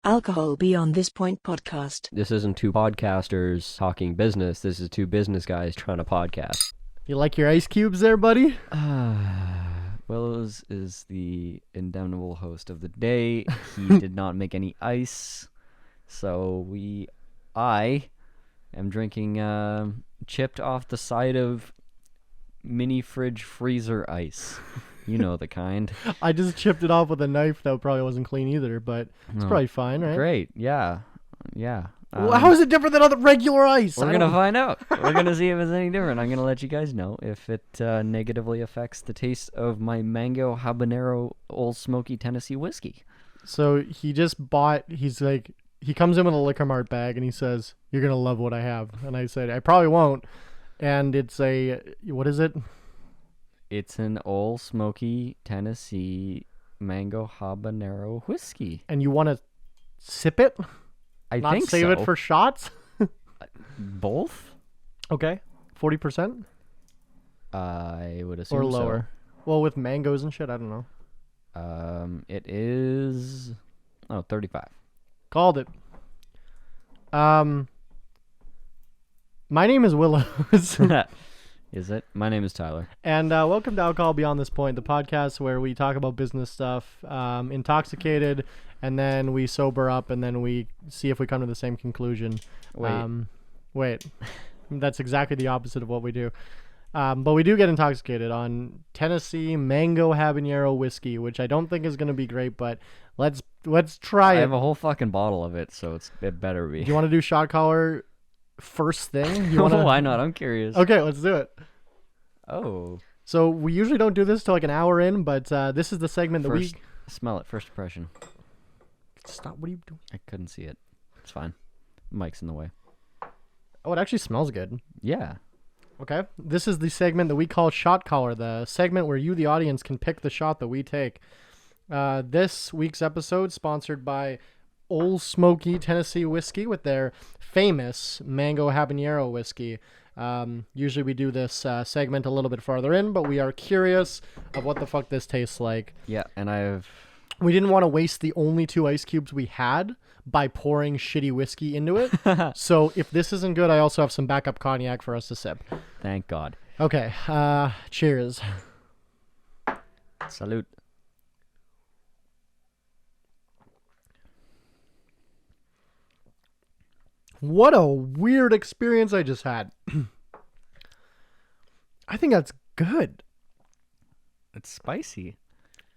Alcohol Beyond This Point podcast. This isn't two podcasters talking business. This is two business guys trying to podcast. You like your ice cubes there, buddy? Willows is the indomitable host of the day. He did not make any ice. So I am drinking chipped off the side of mini fridge freezer ice. You know the kind. I just chipped it off with a knife that probably wasn't clean either, but it's probably fine, right? Great, yeah. Well, how is it different than other regular ice? We're going to find out. We're going to see if it's any different. I'm going to let you guys know if it negatively affects the taste of my mango habanero Old Smoky Tennessee whiskey. So he just bought, he comes in with a Liquor Mart bag and he says, "You're going to love what I have." And I said, "I probably won't." And it's what is it? It's an Old Smoky Tennessee mango habanero whiskey. And you want to sip it? I Not think save it for shots? Both? Okay. 40%? I would assume or lower. So. Well, with mangoes and shit, I don't know. It is 35. Called it. My name is Willows. Is it? My name is Tyler. And welcome to Alcohol Beyond This Point, the podcast where we talk about business stuff, intoxicated, and then we sober up, and then we see if we come to the same conclusion. Wait. That's exactly the opposite of what we do. But we do get intoxicated on Tennessee mango habanero whiskey, which I don't think is going to be great, but let's try it. I have a whole fucking bottle of it, so it better be. Do you want to do shot collar first thing? Why not? I'm curious. Okay, let's do it. Oh. So we usually don't do this till like an hour in, but this is the segment that we smell it. First impression. Stop. What are you doing? I couldn't see it. It's fine. Mike's in the way. Oh, it actually smells good. Yeah. Okay. This is the segment that we call Shot Collar, the segment where you, the audience, can pick the shot that we take. This week's episode sponsored by Old Smoky Tennessee whiskey with their famous mango habanero whiskey. Usually we do this segment a little bit farther in, but we are curious of what the fuck this tastes like. Yeah, and we didn't want to waste the only 2 ice cubes we had by pouring shitty whiskey into it. So if this isn't good, I also have some backup cognac for us to sip. Thank God. Okay. Cheers. Salute. What a weird experience I just had. I think that's good. It's spicy.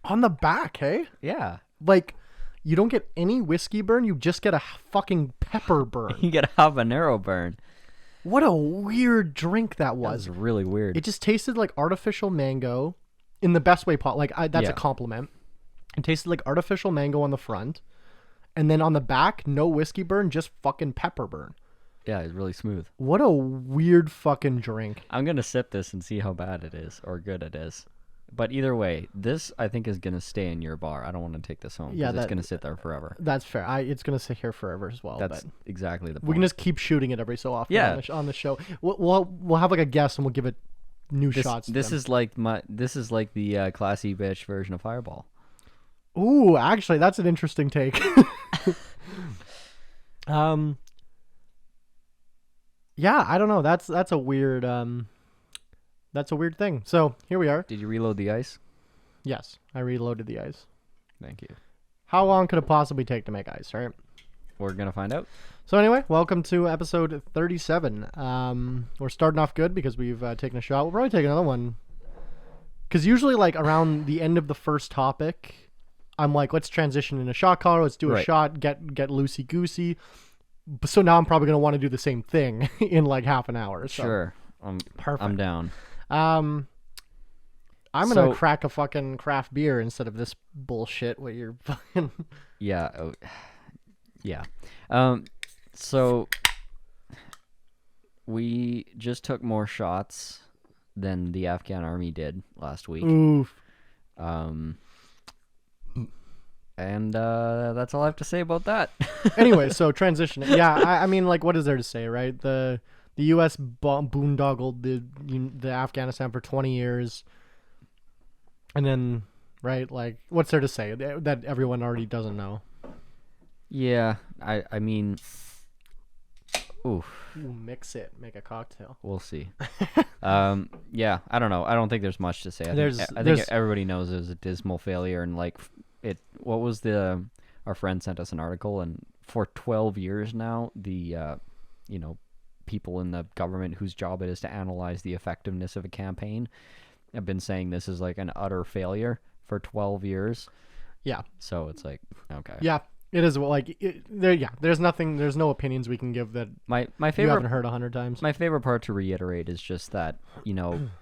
On the back, hey? Yeah. Like, you don't get any whiskey burn, you just get a fucking pepper burn. You get a habanero burn. What a weird drink that was. That was really weird. It just tasted like artificial mango in the best way possible. Like, that's a compliment. It tasted like artificial mango on the front. And then on the back, no whiskey burn, just fucking pepper burn. Yeah, it's really smooth. What a weird fucking drink. I'm going to sip this and see how bad it is or good it is. But either way, this I think is going to stay in your bar. I don't want to take this home because it's going to sit there forever. That's fair. It's going to sit here forever as well. That's exactly the point. We can just keep shooting it every so often on the show. We'll have like a guest and we'll give it new shots. This is like the classy bitch version of Fireball. Ooh, actually, that's an interesting take. Yeah, I don't know. That's a weird thing. So here we are. Did you reload the ice? Yes, I reloaded the ice. Thank you. How long could it possibly take to make ice, right? We're gonna find out. So anyway, welcome to episode 37. We're starting off good because we've taken a shot. We'll probably take another one. Because usually, like around the end of the first topic, I'm like, let's transition into shot collar. Let's do a shot, get loosey goosey. So now I'm probably gonna want to do the same thing in like half an hour. So. Sure, Perfect. I'm down. I'm gonna crack a fucking craft beer instead of this bullshit. What you're fucking. Yeah. Yeah. So we just took more shots than the Afghan army did last week. Oof. And that's all I have to say about that. Anyway, so transition. Yeah, I mean, like, what is there to say, right? The U.S. boondoggled the Afghanistan for 20 years, and then, right, like, what's there to say that everyone already doesn't know? Yeah, I mean, oof, Ooh, mix it, make a cocktail. we'll see. Yeah, I don't know. I don't think there's much to say. I There's- think there's- everybody knows it was a dismal failure, and like it. What was our friend sent us an article, and for 12 years now, the people in the government whose job it is to analyze the effectiveness of a campaign have been saying this is like an utter failure for 12 years. Yeah. So it's like, okay. Yeah, it is like there's no opinions we can give that My you favorite haven't heard 100 times. My favorite part to reiterate is just that,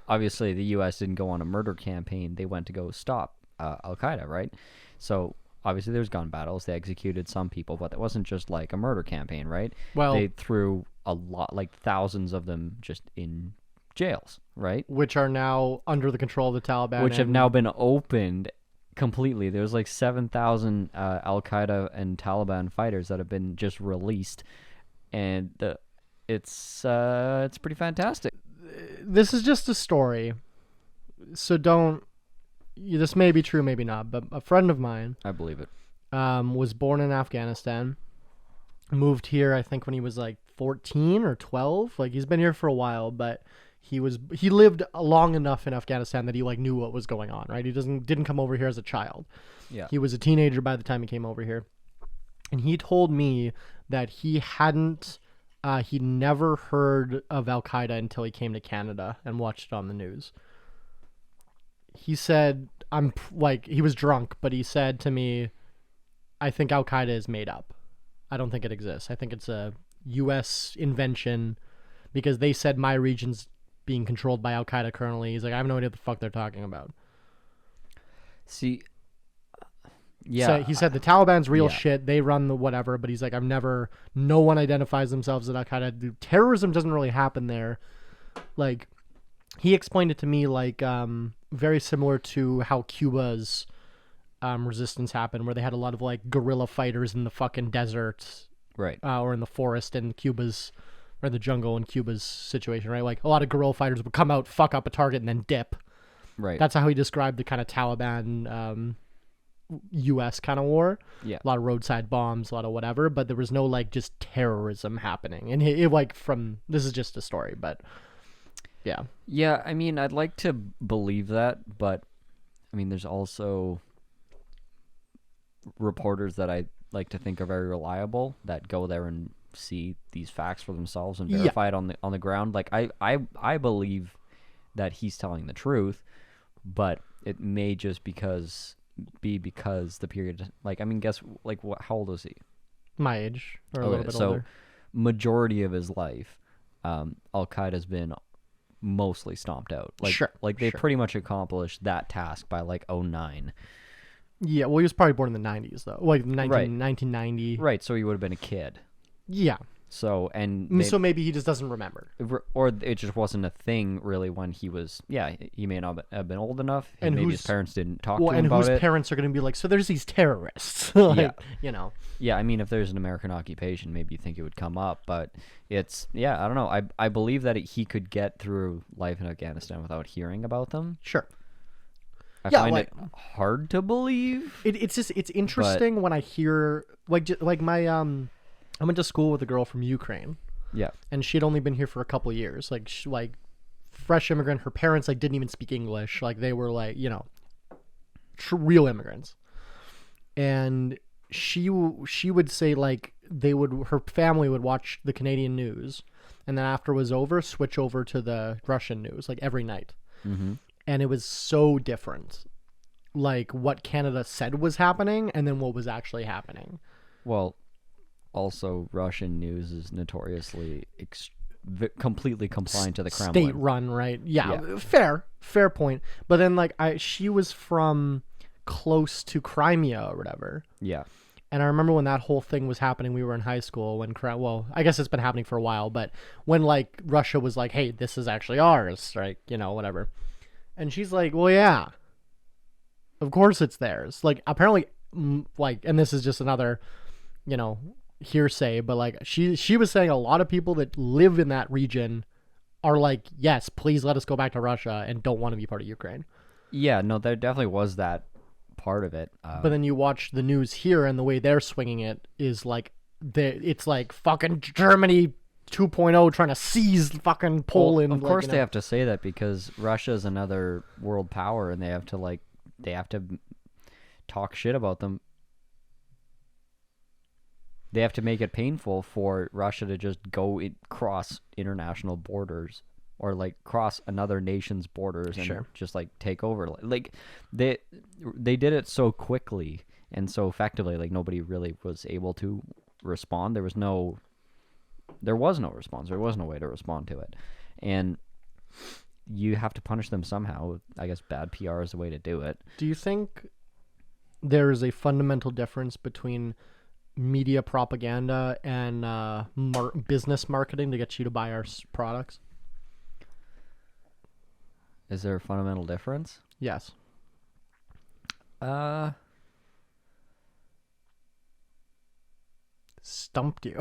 obviously the U.S. didn't go on a murder campaign. They went to go stop Al-Qaeda, right? So obviously there's gun battles. They executed some people, but it wasn't just like a murder campaign, right? Well, they threw a lot, like thousands of them just in jails, right? which are now under the control of the Taliban. Which have and- now been opened completely. There's like 7,000 Al-Qaeda and Taliban fighters that have been just released, and it's pretty fantastic. This is just a story, so don't. This may be true, maybe not. But a friend of mine I believe it. was born in Afghanistan, moved here I think when he was like 14 or 12. Like he's been here for a while, but he lived long enough in Afghanistan that he like knew what was going on, right? He didn't come over here as a child. Yeah. He was a teenager by the time he came over here. And he told me that he'd never heard of Al-Qaeda until he came to Canada and watched it on the news. He said, he was drunk, but he said to me, I think Al-Qaeda is made up. I don't think it exists. I think it's a U.S. invention because they said my region's being controlled by Al-Qaeda currently. He's like, I have no idea what the fuck they're talking about. See, yeah. So he said the Taliban's real yeah. shit. They run the whatever, but he's like, no one identifies themselves as Al-Qaeda. Terrorism doesn't really happen there. Like, he explained it to me like very similar to how Cuba's resistance happened, where they had a lot of like guerrilla fighters in the fucking desert, Right. or in the forest in Cuba's, or the jungle in Cuba's situation, right? Like a lot of guerrilla fighters would come out, fuck up a target, and then dip. Right. That's how he described the kind of Taliban U.S. kind of war. Yeah. A lot of roadside bombs, a lot of whatever, but there was no like just terrorism happening. And it like this is just a story, but yeah. Yeah, I mean, I'd like to believe that, but I mean, there's also reporters that I like to think are very reliable that go there and see these facts for themselves and verify it on the ground. Like I believe that he's telling the truth, but it may just because the period, like, I mean, guess like how old is he? My age, or a little bit so older. majority of his life, Al-Qaeda's been mostly stomped out. Like, Sure, they sure. pretty much accomplished that task by like 2009. Yeah, well, he was probably born in the 90s, though. Like 1990. Right, so he would have been a kid. Yeah. So, So maybe he just doesn't remember. or it just wasn't a thing really when he was, he may not have been old enough, and maybe his parents didn't talk to him and about whose it. parents are going to be like, so there's these terrorists. Like, you know. Yeah, I mean, if there's an American occupation, maybe you think it would come up, but it's, I don't know. I believe that he could get through life in Afghanistan without hearing about them. Sure. I Yeah, find like- it hard to believe. It's interesting when I hear like my I went to school with a girl from Ukraine, Yeah. and she had only been here for a couple years. Like fresh immigrant. Her parents like didn't even speak English. Like they were like real immigrants. And she would say like her family would watch the Canadian news, and then after it was over, switch over to the Russian news like every night. Mm-hmm. And it was so different, like what Canada said was happening and then what was actually happening. Well, also Russian news is notoriously completely compliant to the Kremlin. State run, right? Yeah. Fair point. But then like she was from close to Crimea or whatever. Yeah. And I remember when that whole thing was happening, we were in high school when, I guess it's been happening for a while, but when like Russia was like, hey, this is actually ours, right? Whatever. And she's like, well, yeah, of course it's theirs. Like, apparently, like, and this is just another, hearsay, but like, she was saying a lot of people that live in that region are like, yes, please let us go back to Russia and don't want to be part of Ukraine. Yeah, no, there definitely was that part of it. But then you watch the news here, and the way they're swinging it is like it's like fucking Germany 2.0 trying to seize fucking Poland. Of course, like, they have to say that because Russia is another world power, and they have to talk shit about them. They have to make it painful for Russia to just go cross international borders or like cross another nation's borders and just like take over. Like they did it so quickly and so effectively. Like nobody really was able to respond. There was no response. There was no way to respond to it, and you have to punish them somehow. I guess bad PR is the way to do it. Do you think there is a fundamental difference between media propaganda and business marketing to get you to buy our products? Is there a fundamental difference? Yes. Stumped you.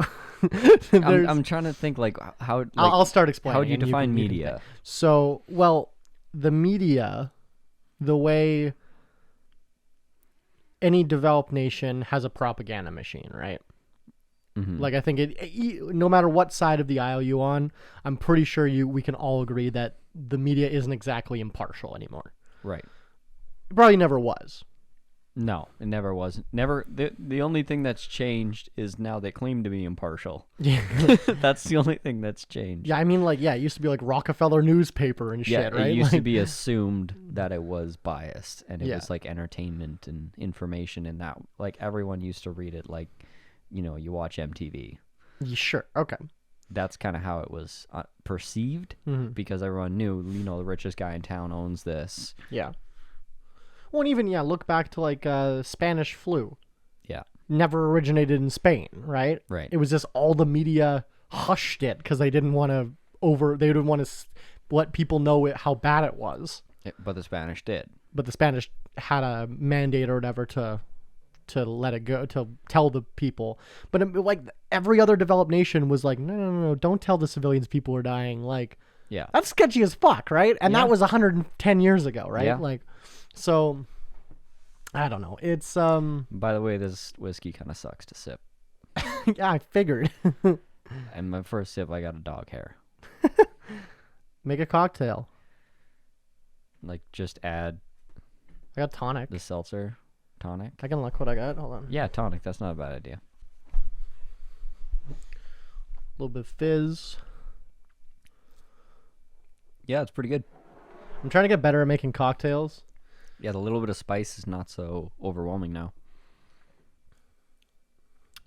I'm trying to think like how. Like, I'll start explaining. How do you define media? So, well, the media, the way any developed nation has a propaganda machine, right? Mm-hmm. Like I think no matter what side of the aisle you on, I'm pretty sure we can all agree that the media isn't exactly impartial anymore. Right. It probably never was. No, it never was. Never. The only thing that's changed is now they claim to be impartial. Yeah. That's the only thing that's changed. Yeah, I mean, like, it used to be like Rockefeller newspaper and shit, right? It used to be assumed that it was biased and it was like entertainment and information and that, like, everyone used to read it like, you watch MTV. Sure, okay. That's kind of how it was perceived because everyone knew, the richest guy in town owns this. Yeah. Well, and even, look back to, like, Spanish flu. Yeah. Never originated in Spain, right? Right. It was just all the media hushed it because they didn't want to let people know how bad it was. But the Spanish did. But the Spanish had a mandate or whatever to let it go, to tell the people. But, like, every other developed nation was like, no, don't tell the civilians people are dying. Like, yeah, that's sketchy as fuck, right? And that was 110 years ago, right? Yeah. Like, so, I don't know. It's, By the way, this whiskey kind of sucks to sip. yeah, I figured. And my first sip, I got a dog hair. Make a cocktail. Like, just add I got tonic. the seltzer tonic. I can look what I got. Hold on. Yeah, tonic. That's not a bad idea. A little bit of fizz. Yeah, it's pretty good. I'm trying to get better at making cocktails. Yeah, the little bit of spice is not so overwhelming now.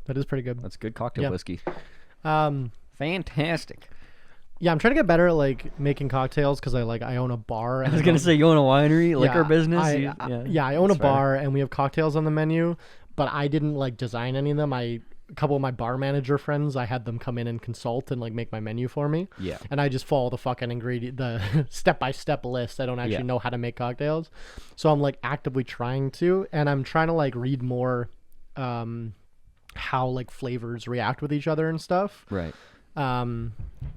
That is pretty good. That's good cocktail whiskey. Fantastic. Yeah, I'm trying to get better at like making cocktails because I own a bar. I was gonna say you own a winery, liquor business. I own a bar and we have cocktails on the menu, but I didn't like design any of them. A couple of my bar manager friends, I had them come in and consult and like make my menu for me. Yeah. And I just follow the fucking the step-by-step list. I don't actually know how to make cocktails. So I'm like actively trying to, and I'm trying to like read more how like flavors react with each other and stuff. Right.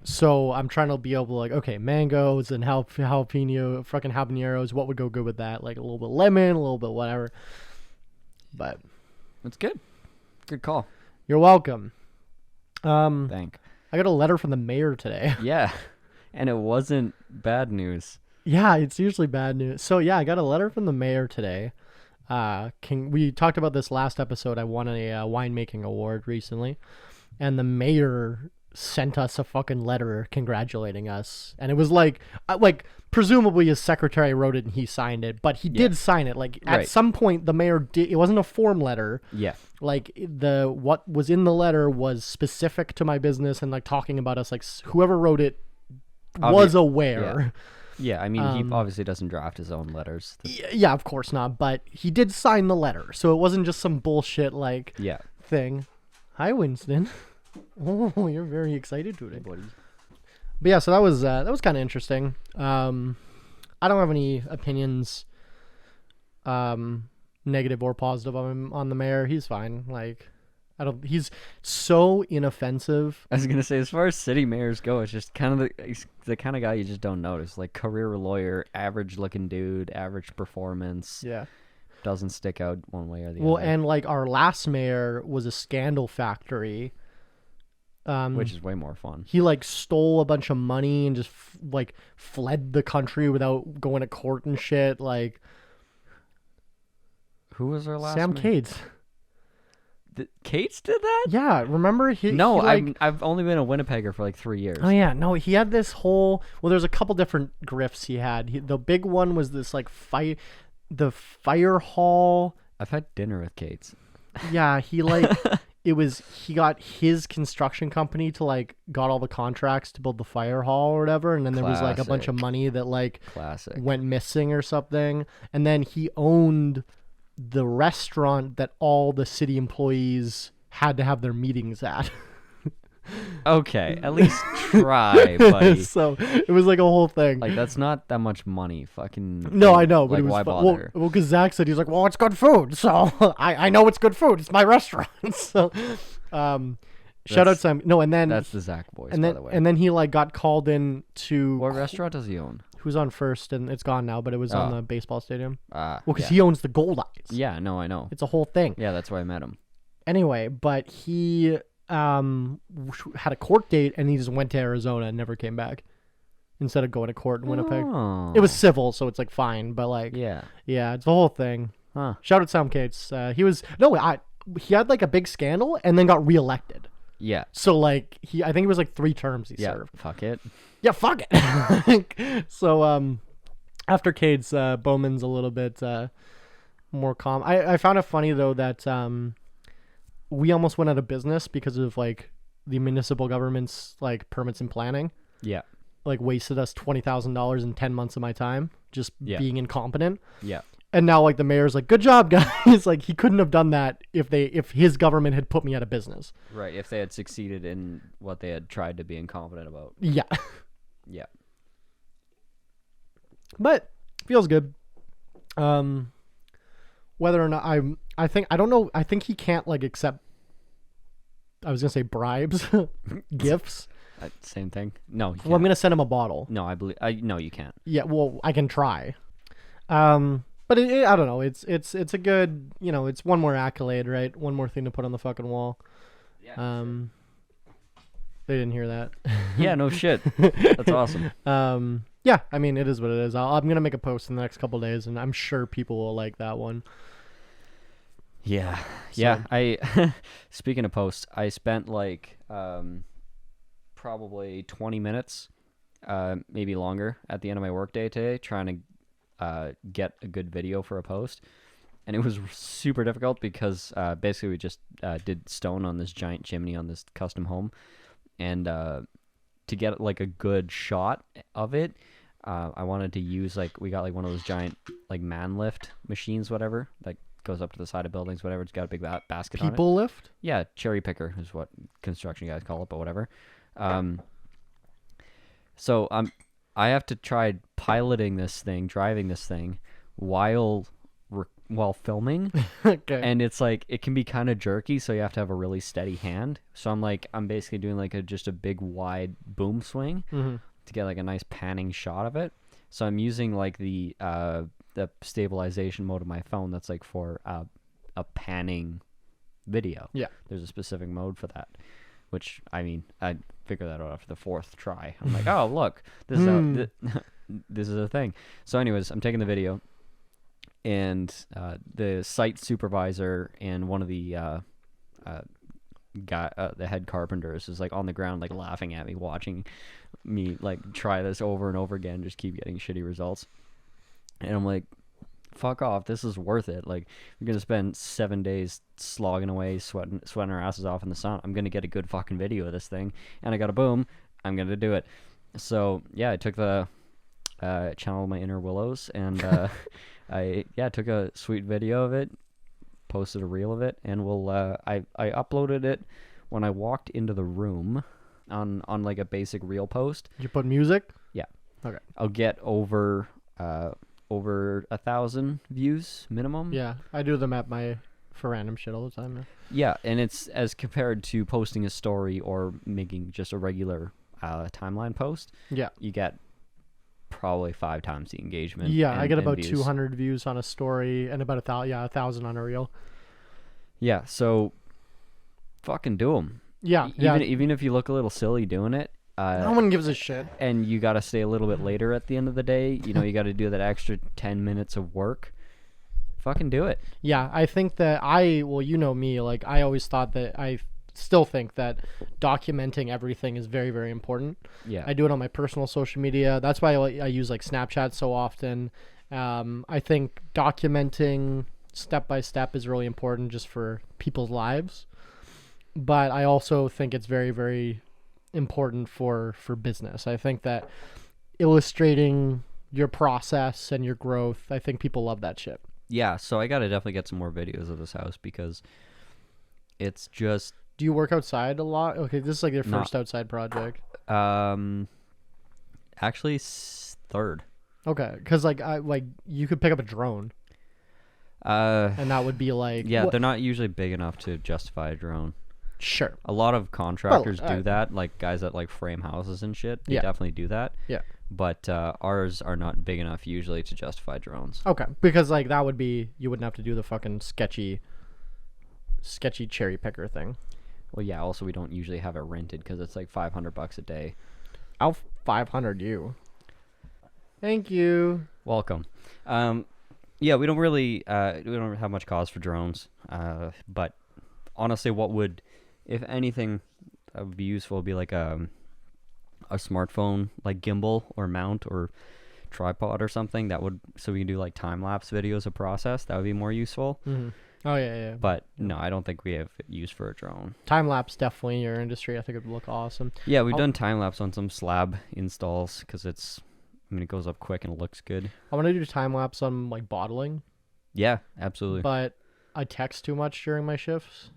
So I'm trying to be able to like, okay, mangoes and jalapeno, fucking habaneros, what would go good with that? Like a little bit of lemon, a little bit whatever. But that's good. Good call. You're welcome. Thank. I got a letter from the mayor today. Yeah, and it wasn't bad news. Yeah, it's usually bad news. So yeah, I got a letter from the mayor today. We talked about this last episode. I won a winemaking award recently, and the mayor sent us a fucking letter congratulating us, and it was like presumably his secretary wrote it and he signed it, but he did sign it. Like at some point the mayor did. It wasn't a form letter. Yeah. Like what was in the letter was specific to my business and like talking about us. Like whoever wrote it was aware. Yeah, I mean, he obviously doesn't draft his own letters. Yeah, of course not. But he did sign the letter, so it wasn't just some bullshit like thing. Hi, Winston. Oh, you're very excited today, buddy. But yeah, so that was kind of interesting. I don't have any opinions, negative or positive on the mayor. He's fine. Like, he's so inoffensive. I was gonna say, as far as city mayors go, it's just kind of the kind of guy you just don't notice. Like career lawyer, average looking dude, average performance. Yeah. doesn't stick out one way or the Well, other. and like our last mayor was a scandal factory. Which is way more fun. He like stole a bunch of money and just like fled the country without going to court and shit. Like, Who was our last? Sam Cates. Cates did that? Yeah, remember No, he, like, I've only been a Winnipegger for like 3 years. Oh yeah, no, he had this whole. Well, there's a couple different grifts he had. The big one was this like the fire hall. I've had dinner with Cates. Yeah, he like he got his construction company to like got all the contracts to build the fire hall or whatever, and then there was like a bunch of money that like went missing or something, and then he owned the restaurant that all the city employees had to have their meetings at. Okay, at least try, buddy. So it was like a whole thing. Like, that's not that much money. Fucking. No, I know, but like, it was why well, bother? well, because Zach said he's like, well, it's good food, so I know it's good food. It's my restaurant. So, shout out Sam. No, and then that's the Zach voice, and then, by the way. And then he like got called in to What restaurant does he own? Who's on First, and it's gone now, but it was on the baseball stadium. Well, because he owns the Gold Eyes. Yeah, no, I know. It's a whole thing. Yeah, that's why I met him. Anyway, but he had a court date, and he just went to Arizona and never came back instead of going to court in Winnipeg. Oh. It was civil, so it's like fine, but like yeah, it's the whole thing. Huh. Shout out Sam Cates. He had like a big scandal and then got reelected. Yeah. So like I think it was like 3 terms he served. Fuck it. Yeah, fuck it. So after Cates, Bowman's a little bit more calm. I found it funny though that we almost went out of business because of like the municipal government's like permits and planning. Yeah. Like wasted us $20,000 in 10 months of my time just being incompetent. Yeah. And now like the mayor's like, good job, guys. Like he couldn't have done that if his government had put me out of business. Right. If they had succeeded in what they had tried to be incompetent about. Yeah. Yeah. But feels good. Whether or not I don't know. I think he can't like accept. I was gonna say bribes, gifts. Same thing. No. Well, I'm gonna send him a bottle. No, no, you can't. Yeah. Well, I can try. But I don't know. It's a good. It's one more accolade, right? One more thing to put on the fucking wall. Yeah. They didn't hear that. Yeah. No shit. That's awesome. Yeah. I mean, it is what it is. I'm gonna make a post in the next couple of days, and I'm sure people will like that one. Yeah. So. Yeah. Speaking of posts, I spent like probably 20 minutes, maybe longer, at the end of my workday today trying to get a good video for a post, and it was super difficult because basically we just did stone on this giant chimney on this custom home, and to get like a good shot of it, I wanted to use we got like one of those giant like man lift machines, whatever, like goes up to the side of buildings, whatever. It's got a big basket on it. People lift? Yeah, cherry picker is what construction guys call it, but whatever. So I have to try piloting this thing, driving this thing while filming. Okay. And it's like it can be kind of jerky, so you have to have a really steady hand. So I'm basically doing like just a big wide boom swing to get like a nice panning shot of it. So I'm using like the stabilization mode of my phone that's like for a panning video. Yeah. There's a specific mode for that, which I mean I figured that out after the 4th try. I'm like, oh look, this is this is a thing. So anyways, I'm taking the video, and the site supervisor and one of the the head carpenters is like on the ground, like laughing at me, watching me like try this over and over again, just keep getting shitty results. And I'm like, fuck off, this is worth it. Like, we're gonna spend 7 days slogging away, sweating our asses off in the sun. I'm gonna get a good fucking video of this thing, and I got a boom. I'm gonna do it. So yeah, I took the channel my inner Willows, and I took a sweet video of it, posted a reel of it, and I uploaded it when I walked into the room on like a basic reel post. Did you put music? Yeah. Okay. I'll get over 1,000 views minimum. Yeah, I do them for random shit all the time. Yeah, and it's as compared to posting a story or making just a regular timeline post. Yeah, you get probably 5 times the engagement. Yeah, I get about views. 200 views on a story and about 1,000 on a reel. Yeah, so fucking do them. Yeah, Even if you look a little silly doing it. No one gives a shit. And you got to stay a little bit later at the end of the day. You know, you got to do that extra 10 minutes of work. Fucking do it. Yeah, I think that you know me, like I always thought that I still think that documenting everything is very, very important. Yeah. I do it on my personal social media. That's why I use like Snapchat so often. I think documenting step by step is really important just for people's lives. But I also think it's very, very important for business. I think that illustrating your process and your growth, I think people love that shit. Yeah, so I got to definitely get some more videos of this house because it's just... Do you work outside a lot? Okay, this is like your first outside project. Actually, third. Okay, because like you could pick up a drone. And that would be like... Yeah, they're not usually big enough to justify a drone. Sure. A lot of contractors do that, like guys that like frame houses and shit. They definitely do that. Yeah. But ours are not big enough usually to justify drones. Okay, because like that would be... You wouldn't have to do the fucking sketchy cherry picker thing. Well, yeah, also we don't usually have it rented because it's like $500 a day. I'll 500 you. Thank you. Welcome. Yeah, we don't really we don't have much cause for drones. But honestly, what would, if anything, that would be useful would be like a smartphone like gimbal or mount or tripod or something that would, so we can do like time lapse videos of process. That would be more useful. Mm-hmm. Oh yeah. But no, I don't think we have use for a drone. Time lapse definitely in your industry. I think it would look awesome. Yeah, we've done time lapse on some slab installs because it goes up quick and it looks good. I want to do time lapse on like bottling. Yeah, absolutely. But I text too much during my shifts,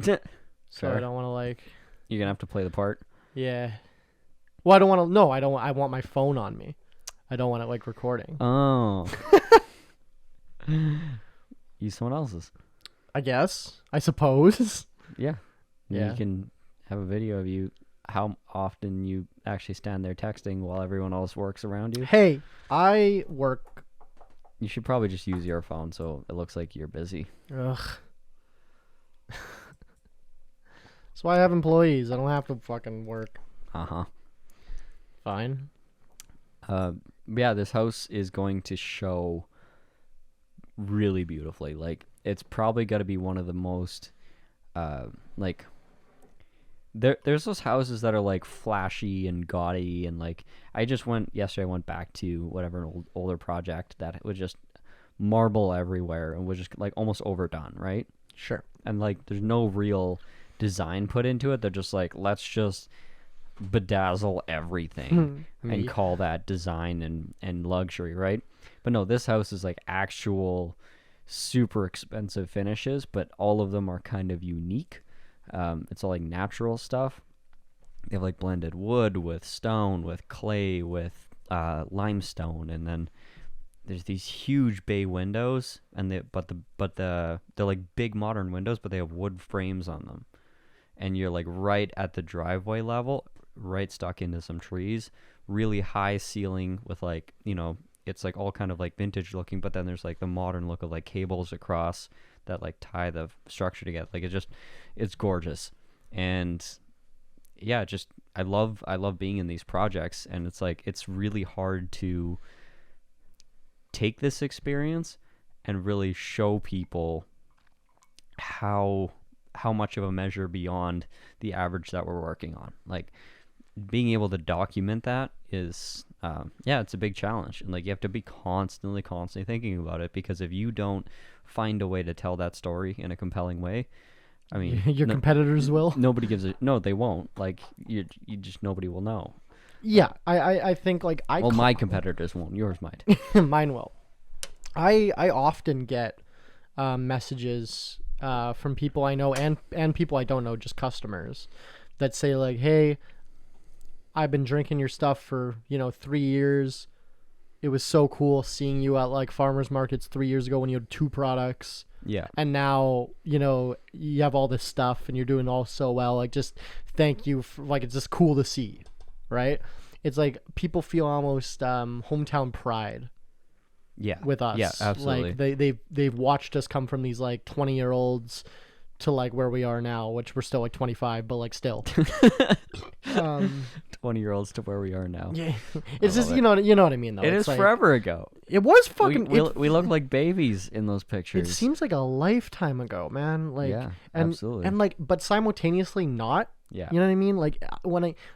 so Fair. I don't want to like. You're gonna have to play the part. Yeah. Well, I don't want to. No, I don't. I want my phone on me. I don't want it like recording. Oh. Use someone else's. I guess. I suppose. Yeah. Yeah. You can have a video of you, how often you actually stand there texting while everyone else works around you. Hey, I work. You should probably just use your phone so it looks like you're busy. Ugh. That's why I have employees. I don't have to fucking work. Uh-huh. Fine. Yeah, this house is going to show really beautifully. Like, it's probably got to be one of the most, like, there's those houses that are, like, flashy and gaudy, and, like, yesterday I went back to whatever, an older project that was just marble everywhere and was just, like, almost overdone, right? Sure. And, like, there's no real design put into it. They're just like, let's just bedazzle everything and call that design and luxury, right? But no, this house is like actual super expensive finishes, but all of them are kind of unique. It's all like natural stuff. They have like blended wood with stone, with clay, with limestone, and then there's these huge bay windows, and they're like big modern windows, but they have wood frames on them, and you're like right at the driveway level, right stuck into some trees. Really high ceiling with like, it's like all kind of like vintage looking, but then there's like the modern look of like cables across that like tie the structure together. Like it's gorgeous. And yeah, I love being in these projects, and it's like it's really hard to take this experience and really show people how much of a measure beyond the average that we're working on. Like, being able to document that is it's a big challenge, and like you have to be constantly thinking about it, because if you don't find a way to tell that story in a compelling way, I mean, your competitors will. Nobody gives it. No, they won't. Like you just nobody will know. Yeah, I think like my competitors won't. Yours might. Mine will. I often get messages from people I know and people I don't know, just customers, that say like, hey, I've been drinking your stuff for 3 years. It was so cool seeing you at like farmers markets 3 years ago when you had 2 products. Yeah. And now, you have all this stuff and you're doing all so well. Like, just thank you for, like, it's just cool to see. Right. it's like people feel almost hometown pride Yeah. with us. Yeah, absolutely. Like they've watched us come from these like 20-year-olds to like where we are now, which we're still like 25, but like still. 20-year-olds to where we are now. Yeah, it's just it. you know what I mean though. It It's is like, forever ago. It was fucking. We look like babies in those It pictures. seems like a lifetime ago, man. Like, Yeah, and, absolutely. And like, but simultaneously not. Yeah. You know what I mean? Like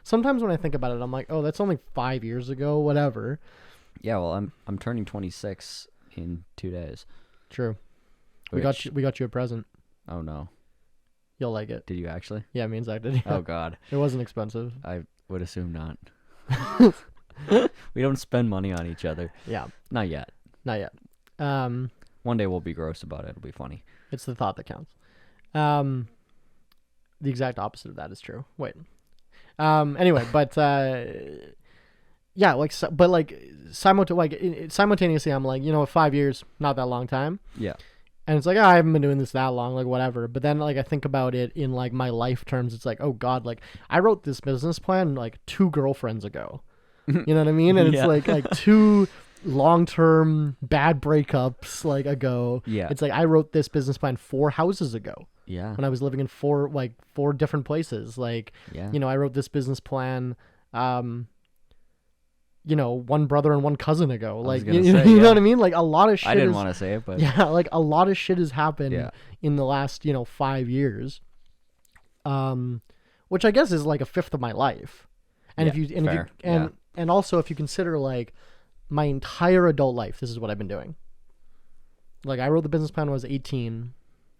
sometimes when I think about it, I'm like, oh, that's only 5 years ago, whatever. Yeah, well, I'm turning 26 in 2 days. True. We Which- got you a present. Oh no. You'll like it. Did you actually? Yeah, me and Zach did. Yeah. Oh god. It wasn't expensive. I would assume not. We don't spend money on each other. Yeah, Not yet. not yet. One day we'll be gross about it. It'll be funny. It's the thought that counts. The exact opposite of that is true. Wait. Anyway, but yeah, like, but like simultaneously, I'm like, 5 years, not that long time. Yeah. And it's like, I haven't been doing this that long, like whatever. But then like I think about it in like my life terms, it's like, oh God, like I wrote this business plan like 2 girlfriends ago. You know what I mean? And Yeah. it's like 2 long-term bad breakups like ago. Yeah. It's like I wrote this business plan 4 houses ago Yeah. when I was living in 4 different places. Like, Yeah. I wrote this business plan, 1 brother and 1 cousin ago. Like, gonna you say, know yeah. what I mean? Like a lot of shit. I didn't is- want to say it, but yeah, like a lot of shit has happened Yeah. in the last 5 years, which I guess is like a fifth of my life. And Yeah, if you and fair, if you and also if you consider like my entire adult life, this is what I've been doing. Like I wrote the business plan when I was 18.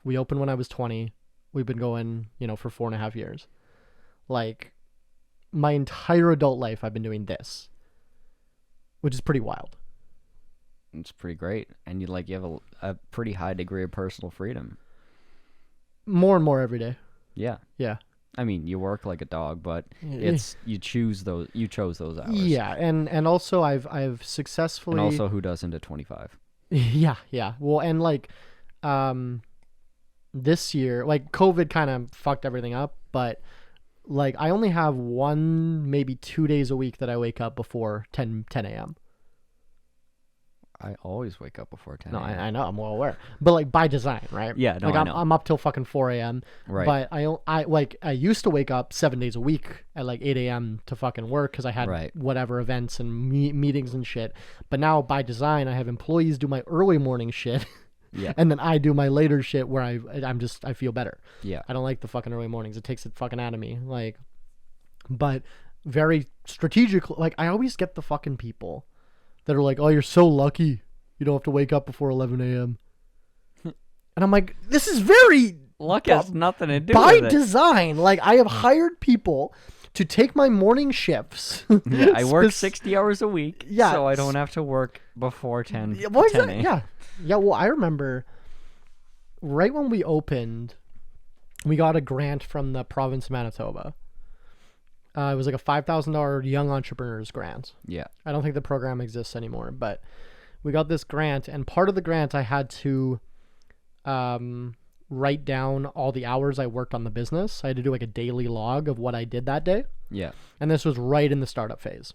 We opened when I was 20. We've been going, for 4.5 years. Like my entire adult life, I've been doing this, which is pretty wild. it's pretty great. And you have a pretty high degree of personal freedom. More and more every day. Yeah. Yeah. I mean, you work like a dog, but you chose those hours. Yeah, and also I've successfully And also, who doesn't at 25? yeah. Well, and like this year, like COVID kind of fucked everything up, but like I only have 1 maybe 2 days a week that I wake up before 10 a.m. I always wake up before 10 No, a.m. I know, I'm well aware. But like by design, right? Yeah, no, like I I'm know. I'm up till fucking 4 a.m. Right. But I used to wake up 7 days a week at like 8 a.m. to fucking work because I had Right. whatever events and meetings and shit. But now by design, I have employees do my early morning shit. Yeah. And then I do my later shit where I feel better. Yeah. I don't like the fucking early mornings. It takes it fucking out of me. Like, but very strategic. Like I always get the fucking people that are like, oh, you're so lucky. You don't have to wake up before 11 a.m. And I'm like, this is very Luck has nothing to do by with it. design. Like I have hired people to take my morning shifts. Yeah, I work Spec- 60 hours a week, Yeah, so I don't have to work before 10, Yeah, well, 10 exactly. a.m. Yeah. Yeah, well, I remember right when we opened, we got a grant from the province of Manitoba. It was like a $5,000 young entrepreneurs grant. Yeah. I don't think the program exists anymore, but we got this grant, and part of the grant I had to write down all the hours I worked on the business. I had to do like a daily log of what I did that day. Yeah. And this was right in the startup phase.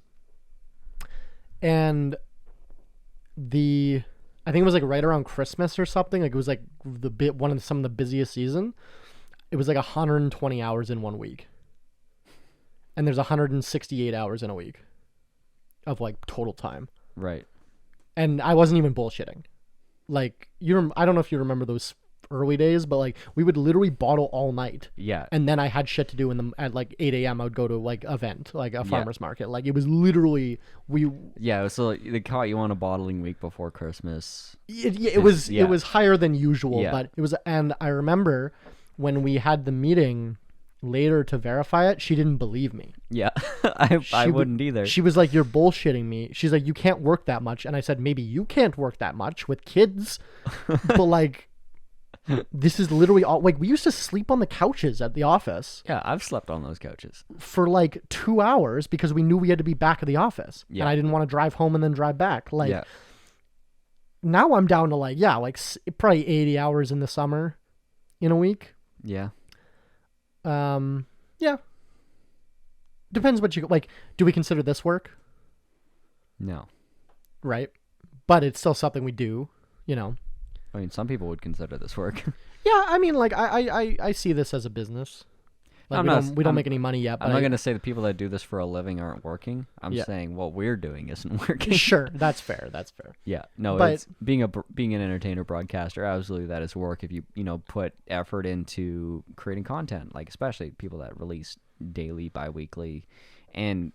And I think it was like right around Christmas or something. Like it was like some of the busiest season. It was like 120 hours in 1 week. And there's 168 hours in a week of like total time. Right. And I wasn't even bullshitting. Like I don't know if you remember those early days, but like we would literally bottle all night. Yeah. And then I had shit to do at like 8 a.m. I would go to like event, like a farmer's market. Like it was literally Yeah, so they caught you on a bottling week before Christmas. it was higher than usual, Yeah. but it was. And I remember when we had the meeting later to verify it, she didn't believe me. Yeah. I wouldn't either. She was like, "You're bullshitting me." She's like, "You can't work that much," and I said, "Maybe you can't work that much with kids, but like." This is literally all like we used to sleep on the couches at the office Yeah, I've slept on those couches. for like 2 hours because we knew we had to be back at the office. Yeah. And I didn't want to drive home and then drive back. Like Yeah. now I'm down to like probably 80 hours in the summer in a week. Yeah. Yeah. depends what you like. Do we consider this work? No. Right. But it's still something we do, you know. I mean, some people would consider this work. Yeah, I mean, like, I see this as a business. Like, we don't make any money yet. But I'm not going to say the people that do this for a living aren't working. I'm saying what we're doing isn't working. Sure, that's fair. That's fair. Yeah, no, But- it's being an entertainer broadcaster. Absolutely, that is work if you put effort into creating content. Like especially people that release daily, bi-weekly, and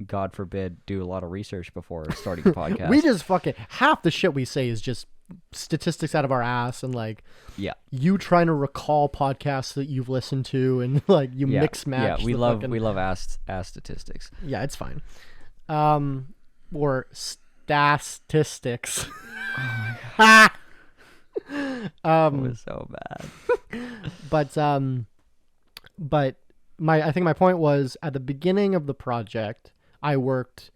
God forbid, do a lot of research before starting a podcast. We just fucking half the shit we say is just statistics out of our ass and like you trying to recall podcasts that you've listened to and like you mix match. Yeah, we love ass statistics. Yeah, it's fine. Or statistics. Oh my god. It was so bad. But I think my point was at the beginning of the project, I worked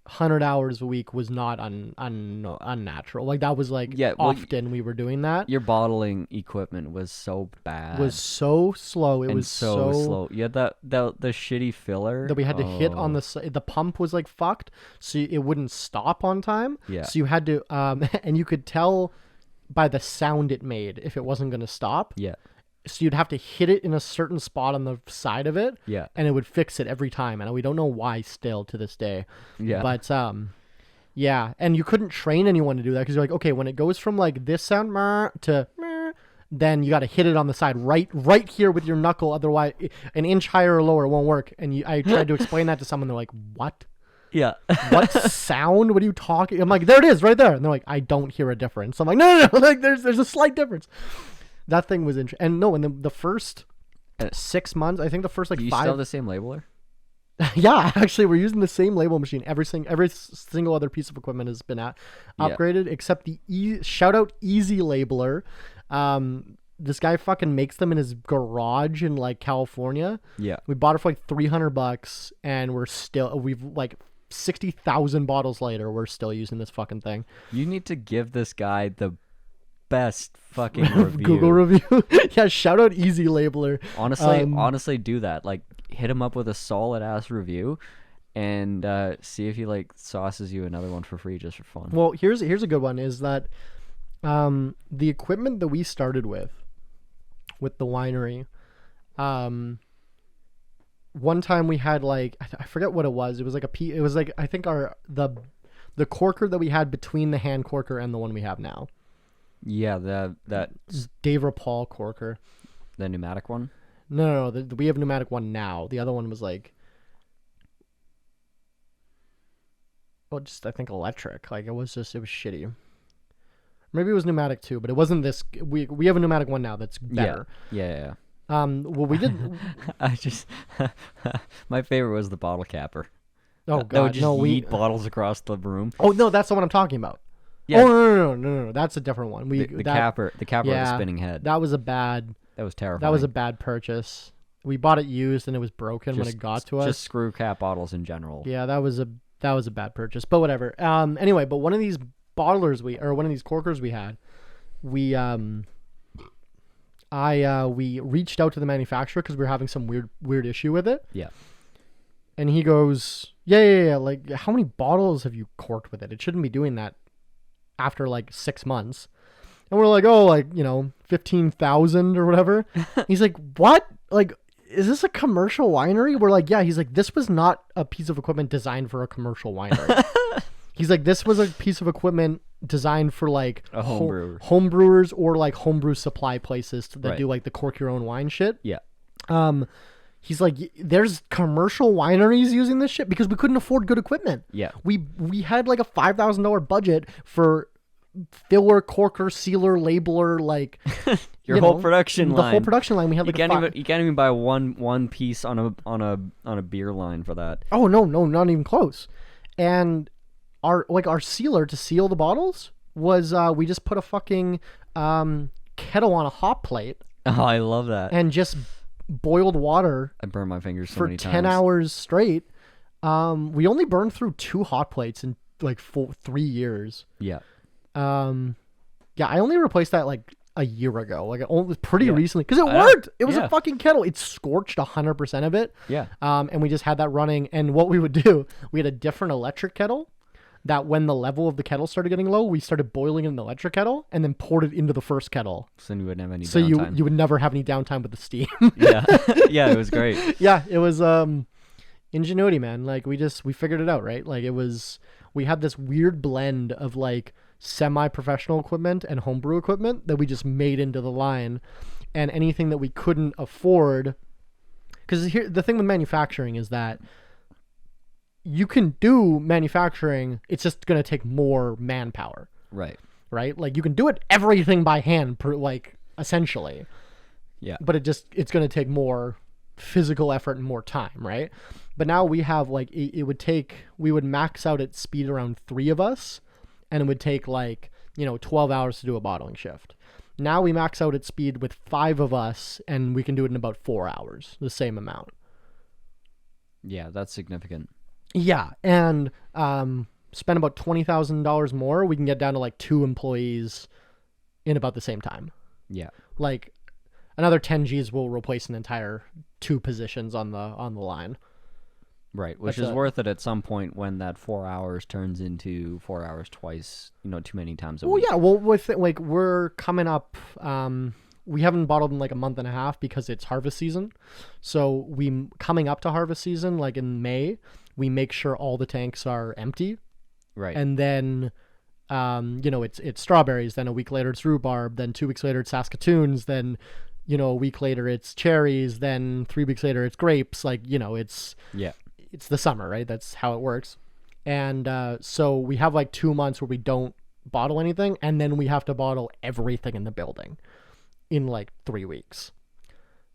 100 hours a week was not unnatural. Like that was like often we were doing that. Your bottling equipment was so bad. Was so slow. It was so slow. Yeah, the shitty filler that we had to hit on the pump was like fucked, so it wouldn't stop on time. Yeah. So you had to and you could tell by the sound it made if it wasn't going to stop. Yeah. So you'd have to hit it in a certain spot on the side of it. Yeah. And it would fix it every time. And we don't know why still to this day. Yeah. But, yeah. And you couldn't train anyone to do that because you're like, okay, when it goes from like this sound to then you got to hit it on the side right here with your knuckle. Otherwise, an inch higher or lower, it won't work. And I tried to explain that to someone. They're like, what? Yeah. What sound? What are you talking? I'm like, there it is right there. And they're like, I don't hear a difference. I'm like, no. Like there's a slight difference. That thing was interesting. And no, in the first 6 months, I think the first like you 5. still have the same labeler? Yeah, actually, we're using the same label machine. Every single other piece of equipment has been upgraded except the shout out Easy Labeler. This guy fucking makes them in his garage in like California. Yeah. We bought it for like $300 and we've like 60,000 bottles later, we're still using this fucking thing. You need to give this guy the best fucking review. Google review. Yeah, shout out Easy Labeler. Honestly, do that. Like, hit him up with a solid ass review, and see if he like sauces you another one for free just for fun. Well, here's a good one. Is that the equipment that we started with the winery. One time we had like I forget what it was. It was like it was like I think the corker that we had between the hand corker and the one we have now. Yeah, that Dave Rapal corker. The pneumatic one? No. We have a pneumatic one now. The other one was like, just I think electric. Like it was shitty. Maybe it was pneumatic too, but it wasn't this. We have a pneumatic one now that's better. Yeah. Well, we did. I just my favorite was the bottle capper. Oh god, that would just yeet bottles across the room. Oh no, that's the one I'm talking about. Yeah. Oh no, that's a different one. The capper with the spinning head. That was terrifying. That was a bad purchase. We bought it used and it was broken when it got to us. Just screw cap bottles in general. Yeah, that was a bad purchase. But whatever. Anyway, but one of these bottlers one of these corkers we had, we reached out to the manufacturer because we were having some weird issue with it. Yeah. And he goes, yeah. Like, how many bottles have you corked with it? It shouldn't be doing that after like 6 months. And we're like, 15,000 or whatever. He's like, what? Like, is this a commercial winery? We're like, yeah. He's like, this was not a piece of equipment designed for a commercial winery. He's like, this was a piece of equipment designed for like a home brewers or like homebrew supply places that do like the cork your own wine shit. Yeah. He's like, there's commercial wineries using this shit because we couldn't afford good equipment. Yeah. We had like a $5,000 budget for filler, corker, sealer, labeler, like your whole production line. The whole production line. We had like you can't even buy one piece on a beer line for that. Oh no, not even close. And our sealer to seal the bottles was we just put a fucking kettle on a hot plate. Oh, I love that. And just boiled water. I burned my fingers so for many 10 times. hours straight. We only burned through 2 hot plates in like 3 years. Yeah. I only replaced that like a year ago, like only pretty Yeah. recently, because it I know. worked. It was Yeah. a fucking kettle. It scorched 100% of it. Yeah. And we just had that running. And what we would do, we had a different electric kettle that when the level of the kettle started getting low, we started boiling in the electric kettle and then poured it into the first kettle. So then you wouldn't have any So downtime. you would never have any downtime with the steam. Yeah. Yeah, it was great. Yeah, it was ingenuity, man. Like we figured it out, right? Like we had this weird blend of like semi-professional equipment and homebrew equipment that we just made into the line, and anything that we couldn't afford, because here the thing with manufacturing is that you can do manufacturing, it's just going to take more manpower, Right. right? Like you can do everything by hand, like essentially, Yeah. but it's going to take more physical effort and more time, right? But now we have like we would max out at speed around 3 of us, and it would take like 12 hours to do a bottling shift. Now we max out at speed with 5 of us, and we can do it in about 4 hours, the same amount. Yeah, that's significant. Yeah, and spend about $20,000 more, we can get down to like 2 employees in about the same time. Yeah. Like another 10 Gs will replace an entire 2 positions on the line. Right, which That's is worth it at some point when that 4 hours turns into 4 hours twice, too many times a week. Yeah, well, with like we're coming up, we haven't bottled in like a month and a half because it's harvest season. So we coming up to harvest season, like in May, we make sure all the tanks are empty, Right. and then, it's strawberries. Then a week later it's rhubarb. Then 2 weeks later it's Saskatoons. Then, a week later it's cherries. Then 3 weeks later it's grapes. Like it's the summer, right? That's how it works. And so we have like 2 months where we don't bottle anything, and then we have to bottle everything in the building in like 3 weeks.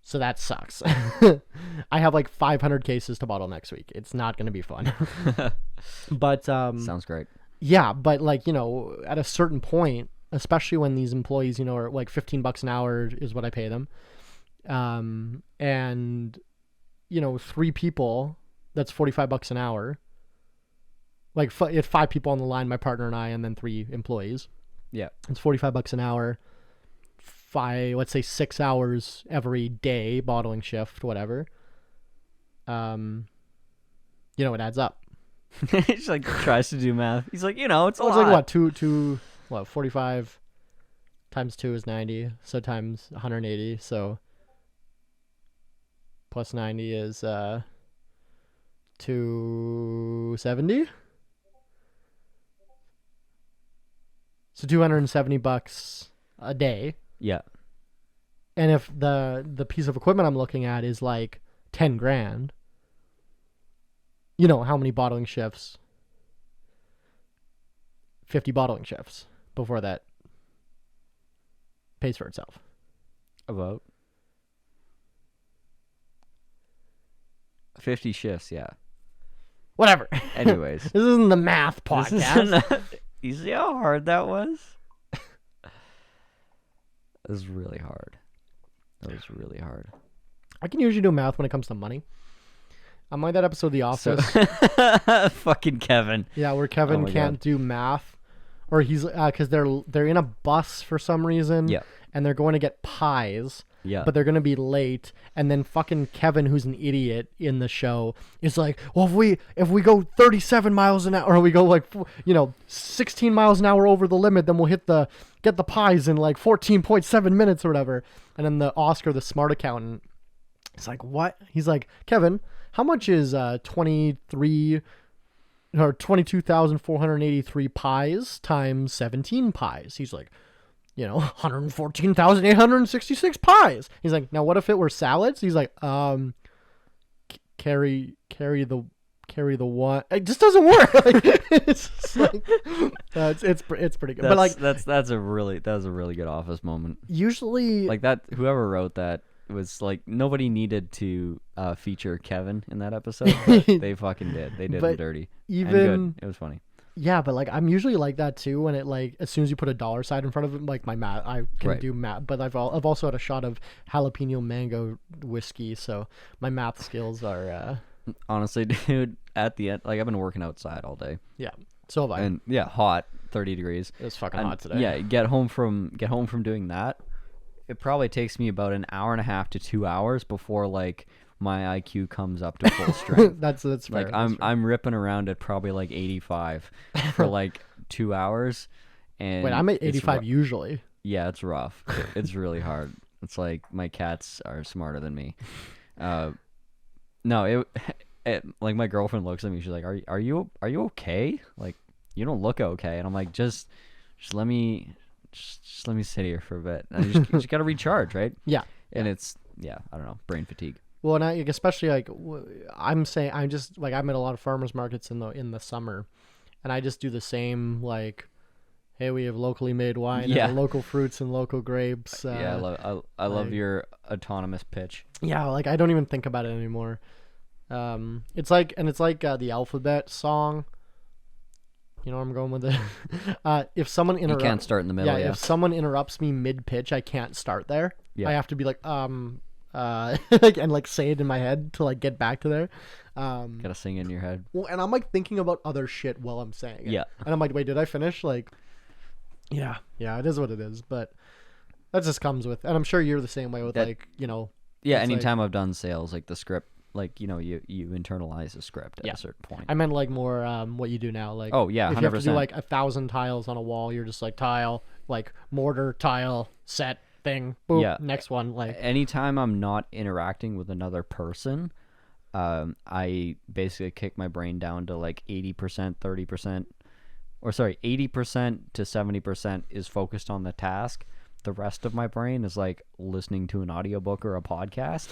So that sucks. I have like 500 cases to bottle next week. It's not going to be fun. But Sounds great. yeah, but like, at a certain point, especially when these employees, are like $15 an hour is what I pay them. And 3 people, that's $45 an hour. Like if 5 people on the line, my partner and I, and then 3 employees. Yeah. It's $45 an hour. Let's say 6 hours every day, bottling shift, whatever. It adds up. He's like tries to do math. He's like, it's a It's lot. like what, 45 times 2 is 90, so times 180, so plus 90 is 270. So $270 a day. Yeah. And if the piece of equipment I'm looking at is like 10 grand, how many bottling shifts? 50 bottling shifts before that pays for itself. About 50 shifts, yeah. Whatever. Anyways. This isn't the math This podcast. You see how hard that was? It was really hard. That was really hard. I can usually do math when it comes to money. I'm like that episode of The Office. Fucking Kevin. Yeah, where Kevin my can't God. do math, or he's because they're in a bus for some reason. Yeah. And they're going to get pies. Yeah. But they're going to be late, and then fucking Kevin, who's an idiot in the show, is like, well, if we go 37 miles an hour, or we go like 16 miles an hour over the limit, then we'll get the pies in like 14.7 minutes or whatever. And then the Oscar, the smart accountant, is like, what? He's like, Kevin, how much is 22,483 pies times 17 pies? He's like, 114,866 pies. He's like, now what if it were salads? He's like, carry the one. It just doesn't work. It's just like, it's pretty good. But like, that was a really good Office moment. usually, Like that, whoever wrote that was like, nobody needed to feature Kevin in that episode. But they fucking did. They did him But dirty. even And good. It was funny. yeah, but like I'm usually like that too. When it like as soon as you put a dollar sign in front of it, like my math, I can Right. do math. But I've also had a shot of jalapeno mango whiskey, so my math skills are Honestly, dude, at the end, like I've been working outside all day, yeah. So have I. and yeah, hot, 30 degrees. It was fucking And, hot today. Yeah, get home from doing that. it probably takes me about an hour and a half to 2 hours before like my IQ comes up to full strength. That's fair. Like that's fair. I'm ripping around at probably like 85 for like 2 hours. And Wait, I'm at it's 85 usually. Yeah, it's rough. It's really hard. It's like my cats are smarter than me. No, it like my girlfriend looks at me. She's like, "Are you okay? Like, you don't look okay." And I'm like, "Just let me sit here for a bit. And you just gotta recharge, right?" Yeah. And it's I don't know, brain fatigue. Well, and especially like I'm saying, I'm just like I'm at a lot of farmers markets in the summer, and I just do the same like, hey, we have locally made wine, and local fruits and local grapes. I love your autonomous pitch. Yeah, like I don't even think about it anymore. It's like the alphabet song. You know where I'm going with it? If someone You can't start in the middle. if someone interrupts me mid pitch, I can't start there. Yeah. I have to be like and like say it in my head to like get back to there. Gotta sing in your head. Well, and I'm like thinking about other shit while I'm saying it. Yeah. And I'm like, wait, did I finish? Like, yeah, it is what it is. But that just comes with, and I'm sure you're the same way with like, you know. Yeah, it's anytime I've done sales, like the script, like, you know, you internalize the script at a certain point. I meant like more what you do now. Like, oh yeah, 100%. If you have to do like 1,000 tiles on a wall, you're just like tile, like mortar, tile, set, thing, boom, next one. Like anytime I'm not interacting with another person, I basically kick my brain down to like 80%, 30%, or sorry, 80% to 70% is focused on the task. The rest of my brain is like listening to an audiobook or a podcast,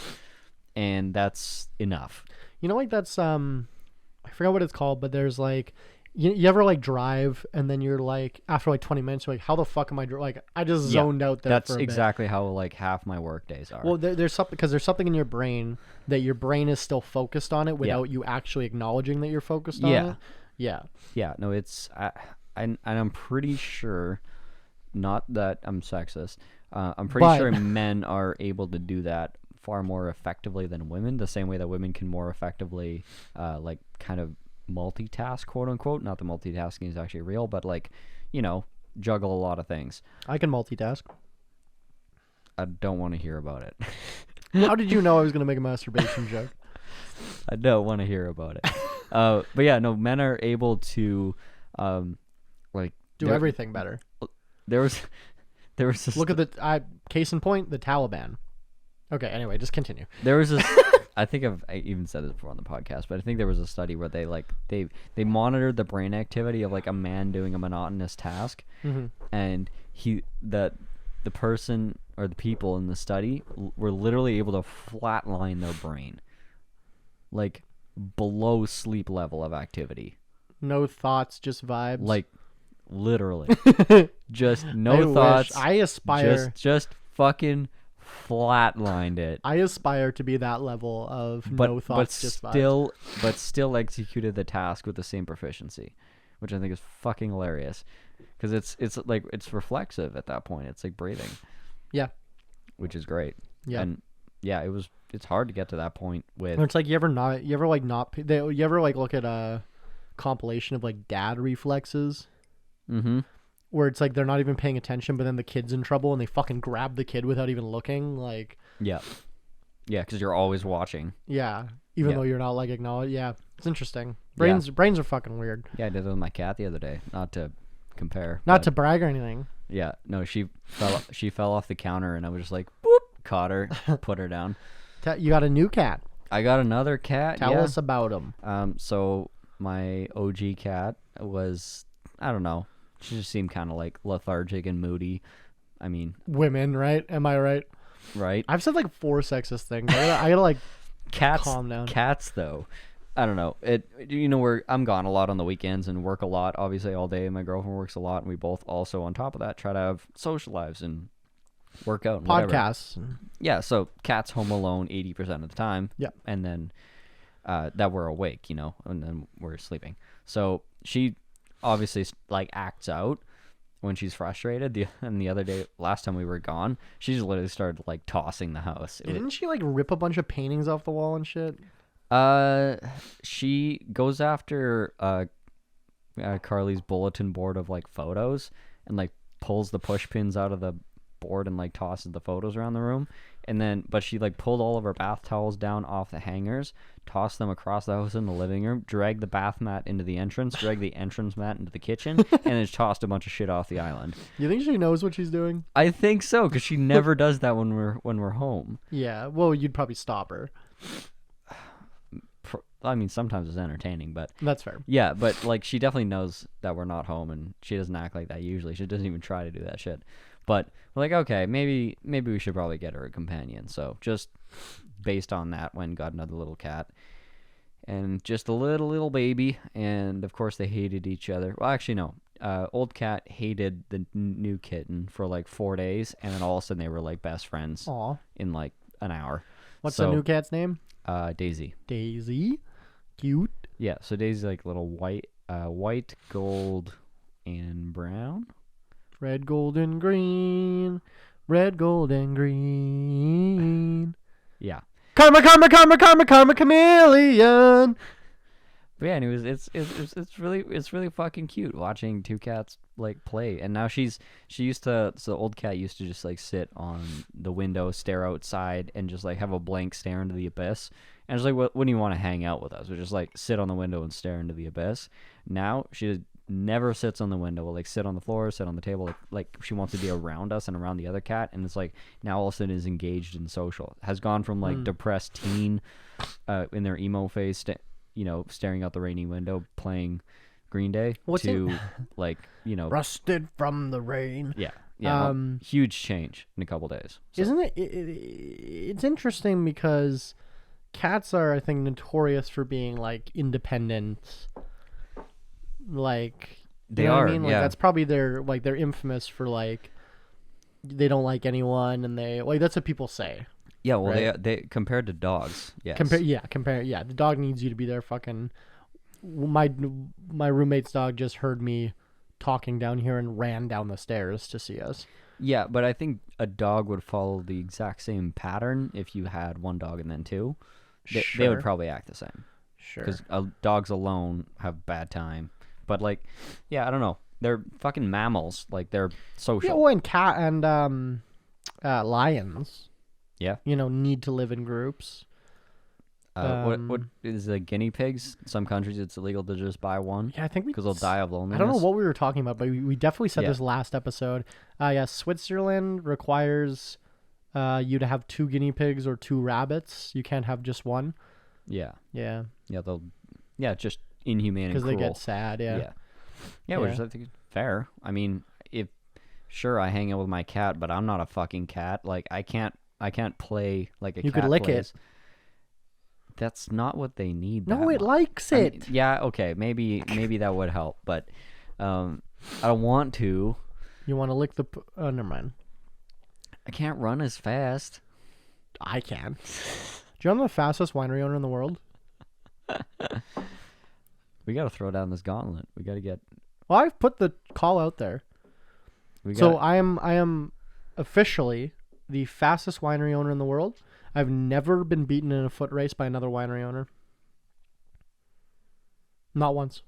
and that's enough. You know, like that's I forgot what it's called, but there's like you ever like drive and then you're like after like 20 minutes you're like, how the fuck am I like I just zoned out there. That's for a exactly bit. how like half my work days are. Well, there's something because there's something in your brain that your brain is still focused on it without you actually acknowledging that you're focused on it. Yeah. No, it's and I'm pretty sure, not that I'm sexist, I'm pretty sure men are able to do that far more effectively than women, the same way that women can more effectively like kind of multitask, quote unquote. Not that multitasking is actually real, but like, you know, juggle a lot of things. I can multitask. I don't want to hear about it. How did you know I was going to make a masturbation joke? I don't want to hear about it. But yeah, no, men are able to like do everything better. There was this look at the case in point, the Taliban. Okay, anyway, just continue. There was this I think I even said this before on the podcast, but I think there was a study where they monitored the brain activity of like a man doing a monotonous task, and the person or the people in the study were literally able to flatline their brain, like below sleep level of activity. No thoughts, just vibes. Like literally, just no thoughts. I aspire. Just fucking flatlined it. I aspire to be that level of no thoughts, just vibes. But still executed the task with the same proficiency, which I think is fucking hilarious, because it's like it's reflexive at that point. It's like breathing. Yeah, which is great. Yeah, and yeah, it's hard to get to that point with. It's like you ever look at a compilation of like dad reflexes. Mm-hmm. Where it's like they're not even paying attention, but then the kid's in trouble and they fucking grab the kid without even looking. Like, yeah, because you're always watching. Yeah, even though you're not like acknowledged. Yeah, it's interesting. Brains are fucking weird. Yeah, I did that with my cat the other day. Not to compare. Not to brag or anything. Yeah, no, she fell off the counter and I was just like, boop, caught her, put her down. You got a new cat. I got another cat. Tell us about him. So my OG cat was, I don't know. She just seemed kind of like lethargic and moody. I mean, women, right? Am I right? Right. I've said like 4 sexist things. I gotta like cats. Calm down. Cats, though, I don't know. I'm gone a lot on the weekends and work a lot, obviously all day. My girlfriend works a lot, and we both also on top of that try to have social lives and work out and podcasts. Whatever. Yeah. So cats home alone 80% of the time. Yeah. And then that we're awake, and then we're sleeping. So she obviously like acts out when she's frustrated. The other day, last time we were gone, she just literally started like tossing the house. Didn't she like rip a bunch of paintings off the wall and shit? She goes after Carly's bulletin board of like photos and like pulls the push pins out of the bored and like tosses the photos around the room. And then, but she like pulled all of her bath towels down off the hangers, tossed them across the house in the living room, dragged the bath mat into the entrance, dragged the entrance mat into the kitchen, and then tossed a bunch of shit off the island. You think she knows what she's doing? I think so, because she never does that when we're home. Yeah. Well, you'd probably stop her. I mean, sometimes it's entertaining, but That's fair. yeah, but like she definitely knows that we're not home, and she doesn't act like that usually. She doesn't even try to do that shit. But we're like, okay, maybe we should probably get her a companion. So just based on that, went and got another little cat, and just a little baby. And of course, they hated each other. Well, actually, no. Old cat hated the new kitten for like 4 days, and then all of a sudden they were like best friends Aw. in like an hour. What's the new cat's name? Daisy. Daisy. Cute. Yeah, so Daisy's like little white, gold, and brown. Red, gold, and green. Red, gold, and green. Yeah. Karma, karma, karma, karma, karma, chameleon. But yeah, and it's really fucking cute watching two cats like play. And now so the old cat used to just like sit on the window, stare outside, and just like have a blank stare into the abyss. And it's like, when do you want to hang out with us? Or just like sit on the window and stare into the abyss. Now she never sits on the window. Will like sit on the floor, sit on the table. Like she wants to be around us and around the other cat. And it's like now all of a sudden is engaged in social. Has gone from like depressed teen, in their emo phase, staring out the rainy window playing Green Day like Rusted from the rain. Yeah. Huge change in a couple days. So. Isn't it? It's interesting because cats are, I think, notorious for being like independent. Like they know what are. I mean? Like yeah. that's probably they're infamous for like they don't like anyone, and they like that's what people say. Yeah, well, right? they compared to dogs. Yes. Compare. Yeah, the dog needs you to be there. Fucking my roommate's dog just heard me talking down here and ran down the stairs to see us. Yeah, but I think a dog would follow the exact same pattern if you had one dog and then two. They would probably act the same. Sure. Because dogs alone have bad time. But like, yeah, I don't know. They're fucking mammals. Like they're social. Yeah, well, and cat and lions. Yeah. Need to live in groups. What is the guinea pigs? Some countries it's illegal to just buy one. Yeah, I think because they'll die of loneliness. I don't know what we were talking about, but we definitely said this last episode. Yeah, Switzerland requires you to have 2 guinea pigs or 2 rabbits. You can't have just one. Yeah. Yeah. Yeah, just inhumane and cruel. Because they get sad. Yeah. Yeah, which I think is fair. I mean, sure I hang out with my cat, but I'm not a fucking cat. Like I can't play like a cat. You could lick plays. it. That's not what they need. No, it likes it. I mean, yeah, okay, maybe that would help, but I don't want to. You want to lick the? Never mind. I can't run as fast. I can. Do you know I'm the fastest winery owner in the world? We got to throw down this gauntlet. We got to get. Well, I've put the call out there. So I am officially the fastest winery owner in the world. I've never been beaten in a foot race by another winery owner. Not once.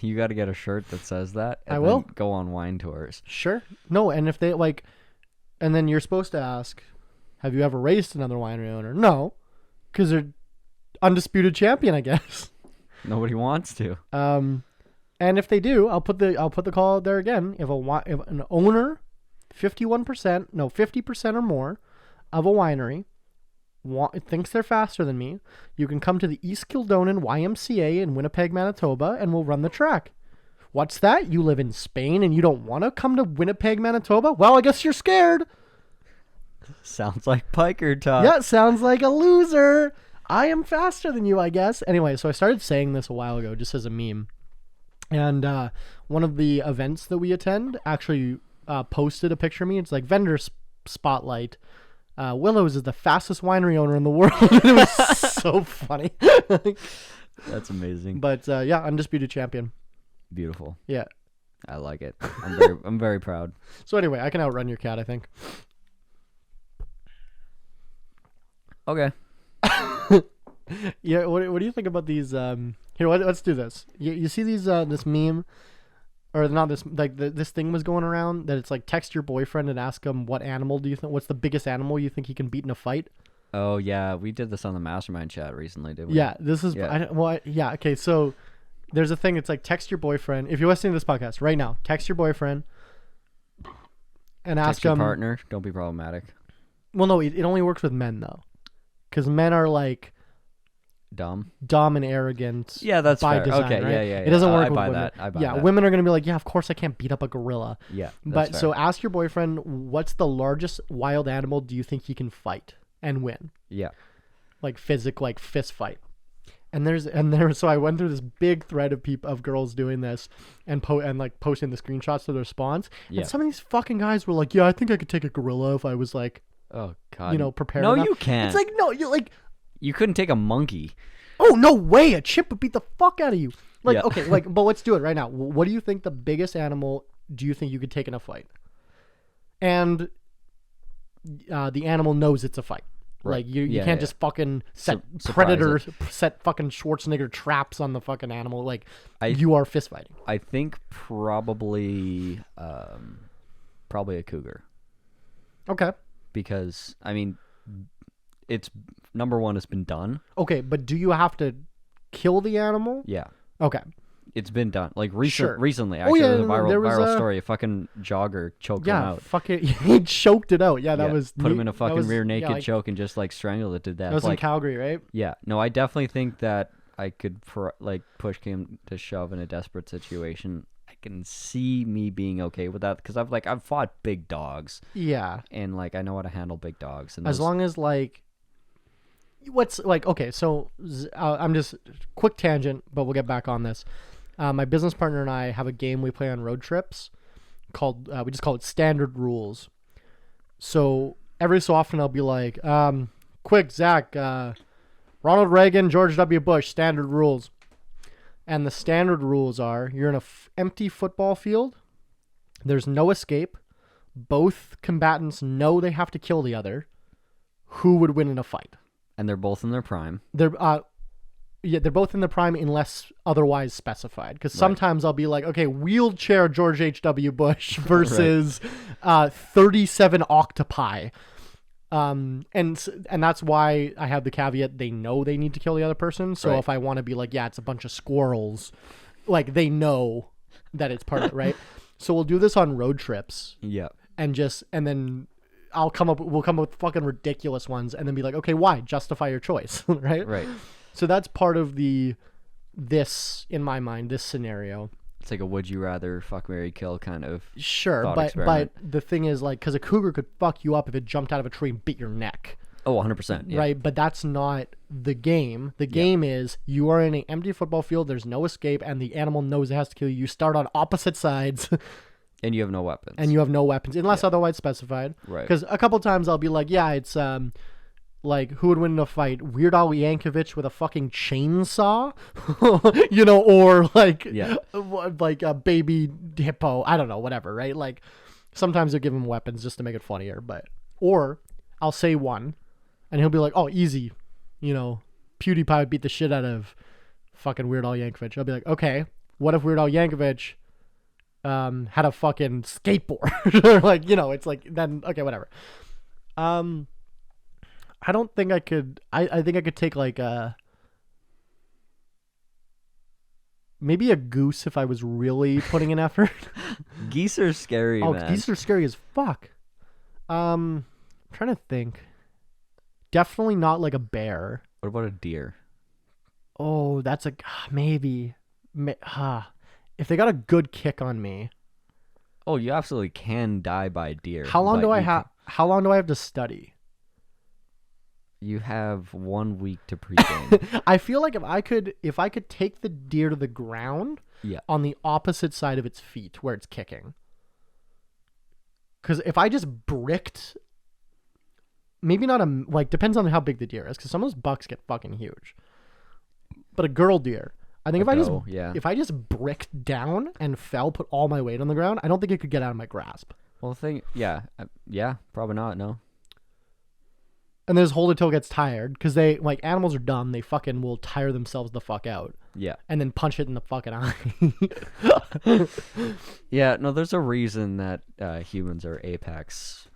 You got to get a shirt that says that. And I will. Then go on wine tours. Sure. No, and if they like, and then you're supposed to ask, have you ever raced another winery owner? No, because they're undisputed champion, I guess. Nobody wants to. And if they do, I'll put the call out there again. If an owner, 50% or more of a winery thinks they're faster than me, you can come to the East Kildonan YMCA in Winnipeg, Manitoba, and we'll run the track. What's that? You live in Spain and you don't want to come to Winnipeg, Manitoba? Well, I guess you're scared. Sounds like piker talk. Yeah, sounds like a loser. I am faster than you, I guess. Anyway, so I started saying this a while ago just as a meme. And one of the events that we attend actually posted a picture of me. It's like vendor spotlight. Willows is the fastest winery owner in the world. It was so funny. That's amazing. But yeah, undisputed champion. Beautiful. Yeah. I like it. I'm very proud. So anyway, I can outrun your cat, I think. Okay. Yeah. What do you think about these? Here, let's do this. You see these this meme or not this, like this thing was going around that it's like text your boyfriend and ask him what's the biggest animal you think he can beat in a fight. Oh yeah, we did this on the mastermind chat recently, didn't we? Yeah, this is okay. So there's a thing. It's like text your boyfriend. If you're listening to this podcast right now, text your boyfriend and ask Text your him. partner. Don't be problematic. Well, no, it only works with men though, because men are like Dumb and arrogant. Yeah, that's by fair. design, Okay, right? yeah. It doesn't work I with buy women. that. I buy yeah, that. women are gonna be like, yeah, of course I can't beat up a gorilla. Yeah, But fair. so ask your boyfriend, what's the largest wild animal do you think he can fight and win? Yeah. Like fist fight. And so I went through this big thread of girls doing this and posting the screenshots of the response. Yeah. And some of these fucking guys were like, yeah, I think I could take a gorilla if I was like, Oh god. prepared No, enough. you can't. It's like, no, you're like, You couldn't take a monkey. oh, no way. A chip would beat the fuck out of you. Like, Yeah. okay, but let's do it right now. What do you think the biggest animal do you think you could take in a fight? And the animal knows it's a fight. Right. Like, you Yeah, can't yeah. just fucking set Surprise set fucking Schwarzenegger traps on the fucking animal. Like, I- you are fist fighting. I think probably a cougar. Okay. Because I mean, it's number one. It's been done. Okay, but do you have to kill the animal? Yeah. Okay. It's been done. Like Sure. recently, Oh, actually, yeah, there's a there was viral a- story. A fucking jogger choked him Yeah, out. fucking he choked it out. Yeah, that Yeah, was put him in a that fucking was- rear yeah, naked like, choke and just like strangled it to death. That was in Like, Calgary, right? yeah, no, I definitely think that I could push him to shove in a desperate situation. I can see me being okay with that because I've fought big dogs Yeah. and like I know how to handle big dogs. And As long as like what's like okay, so I'm just quick tangent, but we'll get back on this. My business partner and I have a game we play on road trips called we just call it Standard Rules. So every so often I'll be like, quick, Zach, Ronald Reagan, George W. Bush, standard rules. And the standard rules are you're in a empty football field. There's no escape. Both combatants know they have to kill the other. Who would win in a fight? and they're both in their prime. They're both in the prime unless otherwise specified. Because sometimes I'll be like, okay, wheelchair George H.W. Bush versus 37 octopi. And that's why I have the caveat they know they need to kill the other person. So if I want to be like, yeah, it's a bunch of squirrels, like they know that it's part of it, right? So we'll do this on road trips. Yeah. And then we'll come up with fucking ridiculous ones and then be like, okay, why? Justify your choice, right? Right. So that's part of this in my mind, this scenario. It's like a would you rather fuck, marry, kill kind of. Sure, thought but experiment. the thing is, like, because a cougar could fuck you up if it jumped out of a tree and bit your neck, Oh, 100%. Yeah. right? But that's not the game. The game is you are in an empty football field. There's no escape, and the animal knows it has to kill you. You start on opposite sides, And you have no weapons. and you have no weapons unless otherwise specified. Right. Because a couple times I'll be like, yeah, it's like, who would win in a fight? Weird Al Yankovic with a fucking chainsaw, or like a baby hippo. I don't know, whatever, right? Like, sometimes they'll give him weapons just to make it funnier, or I'll say one, and he'll be like, oh, easy, PewDiePie would beat the shit out of fucking Weird Al Yankovic. I'll be like, okay, what if Weird Al Yankovic had a fucking skateboard? Like, it's like, then, okay, whatever. I don't think I could. I think I could take like maybe a goose if I was really putting an effort. Geese are scary, man. Geese are scary as fuck. I'm trying to think. Definitely not like a bear. What about a deer? Oh, that's maybe. If they got a good kick on me. Oh, you absolutely can die by a deer. How long but do I you have? How long do I have to study? You have 1 week to pre-game. I feel like if I could take the deer to the ground Yeah. on the opposite side of its feet where it's kicking. Because if I just bricked, maybe not depends on how big the deer is, because some of those bucks get fucking huge. But a girl deer, I think if I just bricked down and put all my weight on the ground, I don't think it could get out of my grasp. Well, probably not. No. And then just hold it till it gets tired. Because they, like, animals are dumb. They fucking will tire themselves the fuck out. Yeah. And then punch it in the fucking eye. Yeah, no, there's a reason that humans are apex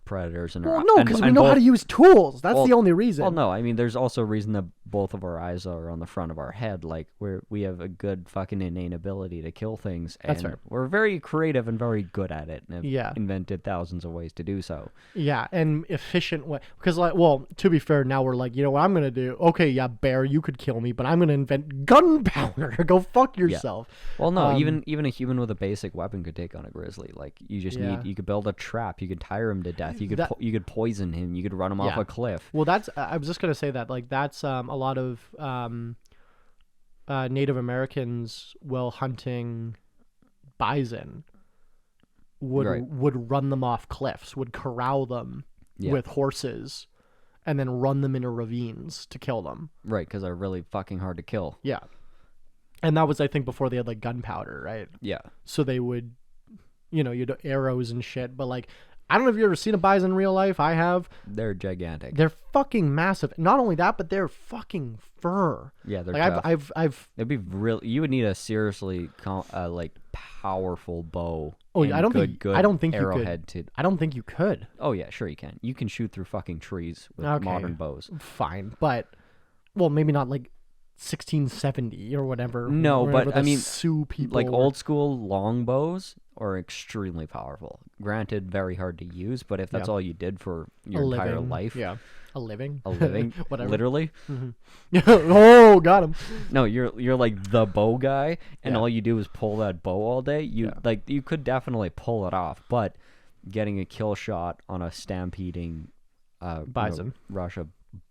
predators. Well, no, because we know how to use tools. That's the only reason. Well, no, I mean, there's also a reason that both of our eyes are on the front of our head. Like, we have a good fucking innate ability to kill things. And That's right. We're very creative and very good at it. And have Yeah. invented thousands of ways to do so. Yeah, and efficient way. Because, like, well, to be fair, now we're like, you know what I'm going to do? Okay, yeah, bear, you could kill me, but I'm going to invent gunpowder. Go fuck yourself. Well, no, even a human with a basic weapon could take on a grizzly. Like, you just Yeah. you could build a trap. You could tire him to death. You could you could poison him. You could run him off Yeah. a cliff. Well, that's, I was just going to say that, like, that's a lot of Native Americans, while hunting bison, would run them off cliffs, would corral them with horses, and then run them into ravines to kill them. Right, because they're really fucking hard to kill. Yeah. And that was, I think, before they had, like, gunpowder, right? Yeah. So they would, you'd arrows and shit, but, like, I don't know if you've ever seen a bison in real life. I have. They're gigantic. They're fucking massive. Not only that, but they're fucking fur. Yeah, they're like tough. I've. It'd be real. You would need a seriously like powerful bow. Oh, and I don't good think arrowhead you could. to. I don't think you could. Oh yeah, sure you can. You can shoot through fucking trees with Okay. modern bows. Fine, but well, maybe not like 1670 or whatever. No, whenever but the I mean, Sioux people like were- old school longbows are extremely powerful. Granted, very hard to use, but if that's Yeah. all you did for your a entire living, life, yeah, a living, whatever, whatever. literally. Oh, got him. No, you're like the bow guy, and Yeah. all you do is pull that bow all day. You could definitely pull it off, but getting a kill shot on a stampeding Bison. Russia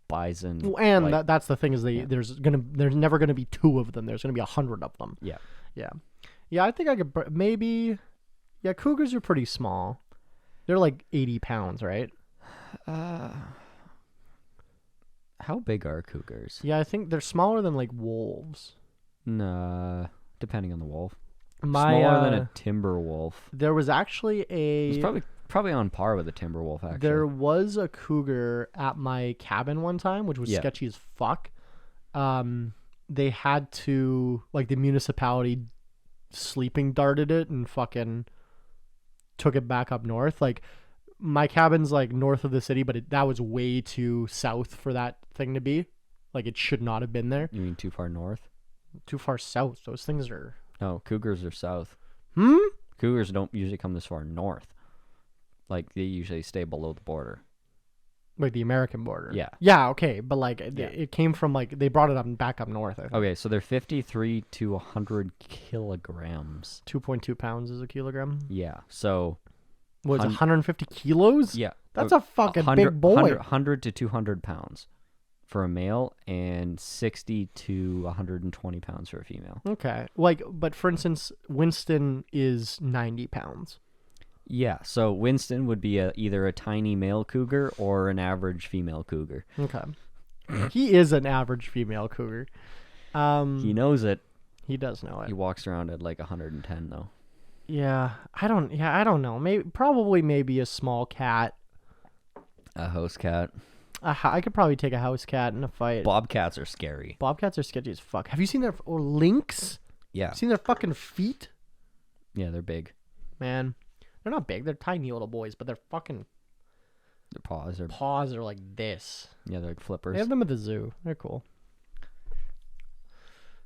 bison, Well, and like, that's the thing is there's never gonna be 2 of them. There's gonna be 100 of them. yeah. Yeah. I think I could maybe. Yeah, cougars are pretty small. They're like 80 pounds, right? How big are cougars? Yeah, I think they're smaller than like wolves. Nah, depending on the wolf. My Smaller than a timber wolf. there was actually It's probably on par with a timber wolf. Actually, there was a cougar at my cabin one time, which was Yeah. sketchy as fuck. They had to, like, the municipality sleeping darted it and fucking took it back up north. Like, my cabin's like north of the city, but that was way too south for that thing to be. Like, it should not have been there. You mean too far north? Too far south. Those things are. No, cougars are south. Hmm. Cougars don't usually come this far north. Like, they usually stay below the border. Like the American border. Yeah. Yeah. Okay, but like Yeah. it came from, like, they brought it up and back up north. I think. Okay, so they're 53 to 100 kilograms. 2.2 pounds is a kilogram. Yeah, so... Was Hun- 150 kilos? Yeah. That's a fucking big boy. 100 to 200 pounds for a male and 60 to 120 pounds for a female. Okay. Like, but for instance, Winston is 90 pounds. Yeah, so Winston would be either a tiny male cougar or an average female cougar. Okay. He is an average female cougar. He knows it. He does know it. He walks around at like 110 though. Yeah. I don't know. Maybe a small cat. A house cat. I could probably take a house cat in a fight. Bobcats are scary. Bobcats are sketchy as fuck. Have you seen or lynx? Yeah. Seen their fucking feet? Yeah, they're big. Man. They're not big. They're tiny little boys, but their fucking Their paws are like this. they're like flippers. They have them at the zoo. They're cool.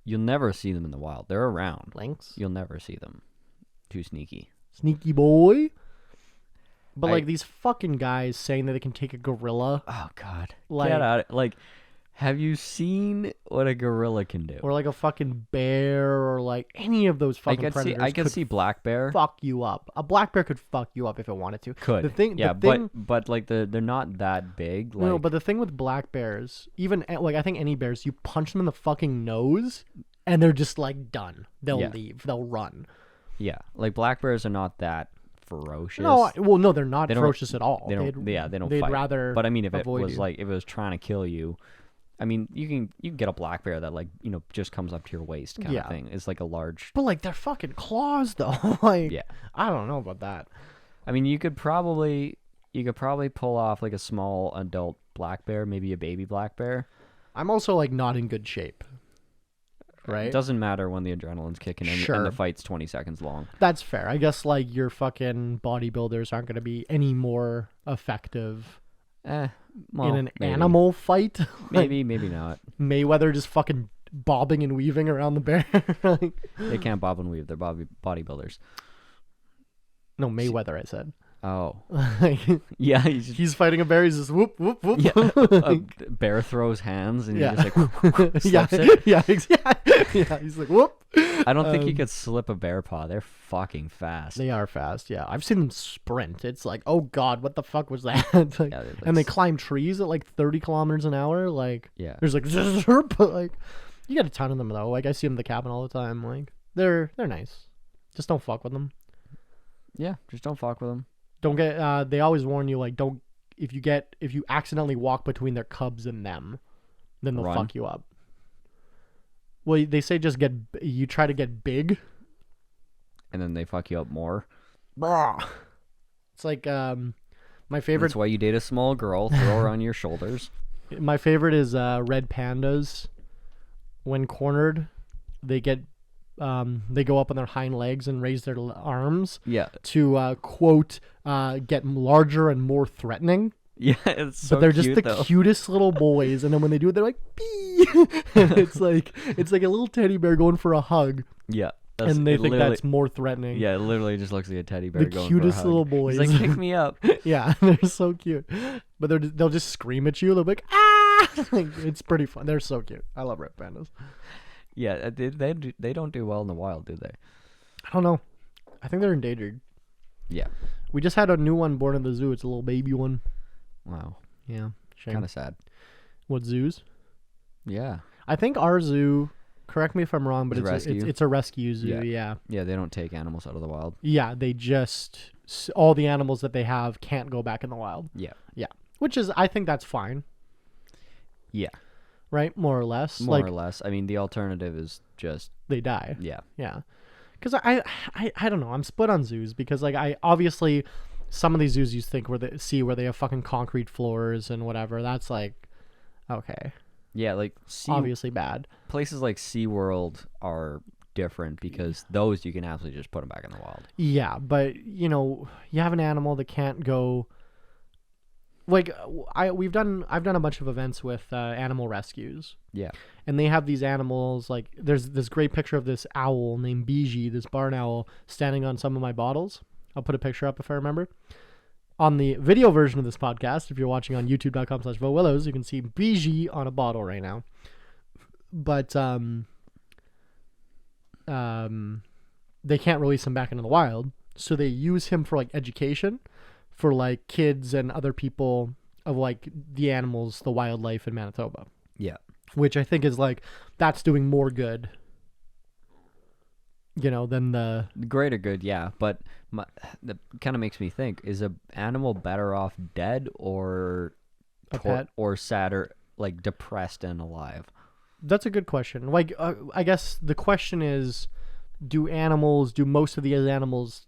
You'll never see them in the wild. They're around. Lynx. You'll never see them. Too sneaky. Sneaky boy. But I- like these fucking guys saying that they can take a gorilla Oh God. Like- Get out. Like, have you seen what a gorilla can do? or like a fucking bear or like any of those fucking predators I could could see black bear. fuck you up. A black bear could fuck you up if it wanted to. Could. The thing, yeah, the thing, but like they're not that big. Like, no, but the thing with black bears, even like I think any bears, you punch them in the fucking nose, and they're just like done. They'll Yeah. leave. They'll run. yeah, like black bears are not that ferocious. No, they're not They don't- ferocious at all. They don't. They don't They'd fight. rather. But I mean, if it avoid was you. like if it was trying to kill you, I mean, you can get a black bear that like just comes up to your waist kind Yeah. of thing. It's like a large. But like their fucking claws though. Like Yeah. I don't know about that. I mean, you could probably You could probably pull off like a small adult black bear, maybe a baby black bear. I'm also like not in good shape. Right? It doesn't matter when the adrenaline's kicking in Sure. and the fight's 20 seconds long. That's fair. I guess like your fucking bodybuilders aren't going to be any more effective Well, in an maybe. animal fight. Maybe not. Mayweather just fucking bobbing and weaving around the bear. Like, They can't bob and weave. They're bodybuilders. no, Mayweather, I said. Oh. Like, Yeah, he's fighting a bear. He's just whoop, whoop, whoop. Yeah, a bear throws hands and Yeah. he just like yeah, slips it. yeah. He's like, whoop. I don't think you could slip a bear paw. They're fucking fast. They are fast, yeah. I've seen them sprint. It's like, oh god, what the fuck was that? Like, Yeah, they're like and they climb trees at like 30 kilometers an hour. Like, Yeah. there's like, but like, you got a ton of them though. Like, I see them in the cabin all the time. Like, they're nice. Just don't fuck with them. Yeah, just don't fuck with them. Don't get. They always warn you like, don't if you accidentally walk between their cubs and them, then they'll Run. fuck you up. Well, they say just you try to get big. And then they fuck you up more. It's like my favorite. That's why you date a small girl. Throw her on your shoulders. My favorite is red pandas. When cornered, they go up on their hind legs and raise their arms Yeah. to quote get larger and more threatening. Yeah, it's so But they're just cute, the though. cutest little boys, and then when they do it, they're like, "Bee!" And it's like a little teddy bear going for a hug, Yeah. and they it think literally- that's more threatening. Yeah, it literally just looks like a teddy bear The going cutest for a hug. little boys. He's like, pick me up. Yeah, they're so cute. But they'll just scream at you. They'll be like, ah! Like, it's pretty fun. They're so cute. I love red pandas. Yeah, they don't do well in the wild, do they? I don't know. I think they're endangered. Yeah. We just had a new one born in the zoo. It's a little baby one. Wow. Yeah, shame. Kind of sad. What zoos? Yeah. I think our zoo. Correct me if I'm wrong, but It's a it's rescue? it's a rescue zoo. Yeah. Yeah. Yeah, they don't take animals out of the wild. Yeah, they just all the animals that they have can't go back in the wild. Yeah. Yeah, which is I think that's fine, Yeah. right? More or less. More like or less. I mean, the alternative is just they die. yeah. Yeah, because I don't know. I'm split on zoos because like I obviously some of these zoos you think where they have fucking concrete floors and whatever. That's like okay, Yeah, like obviously bad. places like SeaWorld are different because those you can absolutely just put them back in the wild. Yeah, but you know, you have an animal that can't go. Like I've done a bunch of events with animal rescues, Yeah. and they have these animals. Like there's this great picture of this owl named Biji, this barn owl, standing on some of my bottles. I'll put a picture up if I remember. On the video version of this podcast, if you're watching on youtube.com/VoWillows, you can see Biji on a bottle right now. But they can't release him back into the wild, so they use him for like education for like kids and other people of like the animals, the wildlife in Manitoba, Yeah. which I think is like that's doing more good, you know, than the The greater good, yeah, but that kind of makes me think: is a animal better off dead or A pet? or sadder, like depressed and alive? That's a good question. Like I guess the question is, do most of these animals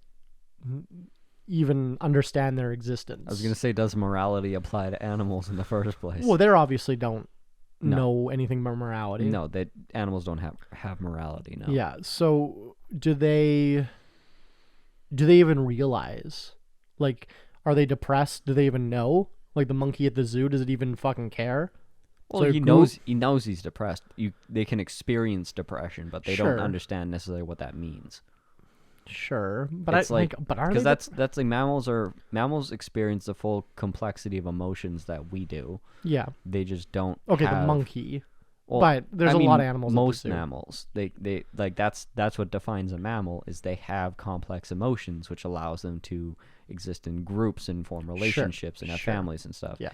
even understand their existence? I was gonna say, does morality apply to animals in the first place? Well, they obviously don't No. know anything about morality. No, that animals don't have morality. No. Yeah. So do they even realize? Like, are they depressed? Do they even know? Like the monkey at the zoo, does it even fucking care? Well, So he knows he's depressed. They can experience depression, but they Sure. don't understand necessarily what that means. Sure, but It's but are they? Because that's like mammals experience the full complexity of emotions that we do. yeah. They just don't. Okay, the have- monkey. Well, But there's I a mean, lot of animals at the Most zoo. mammals, they like that's what defines a mammal is they have complex emotions, which allows them to exist in groups and form relationships and have Sure. families and stuff. Yeah.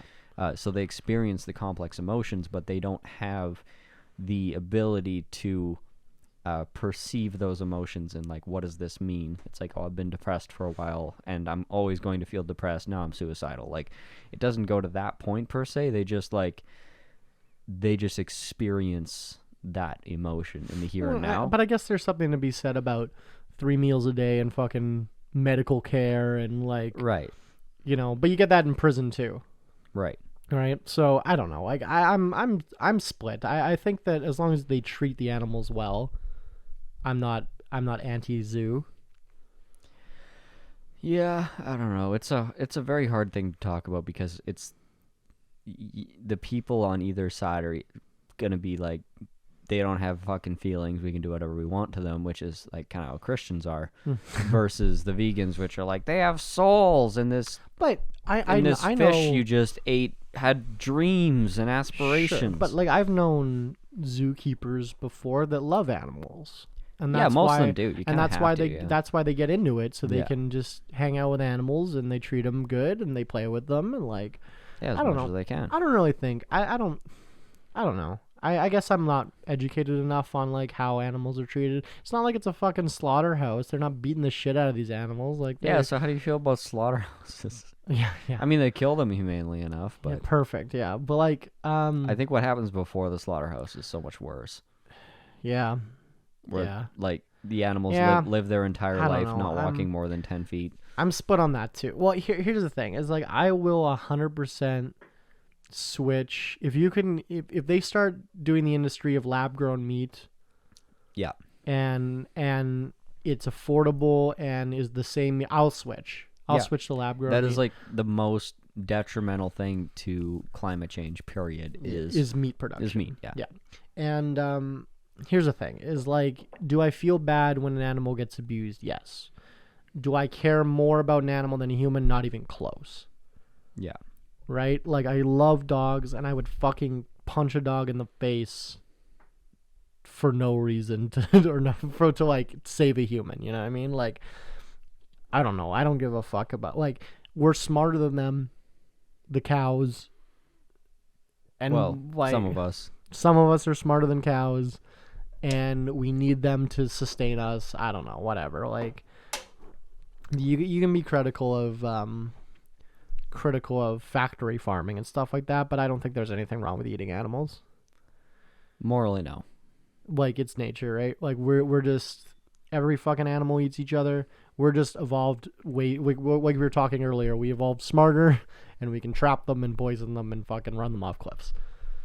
So they experience the complex emotions, but they don't have the ability to perceive those emotions and like, what does this mean? It's like, oh, I've been depressed for a while and I'm always going to feel depressed. Now I'm suicidal. Like, it doesn't go to that point per se. They just experience that emotion in the here and now. But I guess there's something to be said about 3 meals a day and fucking medical care and like, Right. but you get that in prison too. Right. Right. So I don't know. Like I'm split. I think that as long as they treat the animals well, I'm not anti-zoo. Yeah, I don't know. It's a very hard thing to talk about because it's the people on either side are gonna be like, they don't have fucking feelings. We can do whatever we want to them, which is like kind of how Christians are, versus the vegans, which are like, they have souls, and this. But I this I fish know, you just ate had dreams and aspirations. sure, but like I've known zookeepers before that love animals. And yeah, that's most why, of them do. You and that's why yeah. that's why they get into it, so they Yeah. can just hang out with animals and they treat them good and they play with them and like Yeah, I don't much know. as they can. I don't really think I don't know. I guess I'm not educated enough on like how animals are treated. It's not like it's a fucking slaughterhouse. They're not beating the shit out of these animals. Like Yeah, so how do you feel about slaughterhouses? yeah. I mean, they kill them humanely enough, but Yeah, perfect. Yeah, but like I think what happens before the slaughterhouse is so much worse. yeah. Where, Yeah. like, the animals Yeah. live their entire I don't life know. not walking more than 10 feet. I'm split on that too. Well, here's the thing: is like I will 100% switch if they start doing the industry of lab grown meat. Yeah. And it's affordable and is the same. I'll switch. I'll Yeah. switch to lab grown. That meat. is like the most detrimental thing to climate change, period, is meat production. is meat, yeah. Yeah. And here's the thing: is like, do I feel bad when an animal gets abused? Yes. Do I care more about an animal than a human? Not even close. Yeah. Right? Like, I love dogs, and I would fucking punch a dog in the face for no reason to like save a human. You know what I mean? Like, I don't know. I don't give a fuck about, like, we're smarter than them, the cows. And Well, like, some of us. Some of us are smarter than cows, and we need them to sustain us. I don't know, whatever. Like, you can be critical of factory farming and stuff like that, but I don't think there's anything wrong with eating animals. Morally, no. Like, it's nature, right? Like, we're just, every fucking animal eats each other. We're just evolved like we were talking earlier. We evolved smarter, and we can trap them and poison them and fucking run them off cliffs.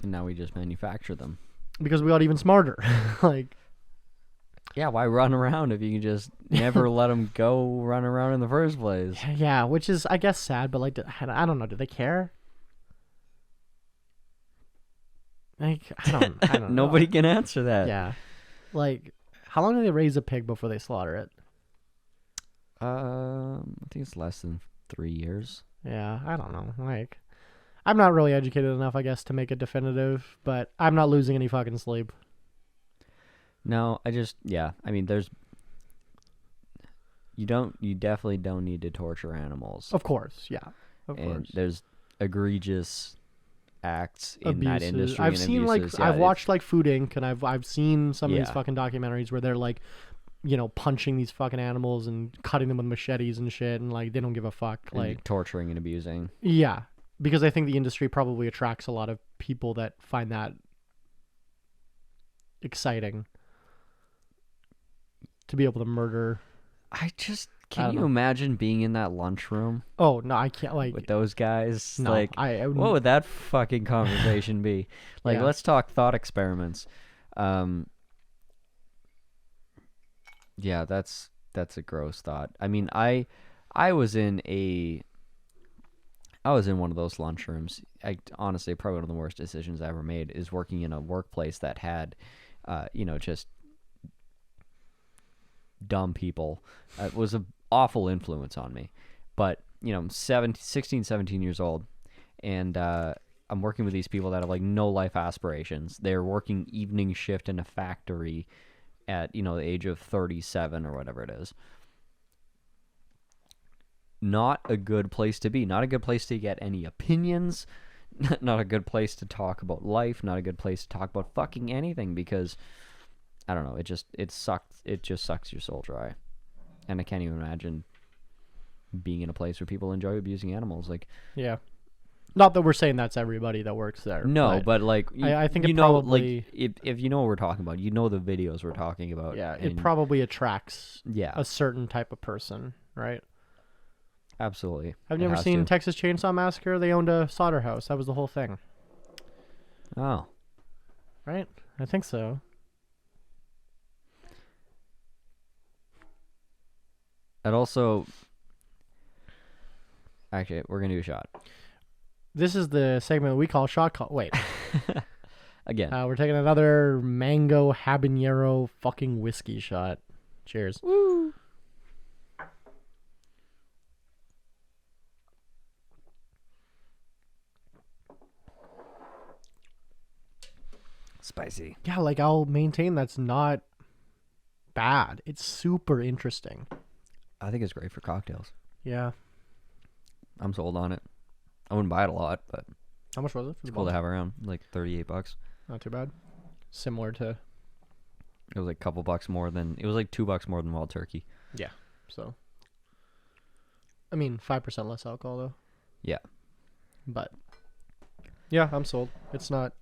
And now we just manufacture them. Because we got even smarter. Like, yeah, why run around if you can just never let them go run around in the first place? yeah, which is, I guess, sad, but like, I don't know. Do they care? Like, I don't know. Nobody can answer that. Yeah. Like, how long do they raise a pig before they slaughter it? I think it's less than 3 years. Yeah, I don't know. Like, I'm not really educated enough, I guess, to make it definitive, but I'm not losing any fucking sleep. No, I mean, you definitely don't need to torture animals. Of course, yeah. Of and course. there's egregious acts in that Abuses. industry. I've and seen abuses. I've watched like Food Inc. and I've seen some of these Yeah. fucking documentaries where they're like, punching these fucking animals and cutting them with machetes and shit, and like they don't give a fuck. and Like, torturing and abusing. yeah, because I think the industry probably attracts a lot of people that find that exciting. To be able to murder. Can you imagine being in that lunchroom Oh no, I can't. Like, with those guys? no, Like, I what would that fucking conversation be? Like, Yeah. let's talk thought experiments. Yeah, that's a gross thought. I mean, I was in one of those lunchrooms. Honestly, probably one of the worst decisions I ever made is working in a workplace that had, just dumb people. It was an awful influence on me. But, 16, 17 years old, and I'm working with these people that have, like, no life aspirations. They're working evening shift in a factory at, the age of 37 or whatever it is. Not a good place to be. Not a good place to get any opinions. Not a good place to talk about life. Not a good place to talk about fucking anything, because I don't know. It just sucks your soul dry. And I can't even imagine being in a place where people enjoy abusing animals. Like, yeah. Not that we're saying that's everybody that works there. no, but like, I think it probably, probably, like, if you know what we're talking about, the videos we're talking about. yeah, it and- probably attracts yeah. a certain type of person, right? Absolutely. Have you ever seen Texas Chainsaw Massacre? They owned a solder house. That was the whole thing. Oh. Right? I think so. And also, actually, we're gonna do a shot. This is the segment we call Shot Call. Wait. Again. We're taking another mango habanero fucking whiskey shot. Cheers. Woo! Spicy. Yeah, like I'll maintain that's not bad. It's super interesting. I think it's great for cocktails. Yeah. I'm sold on it. I wouldn't buy it a lot, but How much was it? it's cool to have around. Like $38. Not too bad. Similar to. It was like a couple bucks more than. It was like $2 more than Wild Turkey. Yeah. So. I mean, 5% less alcohol though. Yeah. But. Yeah, I'm sold. It's not.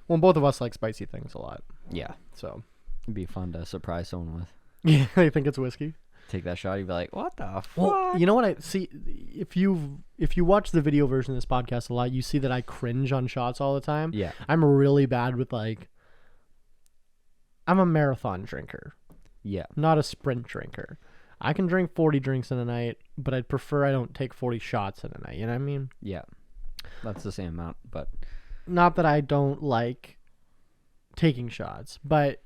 Well, both of us like spicy things a lot. Yeah. So. It'd be fun to surprise someone with. Yeah, I think it's whiskey. Take that shot, you'd be like, "What the fuck?" Well, you know what I see? If you watch the video version of this podcast a lot, you see that I cringe on shots all the time. Yeah. I'm really bad with I'm a marathon drinker, Yeah. not a sprint drinker. I can drink 40 drinks in a night, but I'd prefer I don't take 40 shots in a night. You know what I mean? Yeah. That's the same amount, but Not that I don't like taking shots, but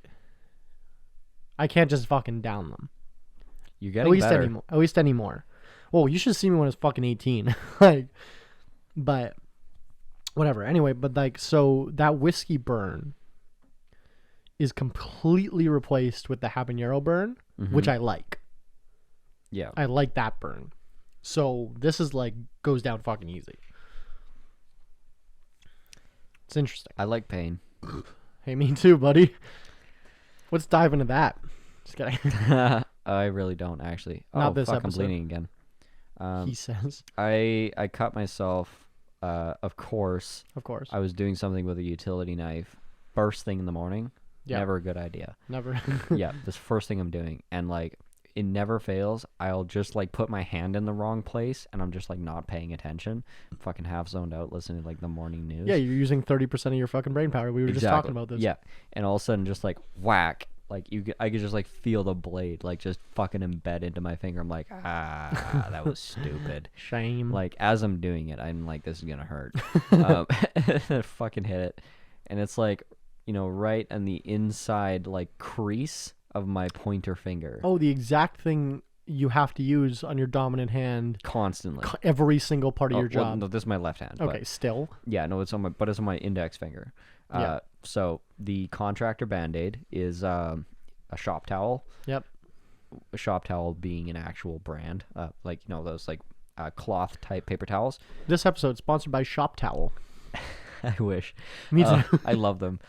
I can't just fucking down them. you're getting better. At least anymore. Well, you should see me when I was fucking 18. But whatever. Anyway, but so that whiskey burn is completely replaced with the habanero burn, which I like. Yeah. I like that burn. So this is goes down fucking easy. It's interesting. I like pain. Hey, me too, buddy. Let's dive into that. Just kidding. I really don't actually. Not this fuck, episode. I'm bleeding again. He says. I cut myself. Of course. Of course. I was doing something with a utility knife. First thing in the morning. Yeah. Never a good idea. Never. Yeah, this first thing I'm doing, and it never fails. I'll just put my hand in the wrong place, and I'm just not paying attention. Fucking half zoned out, listening to the morning news. Yeah, you're using 30% of your fucking brain power. We were just talking about this. Yeah, and all of a sudden, just whack. I could just feel the blade just fucking embed into my finger. I'm like, that was stupid. Shame. As I'm doing it, I'm like, this is gonna hurt. Fucking hit it, and it's right on the inside crease of my pointer finger. Oh, the exact thing you have to use on your dominant hand Constantly. Every single part of your job. Well, no, this is my left hand. Okay, but, still. yeah, no, it's on my index finger. Yeah. So the contractor Band-Aid is a shop towel. Yep. A shop towel being an actual brand, those cloth type paper towels. This episode sponsored by Shop Towel. I wish. Me too. I love them.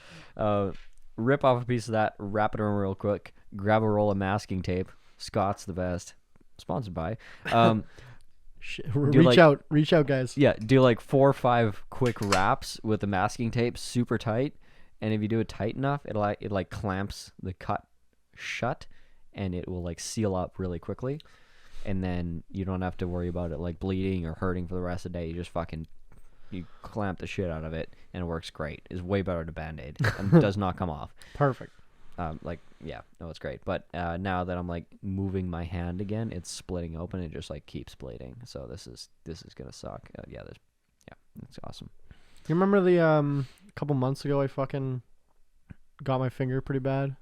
Rip off a piece of that, wrap it around real quick, grab a roll of masking tape. Scott's the best. Sponsored by. Reach out, guys. Yeah, do 4 or 5 quick wraps with the masking tape, super tight. And if you do it tight enough, it clamps the cut shut, and it will seal up really quickly. And then you don't have to worry about it bleeding or hurting for the rest of the day. You just you clamp the shit out of it, and it works great. It's way better than Band-Aid and does not come off. Perfect. Yeah, no, it's great. But now that I'm moving my hand again, it's splitting open. It just keeps bleeding. So this is gonna suck. It's awesome. You remember the couple months ago I fucking got my finger pretty bad?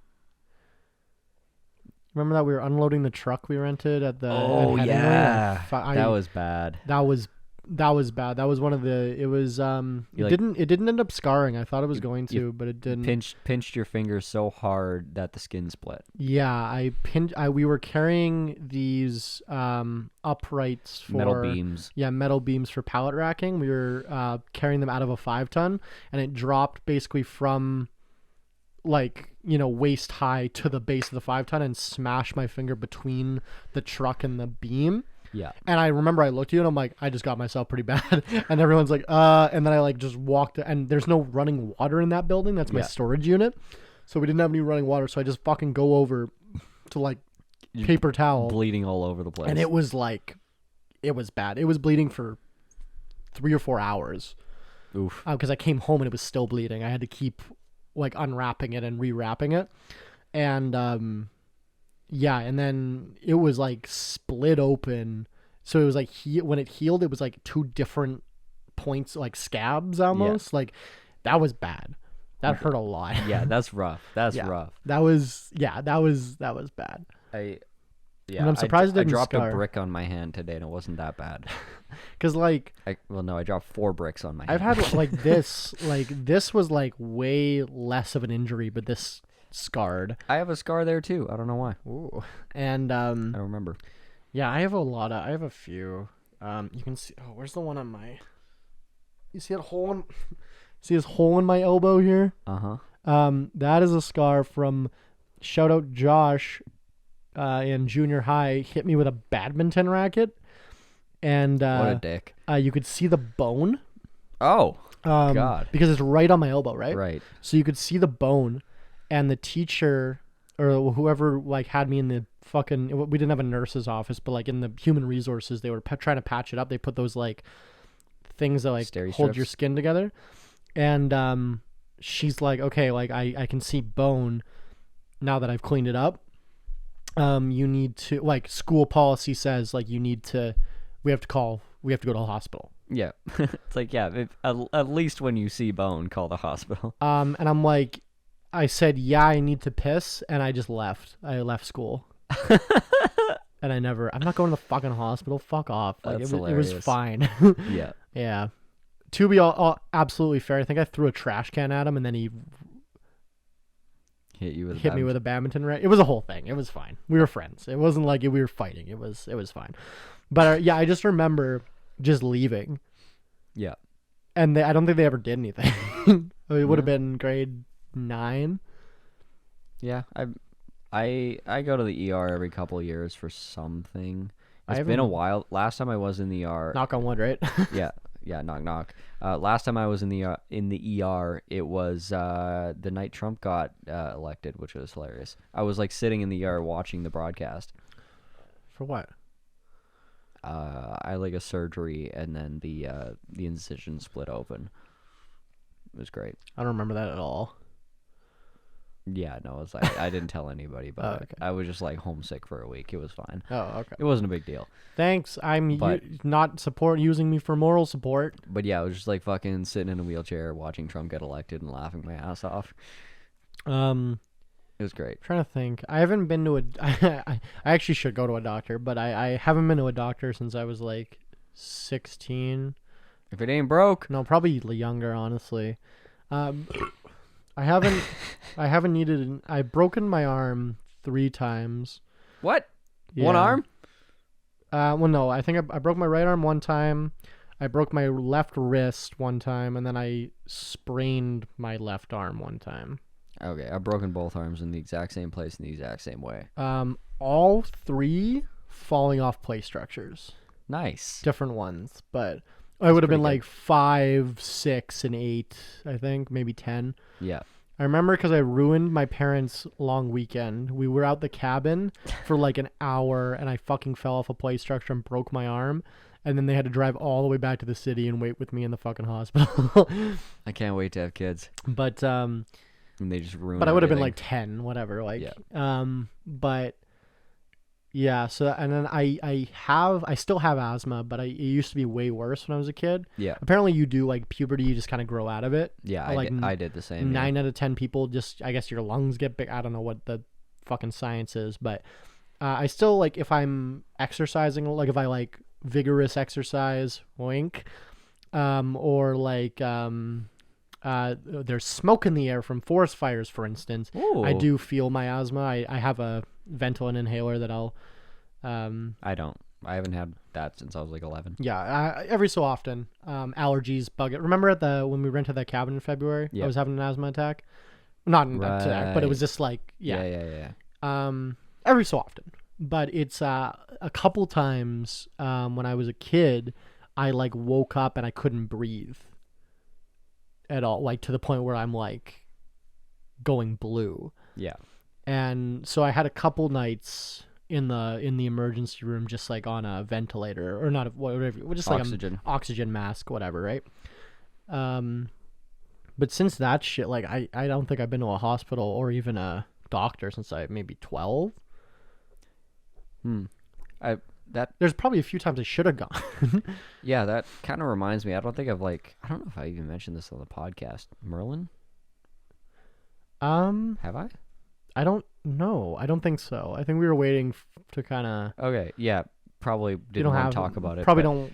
Remember that we were unloading the truck we rented at the at yeah, that was bad. That was bad. That was one of the. It was it didn't end up scarring. I thought it was going to, but it didn't. Pinched your finger so hard that the skin split. Yeah, we were carrying these uprights for metal beams. Yeah, metal beams for pallet racking. We were carrying them out of a 5-ton, and it dropped basically from waist high to the base of the 5-ton and smashed my finger between the truck and the beam. Yeah. And I remember I looked at you and I'm like, I just got myself pretty bad. And everyone's like, and then I just walked, and there's no running water in that building. That's my storage unit. So we didn't have any running water. So I just fucking go over to paper towel. Bleeding all over the place. And it was it was bad. It was bleeding for 3 or 4 hours. Oof. Because I came home and it was still bleeding. I had to keep like unwrapping it and rewrapping it, and and then it was like split open. So it was like when it healed, it was like 2 different points, like scabs almost. Like that was bad. That hurt a lot. Yeah, that's rough. That's rough. That was bad. And I'm surprised I it didn't dropped scar. a brick on my hand today, and it wasn't that bad. Because like I dropped 4 bricks on my I've hand. had like this was like way less of an injury, but this scarred. I have a scar there too. I don't know why. Ooh. And I don't remember. yeah, I have a few. You can see. Oh, where's the one on my? You see that hole in? See this hole in my elbow here? That is a scar from. Shout out Josh, in junior high, hit me with a badminton racket, and What a dick. you could see the bone. Oh, God. Because it's right on my elbow, right? Right. So you could see the bone, and the teacher or whoever like had me in the fucking. We didn't have a nurse's office, but like in the human resources, they were trying to patch it up. They put those like things that like Steri hold your strips? skin together, and she's like, okay, like I can see bone now that I've cleaned it up. You need to, like, school policy says, like, we have to go to the hospital. Yeah. It's like, yeah, at least when you see bone, call the hospital. And I'm like, I said, yeah, I need to piss, and I just left. I left school. And I'm not going to the fucking hospital. Fuck off. Like, That's it was hilarious. fine. Yeah. Yeah. To be all absolutely fair, I think I threw a trash can at him, and then he Hit you with hit me with a badminton racket. It was a whole thing. It was fine. We were friends. It wasn't like we were fighting. It was fine. But yeah, I just remember just leaving. Yeah. And I don't think they ever did anything. It would have Yeah. been grade 9. Yeah. I go to the ER every couple of years for something. I It's been a haven't- while. Last time I was in the ER. Knock on wood, right? Yeah, knock knock. Last time I was in the ER, it was the night Trump got elected, which was hilarious. I was like sitting in the ER watching the broadcast. For what? I had like a surgery, and then the incision split open. It was great. I don't remember that at all. Yeah, no, it was like I didn't tell anybody, but Oh, okay. I was just like homesick for a week. It was fine. Oh, okay. It wasn't a big deal. Thanks. I'm But- not using me for moral support. But yeah, I was just like fucking sitting in a wheelchair watching Trump get elected and laughing my ass off. It was great. Trying to think. I haven't been to I actually should go to a doctor, but I haven't been to a doctor since I was like 16. If it ain't broke, No, probably younger, honestly. I haven't needed. I've broken my arm 3 times. what? One Yeah. arm? Well, no, I think I broke my right arm one time. I broke my left wrist one time, and then I sprained my left arm one time. Okay, I've broken both arms in the exact same place in the exact same way. All 3 falling off play structures. Nice. Different ones, but I would have been pretty like 5, 6, and 8, I think, maybe 10. Yeah. I remember because I ruined my parents' long weekend. We were out the cabin for like an hour, and I fucking fell off a play structure and broke my arm. And then they had to drive all the way back to the city and wait with me in the fucking hospital. I can't wait to have kids. But And they just ruin I would have been everything. like 10, whatever. Like, Yeah. but yeah. So and then I still have asthma, but it used to be way worse when I was a kid. Yeah. Apparently, you do like puberty, you just kind of grow out of it. Yeah, Like, I did the same. 9 out of 10 people just, I guess your lungs get big. I don't know what the fucking science is, but I still like if I'm exercising, like if I like vigorous exercise, wink, or like there's smoke in the air from forest fires, for instance. Ooh. I do feel my asthma. I have a Ventolin inhaler that I'll I don't. I haven't had that since I was like 11. yeah, every so often. Allergies bug it. Remember when we rented that cabin in February? Yeah. I was having an asthma attack. Not an attack, but it was Right. just like yeah. Yeah. Every so often. But it's a couple times when I was a kid, I like woke up and I couldn't breathe at all, like to the point where I'm like going blue. Yeah. And so I had a couple nights in the emergency room, just like on a ventilator or not, whatever, just like Oxygen. an oxygen mask, whatever, right? But since that shit, like I don't think I've been to a hospital or even a doctor since I maybe 12. There's probably a few times I should have gone. Yeah, that kind of reminds me. I don't know if I even mentioned this on the podcast. Merlin? Have I? I don't know. I don't think so. I think we were waiting to kind of. Okay, yeah, probably didn't want to talk about it. Probably but don't.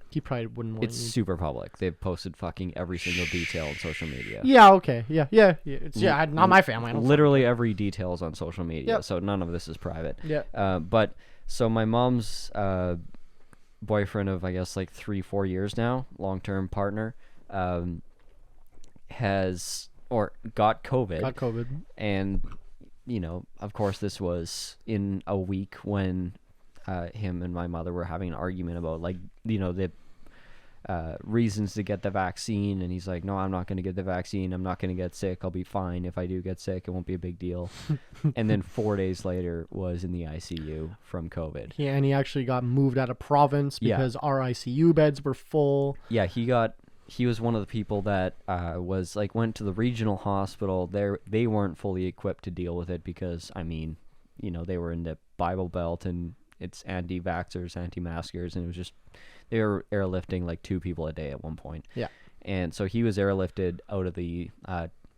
He probably wouldn't want. It's super public. They've posted fucking every single detail on social media. Yeah. Okay. Yeah. It's not my family. I don't Literally every detail is on social media, Yep. so none of this is private. Yeah. But so my mom's boyfriend of I guess like 3-4 years now, long-term partner, got COVID. And of course, this was in a week when him and my mother were having an argument about the reasons to get the vaccine, and he's like, no, I'm not going to get the vaccine, I'm not going to get sick, I'll be fine. If I do get sick, it won't be a big deal. And then 4 days later was in the ICU from COVID. Yeah, and he actually got moved out of province because our ICU beds were full. Yeah, he was one of the people that went to the regional hospital. They weren't fully equipped to deal with it because they were in the Bible Belt and it's anti-vaxxers, anti-maskers, and it was just they were airlifting like 2 people a day at one point. Yeah. And so he was airlifted out of the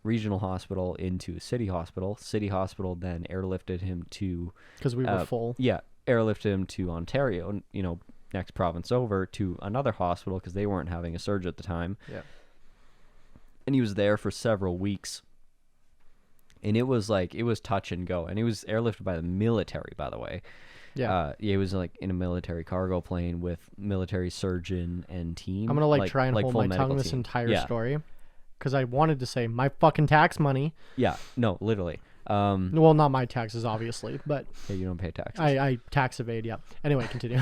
regional hospital into City Hospital. City Hospital then airlifted him to because we were full. Yeah, airlifted him to Ontario, next province over, to another hospital because they weren't having a surge at the time. Yeah. And he was there for several weeks. And it was touch and go. And he was airlifted by the military, by the way. Yeah. It was like in a military cargo plane with military surgeon and team. I'm going to try and hold my tongue this entire story because I wanted to say my fucking tax money. Yeah. No, literally. Well, not my taxes, obviously, but yeah, you don't pay taxes. I tax evade. Yeah. Anyway, continue.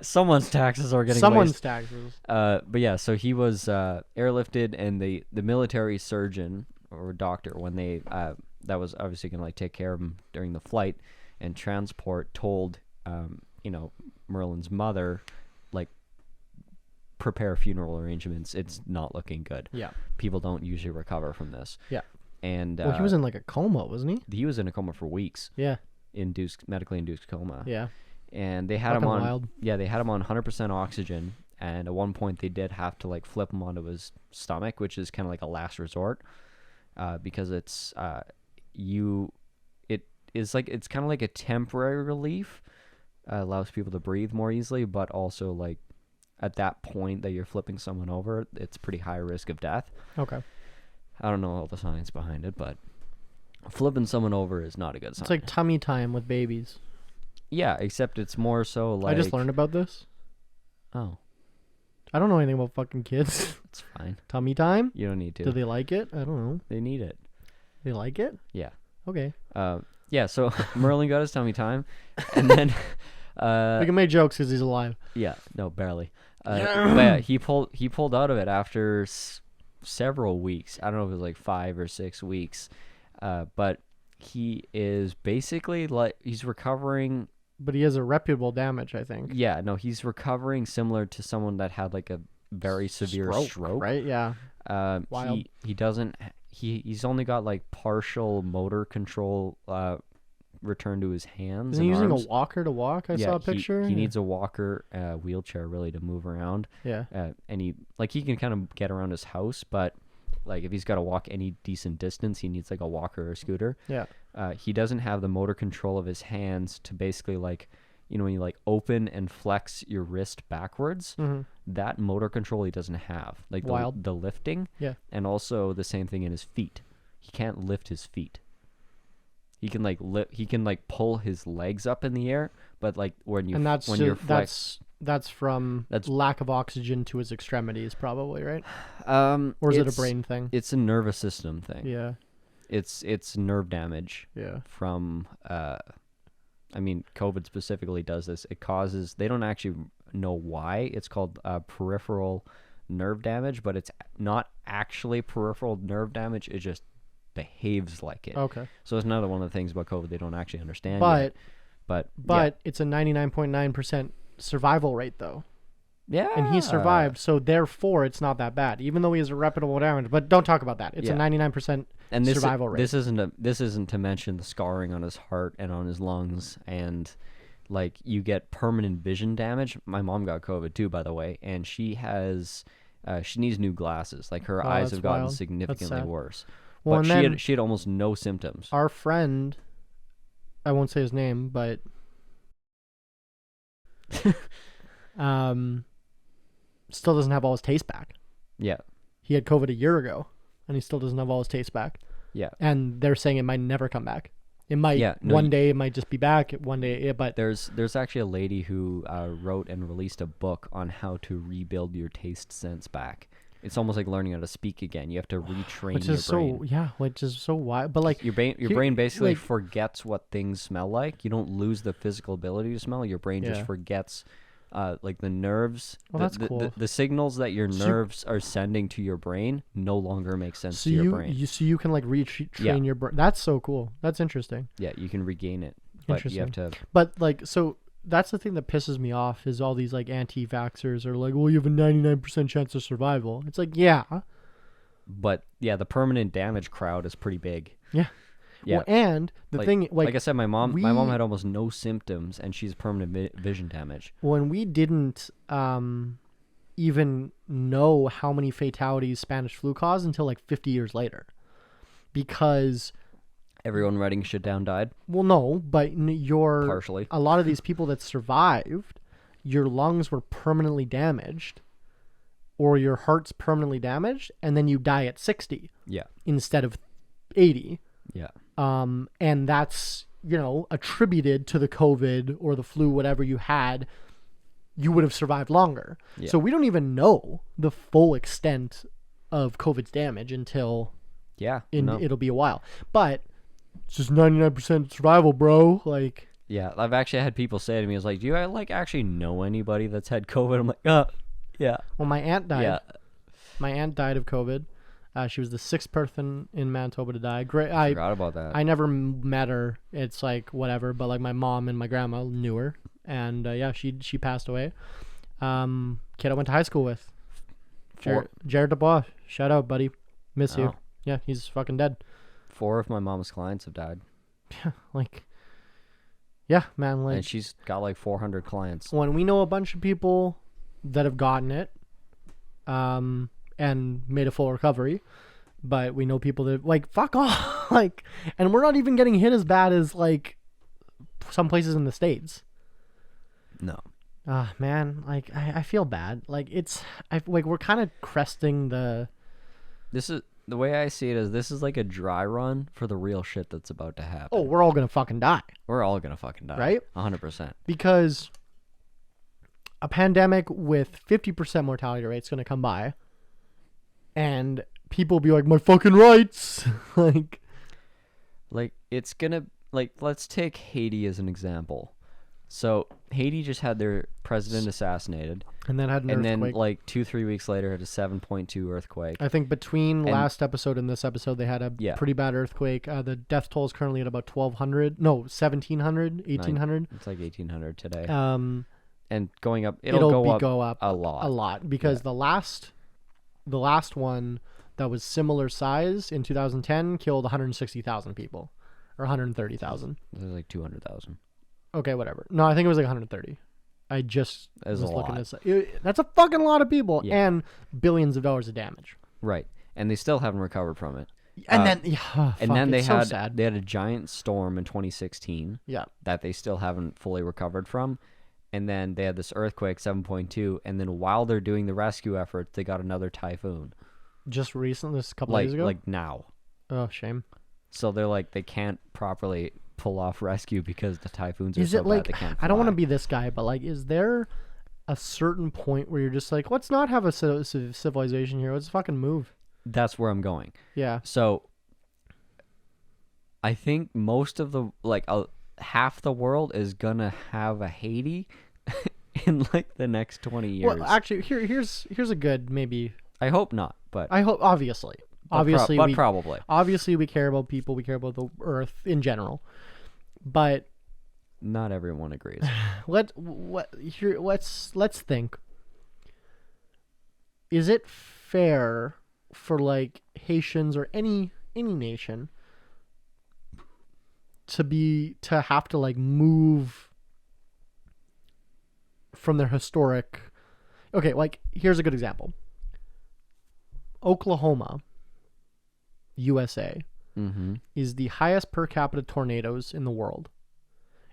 Someone's taxes are getting someone's taxes. But yeah, so he was airlifted, and the military surgeon or doctor, when they that was obviously gonna take care of him during the flight and transport, told Merlin's mother, prepare funeral arrangements. It's not looking good. Yeah. People don't usually recover from this. Yeah. And he was in a coma, wasn't he? He was in a coma for weeks. Yeah. Medically induced coma. Yeah. And they had him on wild. Yeah, they had him on 100% oxygen, and at one point they did have to flip him onto his stomach, which is kind of like a last resort, because it's it's kind of like a temporary relief, allows people to breathe more easily, but also at that point that you're flipping someone over, it's pretty high risk of death. Okay. I don't know all the science behind it, but flipping someone over is not a good sign. It's like tummy time with babies. Yeah, except it's more so I just learned about this. Oh. I don't know anything about fucking kids. It's fine. Tummy time? You don't need to. Do they like it? I don't know. They need it. They like it? Yeah. Okay. Yeah, so Merlin got his tummy time, and then we can make jokes because he's alive. Yeah, no, barely. But yeah, he pulled out of it after several weeks. I don't know if it was 5 or 6 weeks, but he is basically he's recovering. But he has irreparable damage, I think. Yeah, no, he's recovering similar to someone that had a very severe stroke. Right? Yeah. Wild. He doesn't. He's only got partial motor control return to his hands. Is he using arms. A walker to walk? I saw a picture. He needs a walker, wheelchair really to move around. Yeah. And he can kind of get around his house, but if he's got to walk any decent distance, he needs a walker or a scooter. Yeah. He doesn't have the motor control of his hands to basically when you open and flex your wrist backwards, that motor control he doesn't have. Wild. The lifting. Yeah. And also the same thing in his feet. He can't lift his feet. He can he can pull his legs up in the air, but that's from lack of oxygen to his extremities, probably, right? Or is it a brain thing? It's a nervous system thing. Yeah. It's nerve damage. Yeah. From COVID specifically does this. It causes, they don't actually know why. It's called peripheral nerve damage, but it's not actually peripheral nerve damage. It just behaves like it. Okay. So it's another one of the things about COVID they don't actually understand but yet. But it's a 99.9% survival rate though. yeah. And he survived, so therefore it's not that bad, even though he has irreparable damage. But don't talk about that. It's a 99% survival rate. This isn't to mention the scarring on his heart and on his lungs, and like you get permanent vision damage. My mom got COVID too, by the way, and she needs new glasses. Like her eyes have gotten significantly worse. Well, but she had almost no symptoms. Our friend, I won't say his name, but still doesn't have all his taste back. Yeah. He had COVID a year ago, and he still doesn't have all his taste back. Yeah. And they're saying it might never come back. It might one day it might just be back. One day, but there's actually a lady who wrote and released a book on how to rebuild your taste sense back. It's almost like learning how to speak again. You have to retrain your brain. Which is so wild. But like your brain basically forgets what things smell like. You don't lose the physical ability to smell. Your brain just forgets. Like the nerves, that's cool. The signals that your nerves are sending to your brain no longer make sense to your brain. So you can like retrain your brain. That's so cool. That's interesting. Yeah, you can regain it. But you have to. But like, so that's the thing that pisses me off is all these like anti-vaxxers are like, well, you have a 99% chance of survival. It's like, yeah. But yeah, the permanent damage crowd is pretty big. Yeah. Yeah. Well, and the thing, like I said, my mom had almost no symptoms, and she's permanent vision damage. When we didn't even know how many fatalities Spanish flu caused until like 50 years later, because everyone writing shit down died. Well, no, but partially. A lot of these people that survived, your lungs were permanently damaged, or your heart's permanently damaged, and then you die at 60. Yeah. Instead of 80. Yeah. And that's, attributed to the COVID or the flu, whatever you had, you would have survived longer. Yeah. So we don't even know the full extent of COVID's damage until it'll be a while. But it's just 99% survival, bro. Like, yeah, I've actually had people say to me, "It's like, do you actually know anybody that's had COVID?" I'm like, yeah. Well, my aunt died. Yeah. My aunt died of COVID. She was the 6th person in Manitoba to die. Great. I forgot about that. I never met her. It's like whatever, but like my mom and my grandma knew her, and she passed away. Kid I went to high school with, Jared Dubois. Shout out, buddy. Miss you. Yeah, he's fucking dead. 4 of my mom's clients have died. Yeah, man. Like, and she's got like 400 clients. When we know a bunch of people that have gotten it, and made a full recovery, but we know people that like fuck off, like, and we're not even getting hit as bad as like some places in the States. No. Man, like I feel bad. Like we're kind of cresting the. This is the way I see it is this is like a dry run for the real shit that's about to happen. Oh, we're all gonna fucking die. We're all gonna fucking die. Right? 100%. Because a pandemic with 50% mortality rate is gonna come by. And people will be like, my fucking rights. like it's gonna, like, let's take Haiti as an example. So Haiti just had their president assassinated. And then had an earthquake. And then like 2-3 weeks later had a 7.2 earthquake. I think between last episode and this episode, they had a pretty bad earthquake. The death toll is currently at about 1,200. No, 1,700, 1,800. It's like 1,800 today. And going up, it'll go up a lot. A lot. Because the last one that was similar size in 2010 killed 160,000 people, or 130,000. It was like 200,000. Okay, whatever. No, I think it was like 130. I just was looking at it. That's a fucking lot of people and billions of dollars of damage. Right, and they still haven't recovered from it. And then they had a giant storm in 2016. Yeah, that they still haven't fully recovered from. And then they had this earthquake, 7.2, and then while they're doing the rescue efforts, they got another typhoon. Just recently, this couple days ago? Like now. Oh, shame. So they're like, they can't properly pull off rescue because the typhoons are so bad they can't fly. I don't want to be this guy, but like, is there a certain point where you're just like, let's not have a civilization here. Let's fucking move. That's where I'm going. Yeah. So I think most of the, half the world is gonna have a Haiti in like the next 20 years. Well, actually, here's a good maybe. I hope not, but I hope obviously probably. Obviously, we care about people. We care about the Earth in general, but not everyone agrees. Let's think. Is it fair for like Haitians or any nation to have to like move from their historic? Okay, like here's a good example. Oklahoma, USA, is the highest per capita tornadoes in the world,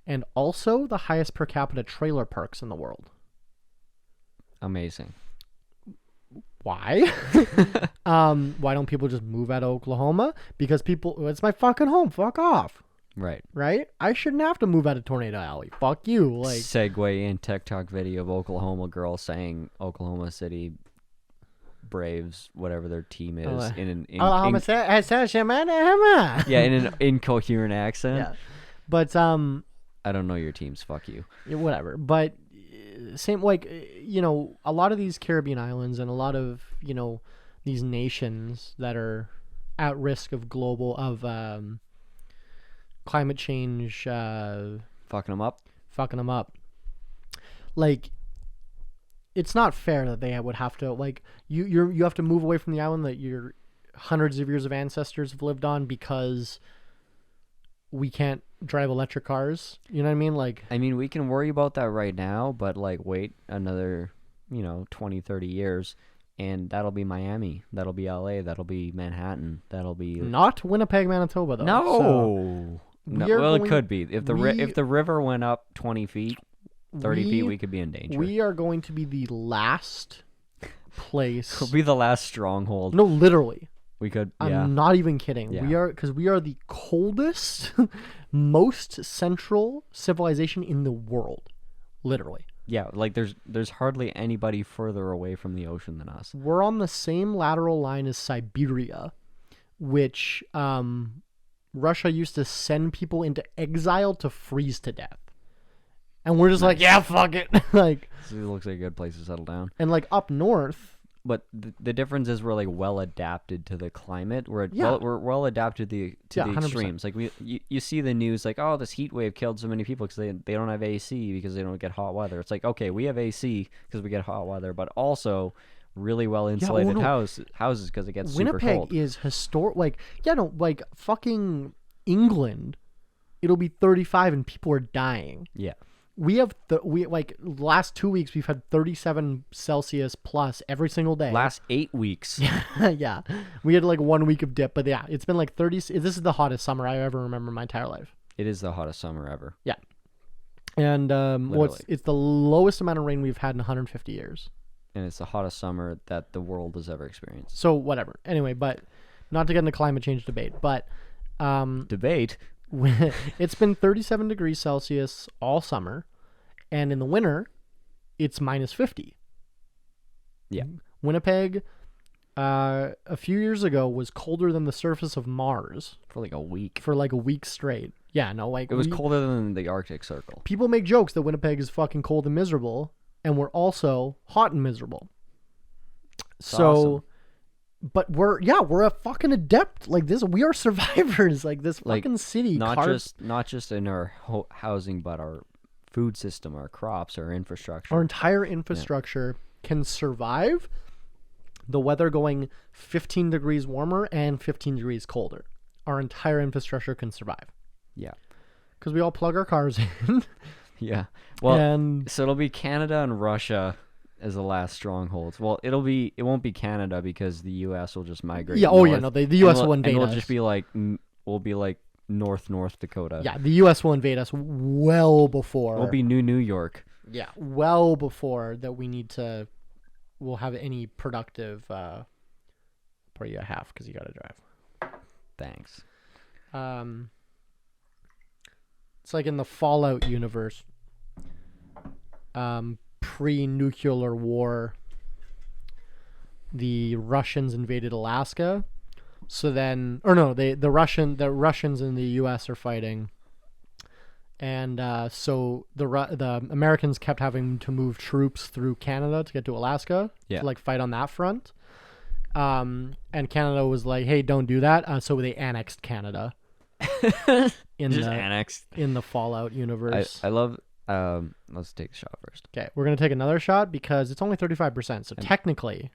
and also the highest per capita trailer parks in the world. Amazing. Why? Why don't people just move out of Oklahoma? Because it's my fucking home. Fuck off. Right? I shouldn't have to move out of Tornado Alley. Fuck you. Like segue in TikTok video of Oklahoma girl saying Oklahoma City Braves, whatever their team is, in an incoherent accent. Yeah. But I don't know your teams. Fuck you. Whatever. But same, like, you know, a lot of these Caribbean islands and a lot of, you know, these nations that are at risk of climate change fucking them up. Like, it's not fair that they would have to, like, you have to move away from the island that your hundreds of years of ancestors have lived on because we can't drive electric cars. You know what I mean? Like, I mean, we can worry about that right now, but like wait another, 20, 30 years and that'll be Miami, that'll be LA, that'll be Manhattan, that'll be not Winnipeg, Manitoba though. No. Well, it could be. If the river went up 20 feet, 30 feet, we could be in danger. We are going to be the last place. We'll be the last stronghold. No, literally. We could. I'm not even kidding. Yeah. We are the coldest, most central civilization in the world, literally. Yeah, like there's hardly anybody further away from the ocean than us. We're on the same lateral line as Siberia, which Russia used to send people into exile to freeze to death. And we're just like, yeah, fuck it. Like, so it looks like a good place to settle down. And like up north. But the difference is we're like well adapted to the climate. We're well adapted to the 100%. extremes. Like you see the news like, oh, this heat wave killed so many people because they don't have AC because they don't get hot weather. It's like, okay, we have AC because we get hot weather, but also really well insulated houses because it gets super cold. Winnipeg is historic. Like fucking England, it'll be 35 and people are dying. Yeah. We have last 2 weeks we've had 37 Celsius plus every single day. Last 8 weeks. Yeah. We had like 1 week of dip, but yeah, it's been like 30. This is the hottest summer I ever remember in my entire life. It is the hottest summer ever. Yeah. And it's the lowest amount of rain we've had in 150 years. And it's the hottest summer that the world has ever experienced. So whatever. Anyway, but not to get into climate change debate, but debate. It's been 37 degrees Celsius all summer, and in the winter, it's minus 50. Yeah. Winnipeg, a few years ago, was colder than the surface of Mars. For like a week. For like a week straight. Yeah, no, like... It was colder than the Arctic Circle. People make jokes that Winnipeg is fucking cold and miserable, and we're also hot and miserable. Awesome. But we're a fucking adept like this. We are survivors like this fucking city. Not just in our housing, but our food system, our crops, our infrastructure. Our entire infrastructure can survive the weather going 15 degrees warmer and 15 degrees colder. Our entire infrastructure can survive. Yeah. Because we all plug our cars in. Yeah. Well, so it'll be Canada and Russia as the last strongholds. Well, it won't be Canada because the U.S. will just migrate. Yeah. north, the U.S. will invade us. And we'll just be like, we'll be like North Dakota. Yeah, the U.S. will invade us well before. We'll be New York. Yeah, well before that we'll have any productive. Pour you a half because you got to drive. Thanks. It's like in the Fallout universe. Pre-nuclear war, the Russians invaded Alaska. So then, the Russians and the U.S. are fighting, and so the Americans kept having to move troops through Canada to get to Alaska to like fight on that front. And Canada was like, "Hey, don't do that." So they annexed Canada, in Just the annexed. in the Fallout universe. I love. Let's take a shot first. Okay, we're gonna take another shot because it's only 35%. So technically,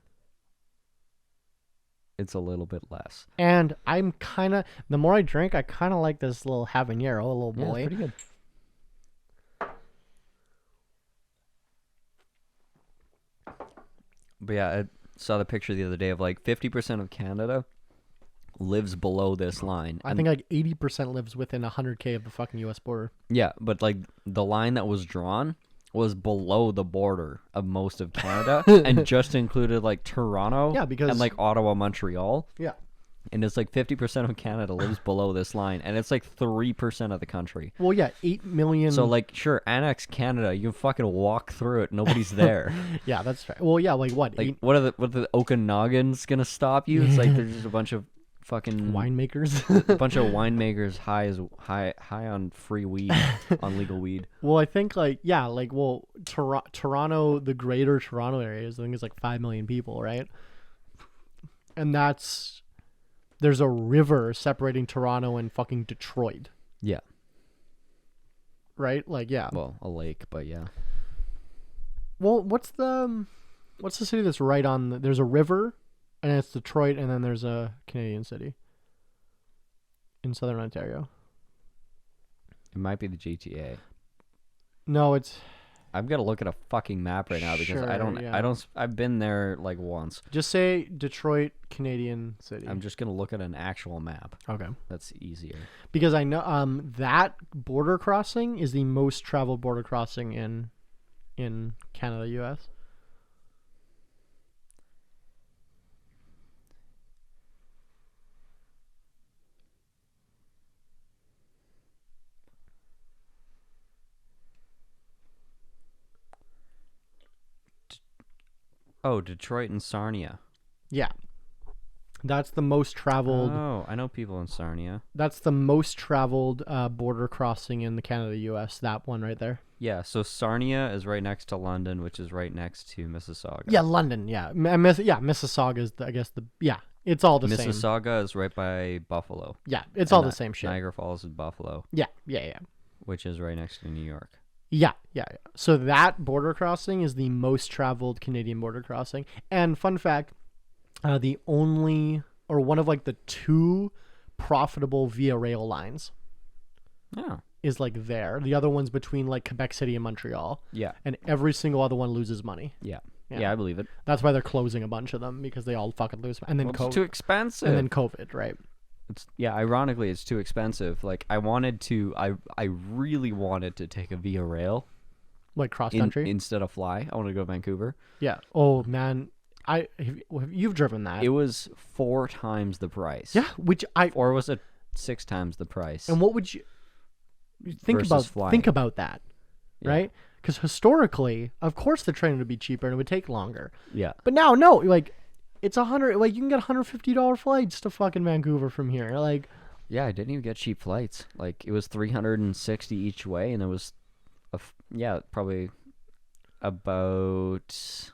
it's a little bit less. And I'm kind of, the more I drink, I kind of like this little habanero, a little Yeah, boy. it's pretty good. But yeah, I saw the picture the other day of like 50% of Canada lives below this line. I think like 80% lives within 100K of the fucking U.S. border. Yeah, but like the line that was drawn was below the border of most of Canada and just included like Toronto and like Ottawa, Montreal. Yeah. And it's like 50% of Canada lives below this line, and it's like 3% of the country. Well, yeah, 8 million. So like, sure, annex Canada, you can fucking walk through it. Nobody's there. Yeah, that's fair. Well, yeah, like what? Like, what are the Okanogans gonna stop you? It's like there's just a bunch of fucking winemakers, a bunch of winemakers high on free weed, on legal weed. Well, I think Toronto, the greater Toronto area, I think it's like 5 million people, right? And there's a river separating Toronto and fucking Detroit. Yeah. Right? Like, yeah. Well, a lake, but yeah. Well, what's the city that's right on there's a river, and it's Detroit, and then there's a Canadian city in southern Ontario. It might be the GTA. No, I've got to look at a fucking map right now because I've been there like once. Just say Detroit, Canadian city. I'm just gonna look at an actual map. Okay. That's easier. Because I know that border crossing is the most traveled border crossing in Canada, US. Oh, Detroit and Sarnia. Yeah. That's the most traveled. Oh, I know people in Sarnia. That's the most traveled border crossing in the Canada-US. That one right there. Yeah, so Sarnia is right next to London, which is right next to Mississauga. Yeah, London. Yeah, Mississauga is it's all the same. Mississauga is right by Buffalo. Yeah, it's all the same shit. Niagara Falls is Buffalo. Yeah. Which is right next to New York. Yeah. So that border crossing is the most traveled Canadian border crossing. And fun fact, the only or one of like the two profitable via rail lines. Oh. Is like there. The other one's between like Quebec City and Montreal. Yeah. And every single other one loses money. Yeah, I believe it. That's why they're closing a bunch of them, because they all fucking lose. And then it's too expensive. And then COVID, right? Ironically, it's too expensive. Like I really wanted to take a via rail, like cross country instead of fly. I want to go to Vancouver. Yeah. Oh man, you've driven that. It was 4 times the price. Yeah, or was it 6 times the price? And what would you think about that, right? Because historically, of course, the train would be cheaper and it would take longer. Yeah. But now, no, like. It's $100. Like you can get $150 flights to fucking Vancouver from here. Like, yeah, I didn't even get cheap flights. Like it was $360 each way, and it was, probably about.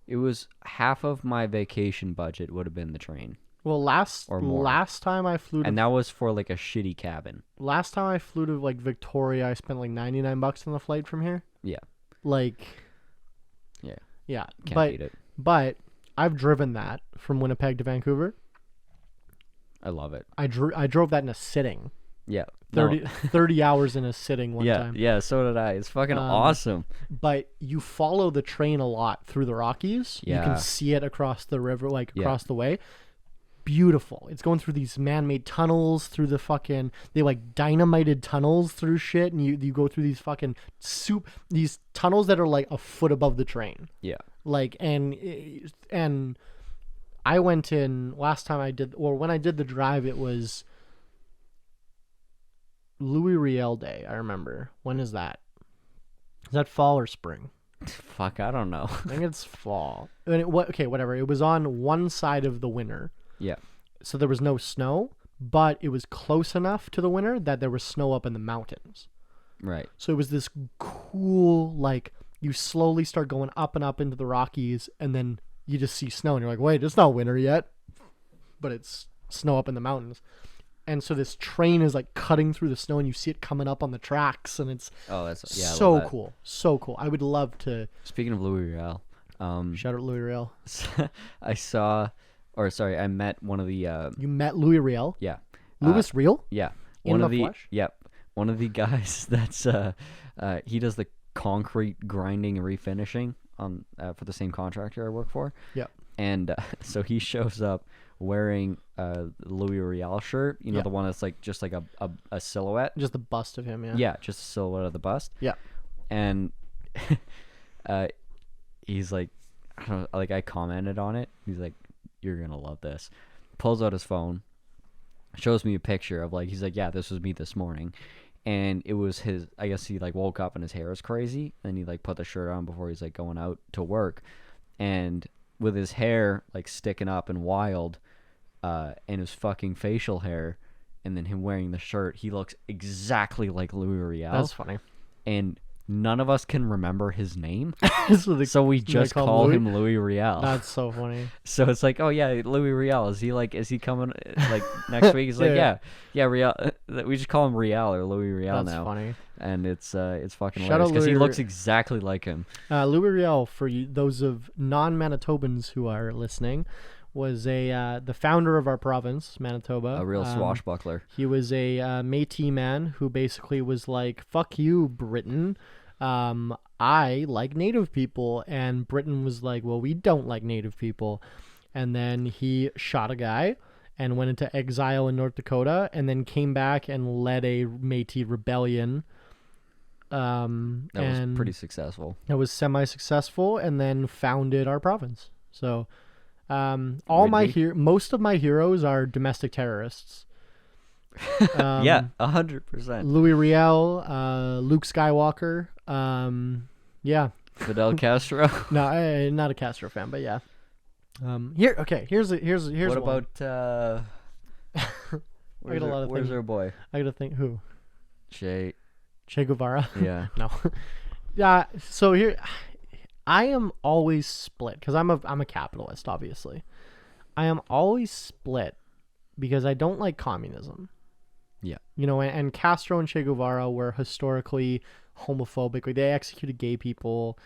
It was half of my vacation budget would have been the train. Well, last time I flew, and that was for like a shitty cabin. Last time I flew to like Victoria, I spent like $99 on the flight from here. Yeah. Like. Yeah. Can't beat it. But. I've driven that from Winnipeg to Vancouver. I love it. I drove that in a sitting. Yeah. 30 hours in a sitting one time. Yeah, so did I. It's fucking awesome. But you follow the train a lot through the Rockies. Yeah. You can see it across the river, like across the way. Beautiful. It's going through these man-made tunnels through the fucking, they like dynamited tunnels through shit, and you go through these fucking these tunnels that are like a foot above the train. Yeah. Like, and I went in last time when I did the drive, it was Louis Riel Day. I remember. When is that? Is that fall or spring? Fuck, I don't know. I think it's fall. Okay, whatever. It was on one side of the winter. Yeah. So there was no snow, but it was close enough to the winter that there was snow up in the mountains. Right. So it was this cool, like, you slowly start going up and up into the Rockies, and then you just see snow, and you're like, wait, it's not winter yet. But it's snow up in the mountains. And so this train is like cutting through the snow, and you see it coming up on the tracks, and it's Oh, that's I love so that. cool, so cool. I would love to Speaking of Louis Riel, shout out Louis Riel. I met one of the You met Louis Riel, yeah, Louis Riel, yeah, in one the of the flesh. yep, one of the guys that's he does the concrete grinding and refinishing on for the same contractor I work for. Yep. And so he shows up wearing Louis Riel shirt, you know, Yeah. the one that's like just like a silhouette. Just the bust of him, yeah. Yeah, just a silhouette of the bust. Yeah. And he's like, I don't know, like I commented on it. He's like, "You're gonna love this." Pulls out his phone, shows me a picture of like, he's like, "Yeah, this was me this morning." And it was his, I guess he like woke up and his hair is crazy. And he like put the shirt on before he's like going out to work. And with his hair like sticking up and wild, and his fucking facial hair, and then him wearing the shirt, he looks exactly like Louis Riel. That's funny. And none of us can remember his name. So, So we just call him Louis Riel. That's so funny. So it's like, oh yeah, Louis Riel. Is he coming like next week? He's like, yeah, Riel. We just call him Riel or Louis Riel That's now. funny. And it's fucking Shout hilarious out because he Louis looks exactly like him. Louis Riel, for you, those of non-Manitobans who are listening, was the founder of our province, Manitoba. A real swashbuckler. He was a Métis man who basically was like, "Fuck you, Britain. I like Native people," and Britain was like, "Well, we don't like Native people." And then he shot a guy and went into exile in North Dakota, and then came back and led a Métis rebellion. That was pretty successful. That was semi-successful, and then founded our province. So, most of my heroes are domestic terrorists. Yeah, 100%. Louis Riel, Luke Skywalker. Yeah. Fidel Castro. No, not a Castro fan, but yeah. Here's What one. about I got a lot of where's things. our boy? I gotta think who. Che Guevara. Yeah. No. Yeah. So here, I am always split because I'm a capitalist, obviously. I am always split because I don't like communism. Yeah. You know, and Castro and Che Guevara were historically homophobic. Like, they executed gay people,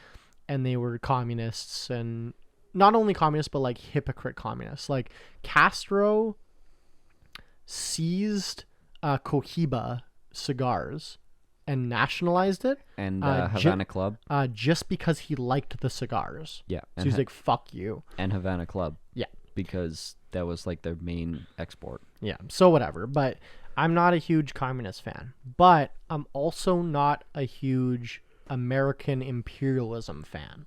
and they were communists, and not only communists, but like hypocrite communists. Like, Castro seized Cohiba cigars and nationalized it. And Havana Club. Just because he liked the cigars. Yeah. So he's like, fuck you. And Havana Club. Yeah. Because that was like their main export. Yeah. So whatever. But I'm not a huge communist fan. But I'm also not a huge American imperialism fan.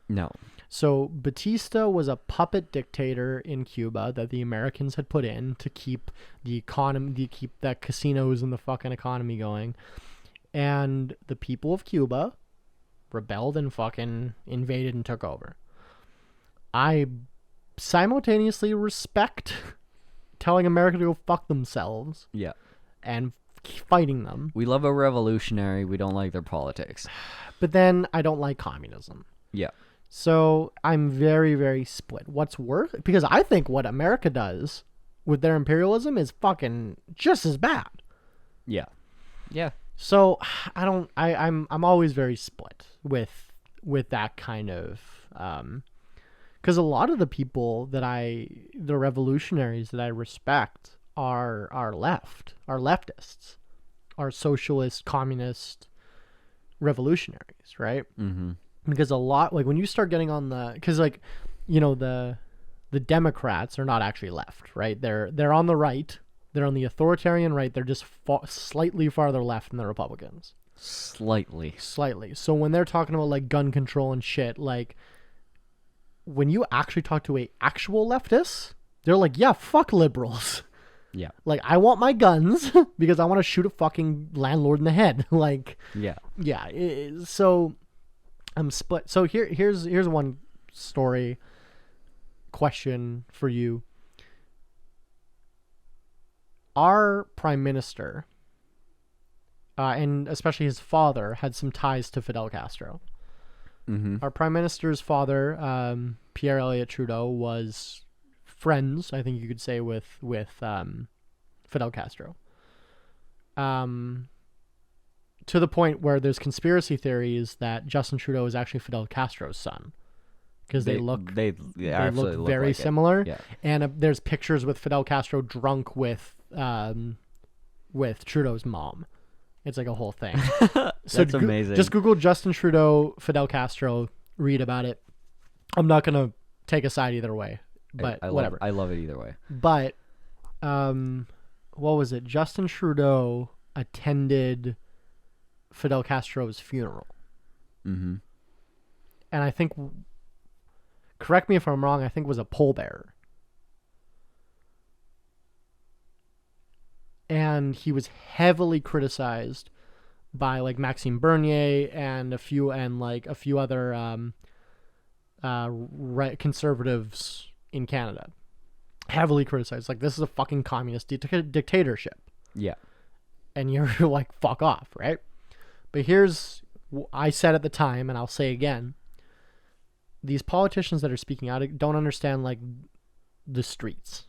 No. So Batista was a puppet dictator in Cuba that the Americans had put in to keep the economy, to keep that casinos and the fucking economy going. And the people of Cuba rebelled and fucking invaded and took over. I simultaneously respect telling America to go fuck themselves. Yeah. And fighting them. We love a revolutionary. We don't like their politics. But then I don't like communism. Yeah. So I'm very, very split. What's worse? Because I think what America does with their imperialism is fucking just as bad. Yeah. Yeah. So I'm always very split with that kind of, because a lot of the people the revolutionaries that I respect are leftists, are socialist, communist revolutionaries, right? Mm-hmm. Because a lot, like when you start getting on because like, you know, the Democrats are not actually left, right? They're on the right. They're on the authoritarian right. They're just slightly farther left than the Republicans. Slightly. So when they're talking about like gun control and shit, like when you actually talk to a actual leftist, they're like, yeah, fuck liberals. Yeah. Like, I want my guns because I want to shoot a fucking landlord in the head. Like, yeah. So I'm split. So here's one story question for you. Our prime minister, and especially his father, had some ties to Fidel Castro. Mm-hmm. Our prime minister's father, Pierre Elliott Trudeau, was friends, I think you could say, with Fidel Castro. To the point where there's conspiracy theories that Justin Trudeau is actually Fidel Castro's son, because they look very like similar. Yeah. And there's pictures with Fidel Castro drunk with Trudeau's mom. It's like a whole thing. That's amazing. Just Google Justin Trudeau, Fidel Castro, read about it. I'm not gonna take a side either way, but whatever. I love it either way. But what was it? Justin Trudeau attended Fidel Castro's funeral. Mm-hmm. And I think, correct me if I'm wrong, I think was a pallbearer. And he was heavily criticized by like Maxime Bernier and a few other conservatives in Canada. Heavily criticized. Like, this is a fucking communist dictatorship. Yeah. And you're like, fuck off, right? But here's, I said at the time, and I'll say again, these politicians that are speaking out don't understand, like, the streets.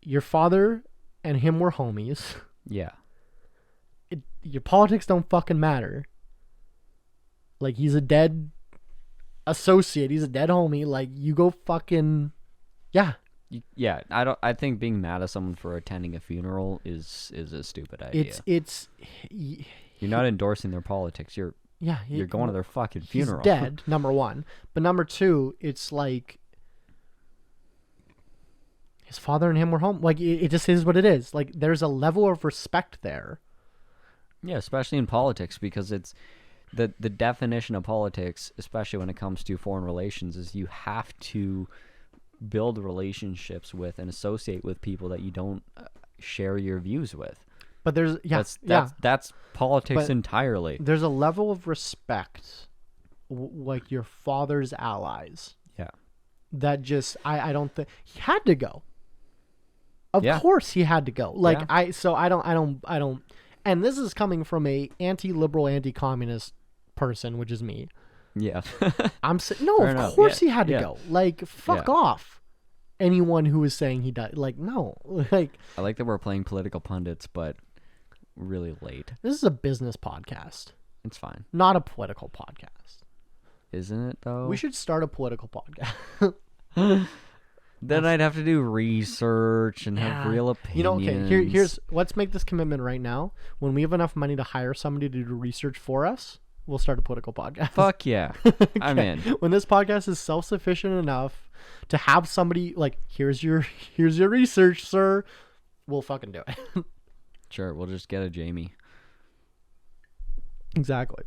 Your father and him were homies. Yeah. Your politics don't fucking matter. Like, he's a dead associate. He's a dead homie. Like, you go fucking... Yeah. Yeah, I think being mad at someone for attending a funeral is a stupid idea. You're not endorsing their politics. You're going to their fucking funeral. He's dead, number one. But number two, it's like his father and him were home. Like, it just is what it is. Like, there's a level of respect there. Yeah, especially in politics, because it's the definition of politics, especially when it comes to foreign relations, is you have to build relationships with and associate with people that you don't share your views with. But there's that's politics entirely. There's a level of respect, like your father's allies. Yeah. That just I don't think he had to go. Of course he had to go. Like I don't. And this is coming from a anti-liberal, anti-communist person, which is me. Yeah. Of course he had to go. Like, fuck off. Anyone who is saying he died. Like, no. Like, I like that we're playing political pundits, but really late. This is a business podcast. It's fine. Not a political podcast. Isn't it, though? We should start a political podcast. Then I'd have to do research and have real opinions. You know, okay, here's let's make this commitment right now. When we have enough money to hire somebody to do research for us, we'll start a political podcast. Fuck yeah. Okay. I'm in. When this podcast is self-sufficient enough to have somebody like, here's your research, sir, we'll fucking do it. Sure, we'll just get a Jamie. Exactly.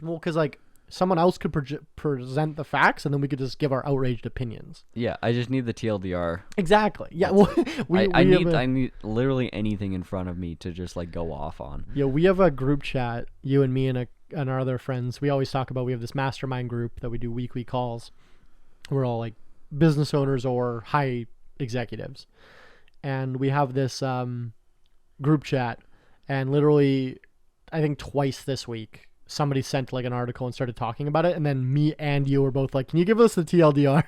Well, because like someone else could present the facts, and then we could just give our outraged opinions. Yeah, I just need the TLDR. Exactly. Yeah, well, I need literally anything in front of me to just like go off on. Yeah, we have a group chat, you and me and our other friends. We always talk about, we have this mastermind group that we do weekly calls. We're all like business owners or high executives, and we have this group chat, and literally, I think twice this week, somebody sent like an article and started talking about it, and then me and you were both like, can you give us the TLDR?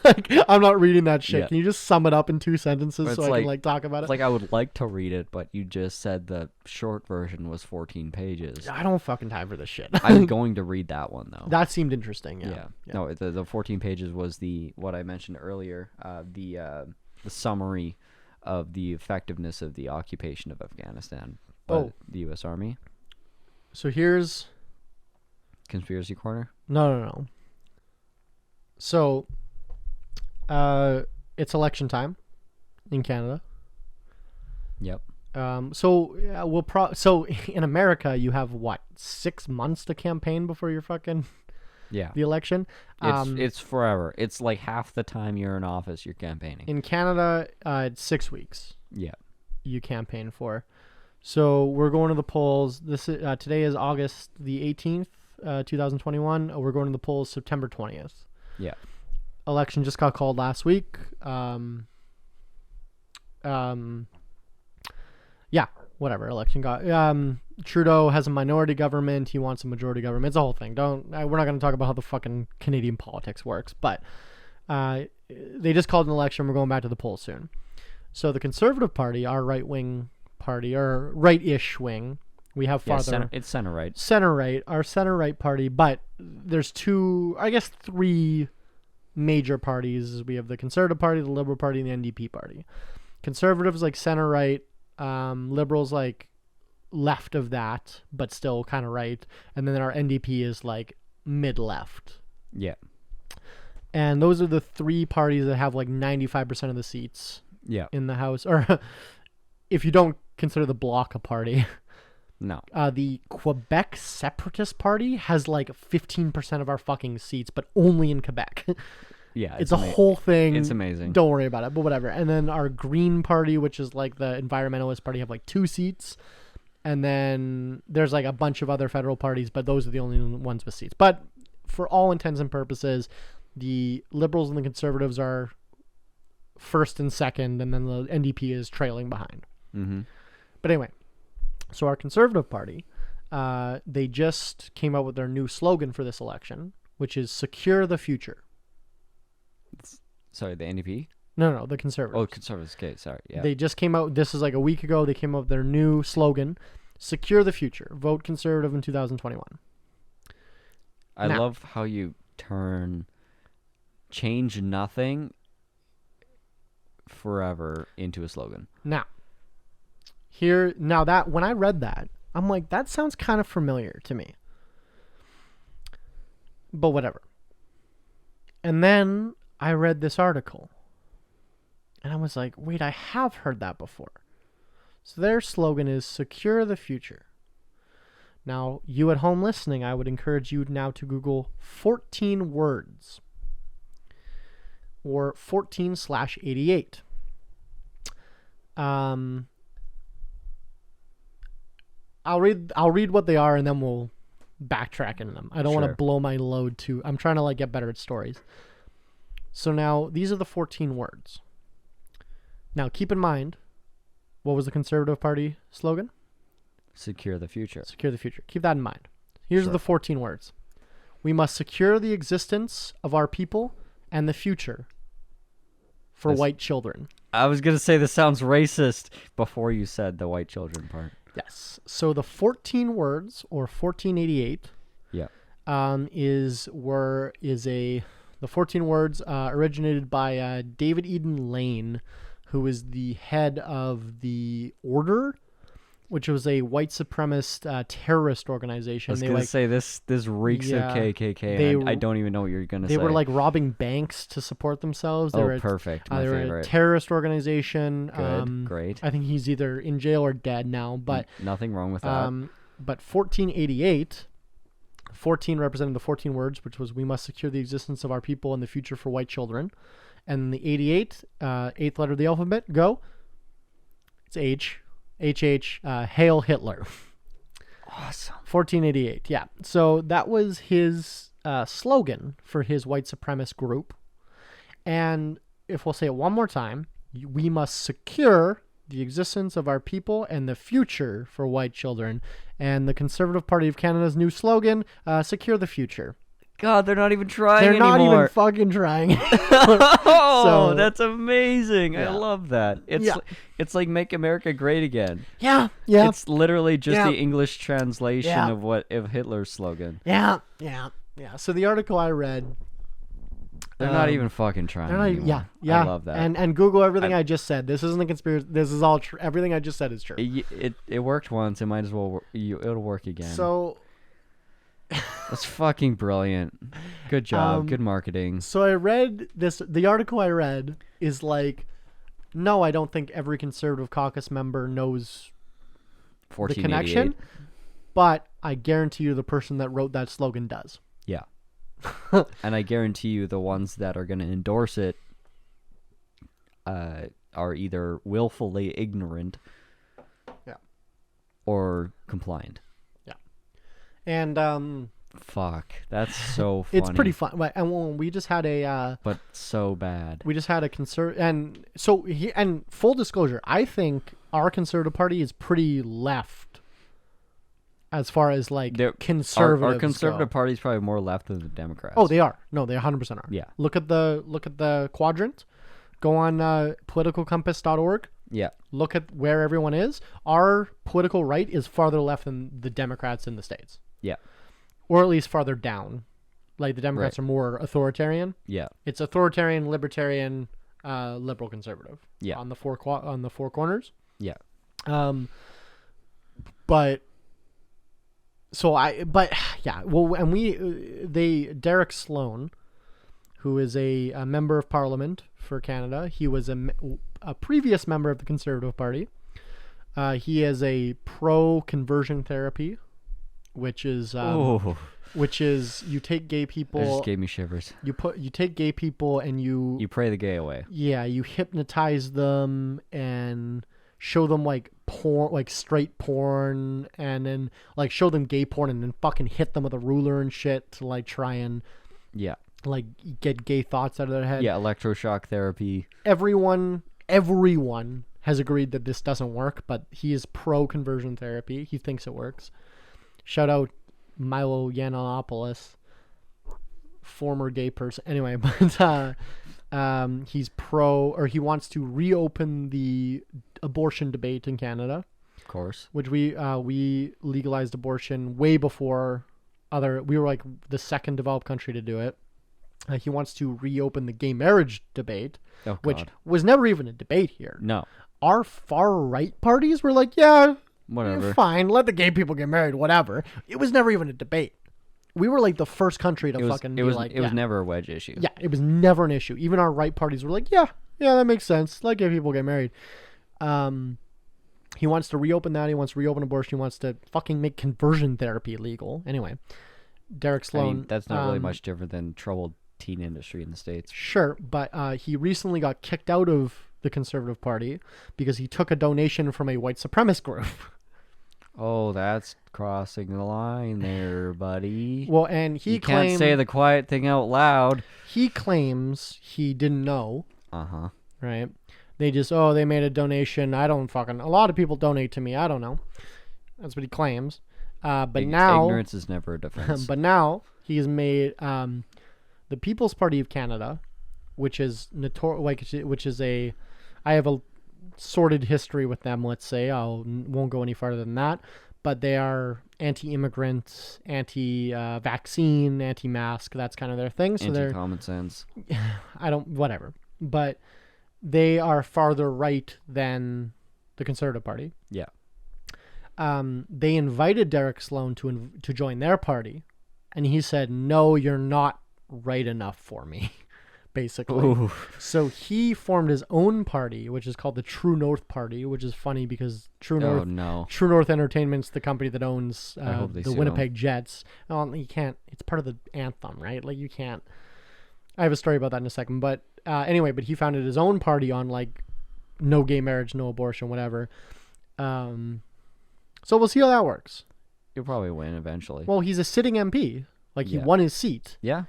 Like, I'm not reading that shit. Can you just sum it up in 2 sentences so I can like talk about it? It's like, I would like to read it, but you just said the short version was 14 pages. I don't fucking time for this shit. I'm going to read that one though. That seemed interesting. Yeah. No, the 14 pages was what I mentioned earlier, the summary of the effectiveness of the occupation of Afghanistan by the U.S. Army. So here's Conspiracy Corner? No. So, it's election time in Canada. Yep. So in America, you have what, 6 months to campaign before you're fucking the election. It's forever. It's like half the time you're in office, you're campaigning. In Canada, it's 6 weeks. Yeah. You campaign for. So we're going to the polls. Today is August the 18th, 2021. We're going to the polls September 20th. Yeah. Election just got called last week. Whatever. Election got. Trudeau has a minority government. He wants a majority government. It's a whole thing. We're not going to talk about how the fucking Canadian politics works, but They just called an election. We're going back to the polls soon. So the Conservative Party, our right-wing party, or right-ish wing, we have farther... it's center-right. Center-right, our center-right party, but there's three major parties. We have the Conservative Party, the Liberal Party, and the NDP Party. Conservatives like center-right, Liberals like left of that, but still kind of right, and then our NDP is like mid-left. Yeah. And those are the three parties that have like 95% of the seats in the House. Or if you don't consider the Bloc a party. No. The Quebec Separatist Party has like 15% of our fucking seats, but only in Quebec. Yeah. It's a whole thing. It's amazing. Don't worry about it, but whatever. And then our Green Party, which is like the environmentalist party, have like 2 seats. And then there's like a bunch of other federal parties, but those are the only ones with seats. But for all intents and purposes, the Liberals and the Conservatives are first and second, and then the NDP is trailing behind. Mm-hmm. But anyway, so our Conservative Party, they just came out with their new slogan for this election, which is "Secure the Future." Sorry, the NDP? No, the Conservatives. Oh, Conservatives. Okay, sorry. Yeah. They just came out, this is like a week ago, they came out with their new slogan, "Secure the Future. Vote Conservative in 2021. I love how you change nothing forever into a slogan. Now that when I read that, I'm like, that sounds kind of familiar to me. But whatever. And then I read this article. And I was like, wait, I have heard that before. So their slogan is "Secure the Future." Now, you at home listening, I would encourage you now to Google 14 words. Or 14/88. I'll read what they are, and then we'll backtrack into them. I don't want to blow my load too. I'm trying to like get better at stories. So now these are the 14 words. Now keep in mind, what was the Conservative Party slogan? Secure the future. Secure the future. Keep that in mind. Here's the 14 words. We must secure the existence of our people and the future for white children. I was going to say this sounds racist before you said the white children part. Yes. So the 14 words, or 1488, the 14 words originated by David Eden Lane, who is the head of the Order, which was a white supremacist terrorist organization. I was going to say, this reeks of KKK, and I don't even know what you're going to say. They were like robbing banks to support themselves. Perfect. My favorite. They were a terrorist organization. Good, great. I think he's either in jail or dead now. But nothing wrong with that. But 1488, 14 represented the 14 words, which was "We must secure the existence of our people and the future for white children." And the 88, eighth letter of the alphabet, go. It's H. HH, Hail Hitler. Awesome. 1488, yeah. So that was his slogan for his white supremacist group. And if we'll say it one more time, we must secure the existence of our people and the future for white children. And the Conservative Party of Canada's new slogan, "Secure the Future." God, they're not even trying They're anymore. not even fucking trying. Oh, that's amazing. Yeah. I love that. It's like "Make America Great Again." Yeah. It's literally just the English translation of Hitler's slogan. Yeah. So the article I read, they're not even fucking trying anymore. Yeah. I love that. And Google everything I just said. This isn't a conspiracy. This is all true. Everything I just said is true. It worked once. It might as well it'll work again. So that's fucking brilliant. Good job. Good marketing. So I read this. The article I read is like, no, I don't think every Conservative caucus member knows the connection, but I guarantee you the person that wrote that slogan does. Yeah. And I guarantee you the ones that are going to endorse it are either willfully ignorant or compliant. And fuck, that's so funny. It's pretty fun. And we just had but so bad. We just had a and so and full disclosure, I think our Conservative Party is pretty left. as far as like They're- conservatives Our conservative go. party is probably more left than the Democrats. Oh, they are. No, they 100% are. Yeah. Look at the quadrant. Go on politicalcompass.org. Yeah. Look at where everyone is. Our political right is farther left than the Democrats in the States. Yeah. Or at least farther down. Like the Democrats Right. are more authoritarian. Yeah. It's authoritarian, libertarian, liberal, conservative. Yeah. On the four corners. Yeah. But yeah. Well, and Derek Sloan, who is a member of Parliament for Canada. He was a previous member of the Conservative Party. He is a pro-conversion therapy, which is you take gay That people. just gave me shivers. You take gay people and you pray the gay away. Yeah, you hypnotize them and show them like porn, like straight porn, and then like show them gay porn and then fucking hit them with a ruler and shit to like try and Yeah. like get gay thoughts out of their head. Yeah, electroshock therapy. Everyone has agreed that this doesn't work, but he is pro conversion therapy. He thinks it works. Shout out Milo Yiannopoulos, former gay person. Anyway, but he's he wants to reopen the abortion debate in Canada. Of course. Which we legalized abortion way before we were like the second developed country to do it. He wants to reopen the gay marriage debate, which was never even a debate here. No. Our far right parties were like, yeah, Whatever. fine, let the gay people get married, whatever. It was never even a debate. We were like the first country to It was never a wedge issue. Yeah, it was never an issue. Even our right parties were like, yeah, that makes sense. Let gay people get married. He wants to reopen that. He wants to reopen abortion. He wants to fucking make conversion therapy legal. Anyway, Derek Sloan. That's not really much different than troubled teen industry in the States. Sure, but he recently got kicked out of the Conservative Party because he took a donation from a white supremacist group. Oh, that's crossing the line there, buddy. Well, and he can't say the quiet thing out loud. He claims he didn't know. Uh-huh. Right? They just, they made a donation. A lot of people donate to me. I don't know. That's what he claims. But now... Ignorance is never a defense. But now he has made the People's Party of Canada, which is I have a sordid history with them, let's say. Won't go any farther than that. But they are anti-immigrant, anti-vaccine, anti-mask. That's kind of their thing. So anti-common sense. Whatever. But they are farther right than the Conservative Party. Yeah. They invited Derek Sloan to join their party, and he said, "No, you're not right enough for me." Basically. Ooh. So he formed his own party, which is called the True North Party, which is funny because True North Entertainment's the company that owns the Winnipeg Jets. Oh, you can't. It's part of the anthem, right? Like you can't. I have a story about that in a second, but anyway, but he founded his own party on like no gay marriage, no abortion, whatever. So we'll see how that works. You'll probably win eventually. Well, he's a sitting MP. Like he won his seat. Yeah.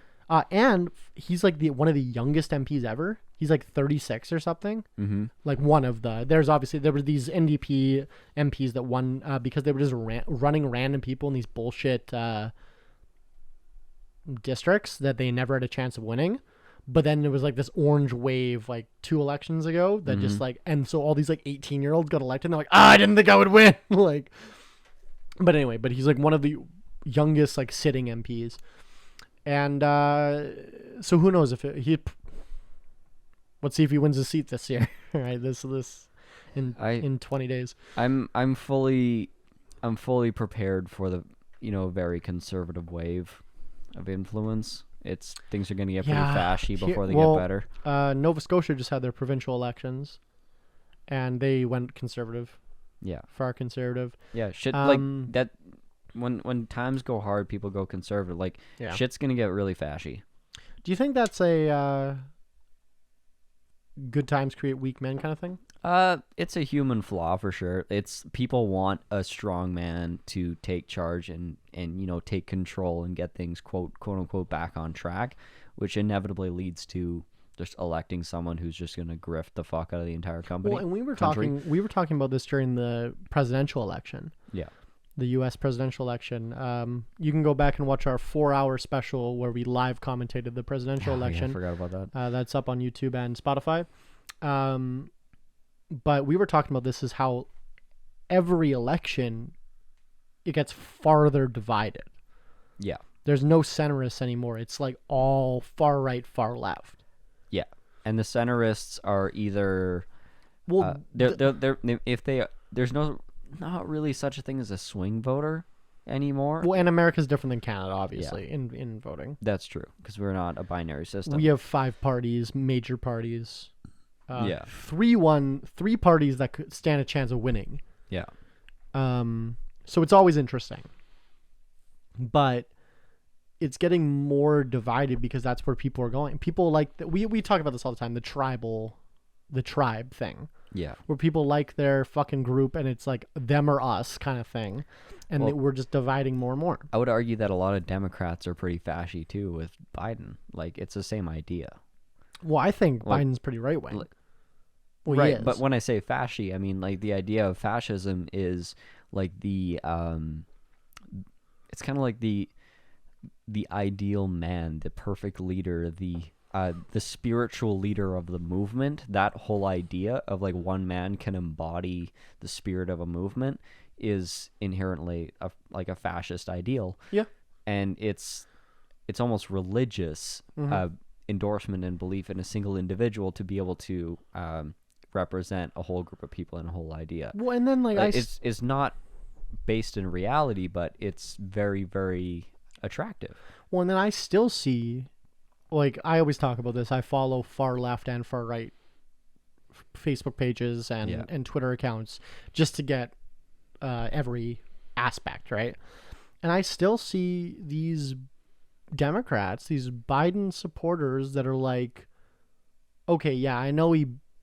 And he's like one of the youngest MPs ever. He's like 36 or something. Mm-hmm. Like there were these NDP MPs that won because they were just running random people in these bullshit districts that they never had a chance of winning. But then there was like this orange wave like 2 elections ago that just like, and so all these like 18-year-olds got elected and they're like, I didn't think I would win. Like, but anyway, but he's like one of the youngest like sitting MPs. And so who knows if let's see if he wins a seat this year. Right, this in 20 days. I'm fully prepared for the very conservative wave of influence. Things are going to get pretty fashy before they get better. Nova Scotia just had their provincial elections, and they went conservative. Yeah, far conservative. Yeah, shit like that. When times go hard, people go conservative. Like, shit's gonna get really fashy. Do you think that's a good times create weak men kind of thing? It's a human flaw for sure. It's people want a strong man to take charge and take control and get things quote unquote back on track, which inevitably leads to just electing someone who's just gonna grift the fuck out of the entire company. Well, and we were talking about this during the presidential election. Yeah. the U.S. presidential election. You can go back and watch our 4-hour special where we live commentated the presidential election. I forgot about that. That's up on YouTube and Spotify. But we were talking about this is how every election, it gets farther divided. Yeah. There's no centrists anymore. It's like all far right, far left. Yeah. And the centrists are either... Well, there's not really such a thing as a swing voter anymore. Well, and America's different than Canada, obviously, in voting. That's true, because we're not a binary system. We have 5 parties, major parties. Yeah. 3 parties that could stand a chance of winning. Yeah. So it's always interesting. But it's getting more divided because that's where people are going. People like... We talk about this all the time, the tribe thing. Yeah. Where people like their fucking group and it's like them or us kind of thing. And we're just dividing more and more. I would argue that a lot of Democrats are pretty fashy too with Biden. Like, it's the same idea. Well, I think Biden's pretty right-wing. Right, but when I say fashy, I mean like the idea of fascism is like the it's kind of like the ideal man, the perfect leader, the spiritual leader of the movement. That whole idea of like one man can embody the spirit of a movement is inherently like a fascist ideal. Yeah, and it's almost religious endorsement and belief in a single individual to be able to represent a whole group of people and a whole idea. Well, and then it's not based in reality, but it's very, very attractive. Well, and then I still see, like, I always talk about this. I follow far left and far right Facebook pages and Twitter accounts just to get every aspect, right? And I still see these Democrats, these Biden supporters that are like, okay, yeah, I know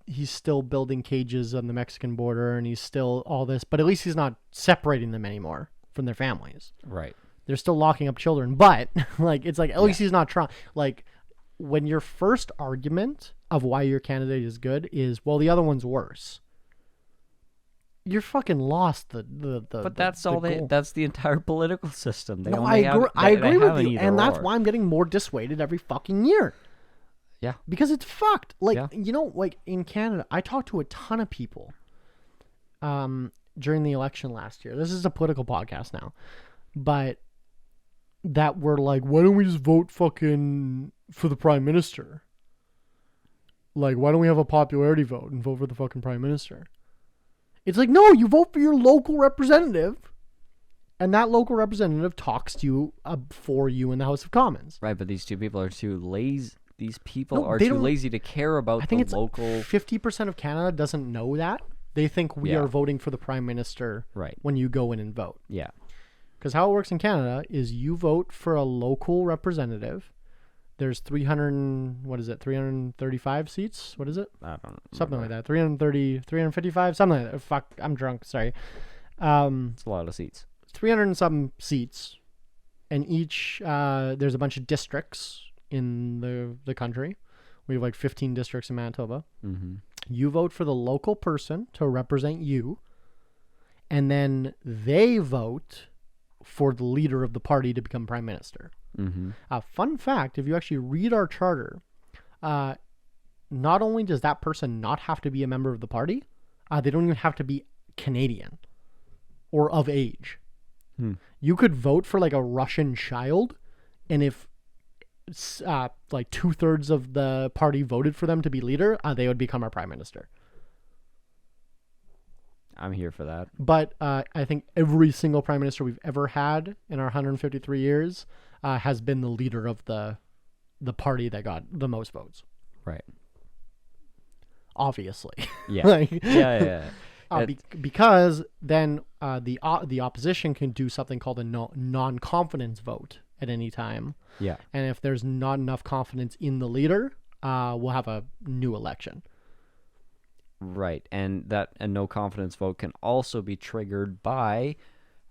he's still building cages on the Mexican border and he's still all this, but at least he's not separating them anymore from their families. Right. They're still locking up children, but like, it's like, at least he's not trying. Like, when your first argument of why your candidate is good is, well, the other one's worse, you're fucking lost But that's that's the entire political system. I agree with you, and that's why I'm getting more dissuaded every fucking year. Yeah. Because it's fucked. Like, like in Canada, I talked to a ton of people during the election last year. This is a political podcast now. But that were like, why don't we just vote fucking for the prime minister? Like, why don't we have a popularity vote and vote for the fucking prime minister? It's like, no, you vote for your local representative, and that local representative talks to you for you in the House of Commons. Right, but these two people are too lazy. These people are too lazy to care about I think the local... 50% of Canada doesn't know that. They think we are voting for the prime minister when you go in and vote. Yeah. Because how it works in Canada is you vote for a local representative. There's 335 seats? What is it? I don't know. Something like that. 330, 355, something like that. Fuck, I'm drunk, sorry. It's a lot of seats. 300 and some seats. And each, there's a bunch of districts in the country. We have like 15 districts in Manitoba. Mm-hmm. You vote for the local person to represent you. And then they vote for the leader of the party to become prime minister. Mm-hmm. Fun fact, if you actually read our charter, not only does that person not have to be a member of the party, they don't even have to be Canadian or of age. You could vote for like a Russian child, and if like 2/3 of the party voted for them to be leader, they would become our prime minister. I'm here for that. But I think every single prime minister we've ever had in our 153 years has been the leader of the party that got the most votes. Right. Obviously. Yeah. Yeah. Because then the opposition can do something called a non-confidence vote at any time. Yeah. And if there's not enough confidence in the leader, we'll have a new election. Right, and a no confidence vote can also be triggered by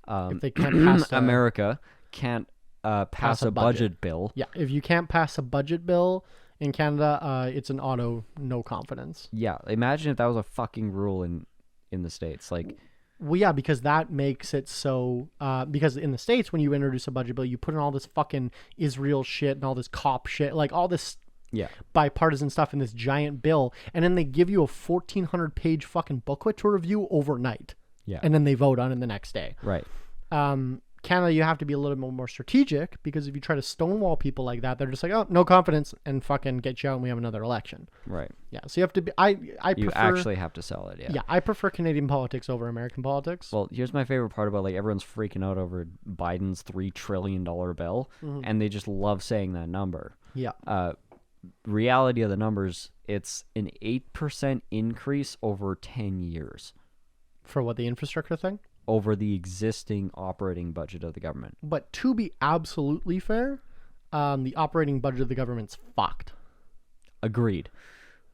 if they can't pass America can't pass a budget bill. Yeah, if you can't pass a budget bill in Canada, it's an auto no confidence. Yeah, imagine if that was a fucking rule in the States. Like, Well, yeah, because that makes it so. Because in the States, when you introduce a budget bill, you put in all this fucking Israel shit and all this cop shit, like all this Yeah. bipartisan stuff in this giant bill, and then they give you a 1,400-page fucking booklet to review overnight. Yeah. And then they vote on it the next day. Right. Canada, you have to be a little bit more strategic, because if you try to stonewall people like that, they're just like, oh, no confidence, and fucking get you out and we have another election. Right. Yeah, so you have to be, I You prefer, actually have to sell it, yeah. yeah, I prefer Canadian politics over American politics. Well, here's my favorite part about, like, everyone's freaking out over Biden's $3 trillion bill, and they just love saying that number. Yeah. Reality of the numbers, it's an 8% increase over 10 years For what, the infrastructure thing? over the existing operating budget of the government. But to be absolutely fair, the operating budget of the government's fucked. Agreed.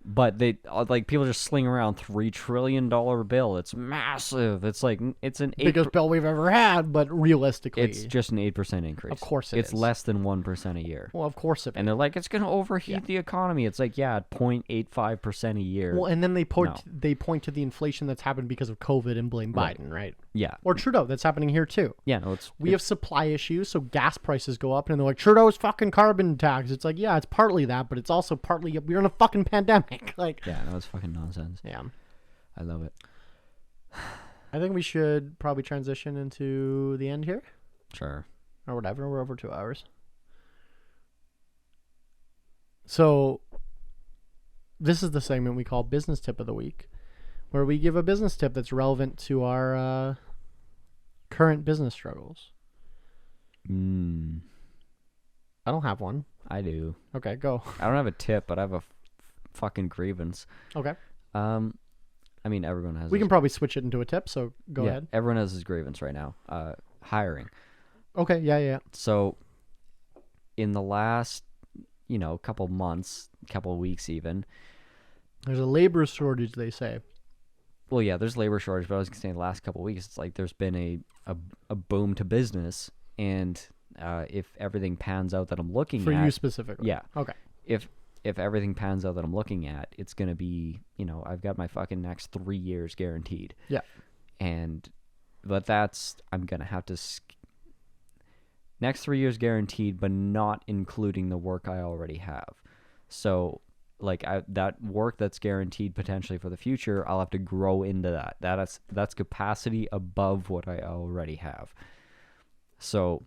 But they like people just sling around $3 trillion bill. It's massive. It's like it's an Biggest bill we've ever had, but realistically, It's just an 8% increase. Of course it it's is. less than 1% a year. well, of course it. And they're like, it's gonna overheat the economy. It's like, yeah, 0.85% a year. Well, and then they point No. they point to the inflation that's happened because of COVID and blame Biden, right? Yeah. Or Trudeau, that's happening here too. Yeah, no, it's We have supply issues, so gas prices go up, and they're like, Trudeau's fucking carbon tax. It's like, yeah, it's partly that, but it's also partly we're in a fucking pandemic. Like, yeah, no, it's fucking nonsense. yeah. I love it. I think we should probably transition into the end here, Sure. or whatever. We're over 2 hours. So, this is the segment we call Business Tip of the Week, where we give a business tip that's relevant to our current business struggles. I don't have one. I do. Okay, go. I don't have a tip, but I have a fucking grievance. Okay. I mean, everyone has. We his- can probably switch it into a tip, so go ahead. Everyone has his grievance right now. Hiring. Okay, yeah. So, in the last, couple months, couple weeks even. There's a labor shortage, they say. Well, yeah, there's labor shortage, but I was gonna say the last couple weeks, it's like there's been a boom to business, and if everything pans out that I'm looking For at, you specifically. yeah, Okay. if everything pans out that I'm looking at, it's gonna be, I've got my fucking next 3 years guaranteed. Yeah. But I'm gonna have to. Next 3 years guaranteed, but not including the work I already have. So, like that work that's guaranteed potentially for the future, I'll have to grow into that. That's capacity above what I already have. So,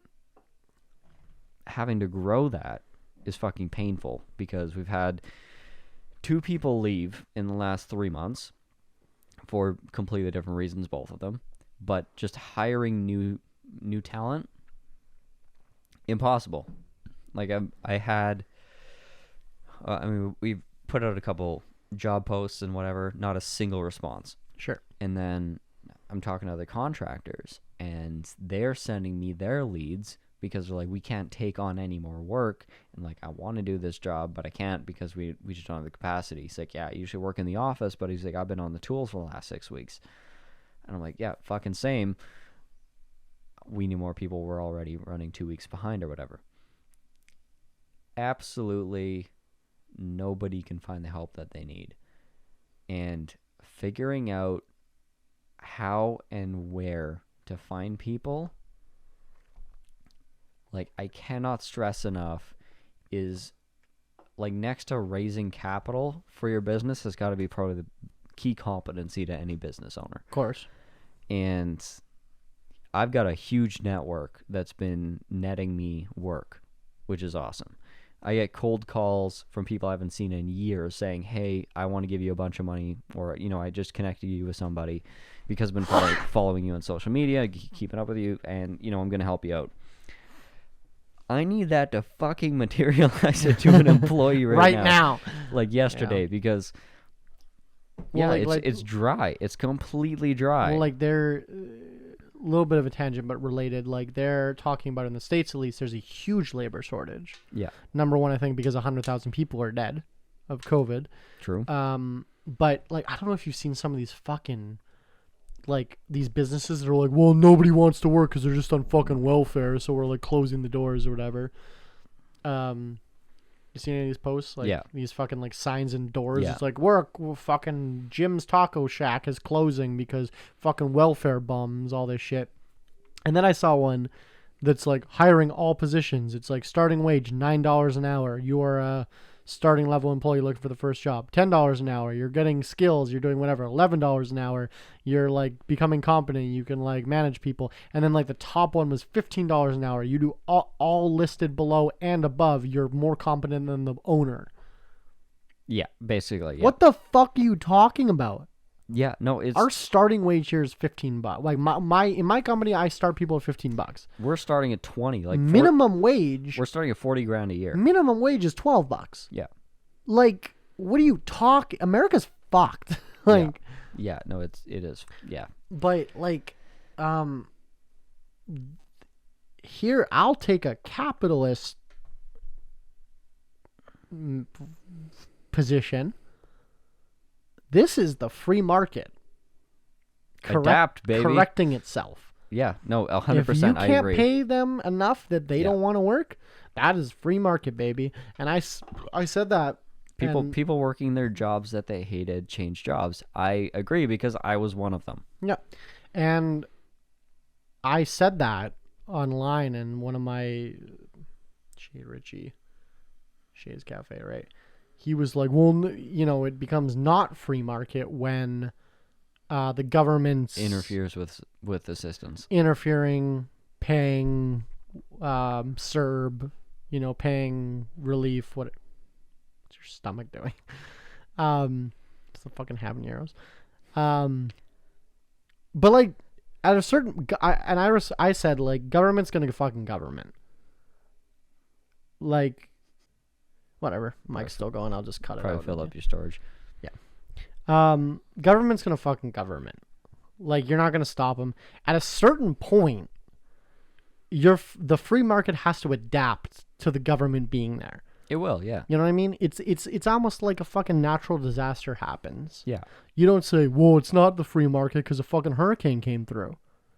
having to grow that is fucking painful because we've had 2 people leave in the last 3 months for completely different reasons, both of them. But just hiring new talent, impossible. Like we've put out a couple job posts and whatever, not a single response. Sure. And then I'm talking to other contractors, and they're sending me their leads because they're like, we can't take on any more work. And like, I want to do this job, but I can't because we just don't have the capacity. He's like, yeah, I usually work in the office, but he's like, I've been on the tools for the last 6 weeks. And I'm like, yeah, fucking same. We need more people. We're already running 2 weeks behind or whatever. Absolutely nobody can find the help that they need. And figuring out how and where to find people, like, I cannot stress enough, is like next to raising capital for your business has got to be probably the key competency to any business owner. Of course. And I've got a huge network that's been netting me work, which is awesome. I get cold calls from people I haven't seen in years saying, hey, I want to give you a bunch of money, or, I just connected you with somebody because I've been following you on social media, keeping up with you, and, I'm going to help you out. I need that to fucking materialize it to an employee right now. Like yesterday, because it's dry. It's completely dry. Well, like they're a little bit of a tangent, but related. Like they're talking about in the States, at least, there's a huge labor shortage. Yeah. Number one, I think because 100,000 people are dead of COVID. True. But like, I don't know if you've seen some of these fucking, like, these businesses that are like, well, nobody wants to work because they're just on fucking welfare, so we're like closing the doors or whatever. You seen any of these posts? Like, Yeah. these fucking, like, signs indoors. Yeah. It's like, fucking Jim's Taco Shack is closing because fucking welfare bums, all this shit. And then I saw one that's, like, hiring all positions. It's, like, starting wage, $9 an hour. You are a starting level employee looking for the first job. $10 an hour. You're getting skills. You're doing whatever. $11 an hour. You're, like, becoming competent. You can, like, manage people. And then, like, the top one was $15 an hour. You do all listed below and above. You're more competent than the owner. Yeah, basically. Yeah. What the fuck are you talking about? Yeah, no, it's Our starting wage here is $15. Like, in my company, I start people at $15. we're starting at 20. Like Minimum wage. we're starting at 40 grand a year. Minimum wage is $12. Yeah. Like, what are you talking? America's fucked. Like, Yeah, no, it is. Yeah. but like, here I'll take a capitalist position. This is the free market. Adapt, baby. Correcting itself. Yeah, no, 100%. If you I can't agree. pay them enough that they Yeah. don't want to work, that is free market, baby. And I said that. and- People working their jobs that they hated change jobs. I agree because I was one of them. Yeah. And I said that online in one of my Shay's Cafe, right? He was like, well, it becomes not free market when the government's Interferes with assistance. interfering, paying CERB, paying relief. What's your stomach doing? It's the fucking habaneros. But like at a certain, I said like government's gonna fucking government. Like, whatever. Mic's still going. I'll just cut it Probably out. fill up your storage. Government's gonna fucking government. Like, you're not gonna stop them. At a certain point, the free market has to adapt to the government being there. It will, yeah. You know what I mean? It's almost like a fucking natural disaster happens. Yeah. You don't say, "Whoa, it's not the free market because a fucking hurricane came through."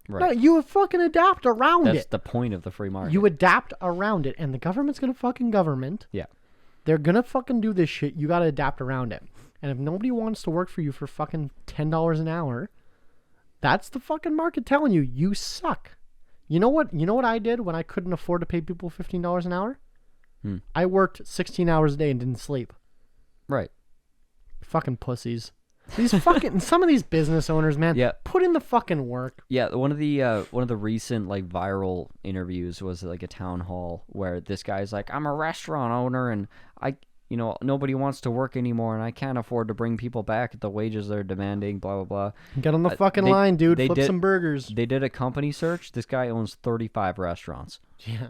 Right. No, you fucking adapt around That's it. the point of the free market. You adapt around it, and the government's gonna fucking government. Yeah. They're gonna fucking do this shit. You gotta adapt around it. And if nobody wants to work for you for fucking $10 an hour, that's the fucking market telling you you suck. You know what? You know what I did when I couldn't afford to pay people $15 an hour? I worked 16 hours a day and didn't sleep. Right. Fucking pussies. These fucking some of these business owners, man. Yeah. Put in the fucking work. Yeah, one of the recent like viral interviews was like a town hall where this guy's like, I'm a restaurant owner and nobody wants to work anymore and I can't afford to bring people back at the wages they're demanding, blah, blah, blah. Get on the fucking they- line, dude. they Flip did- some burgers. They did a company search. This guy owns 35 restaurants. Yeah.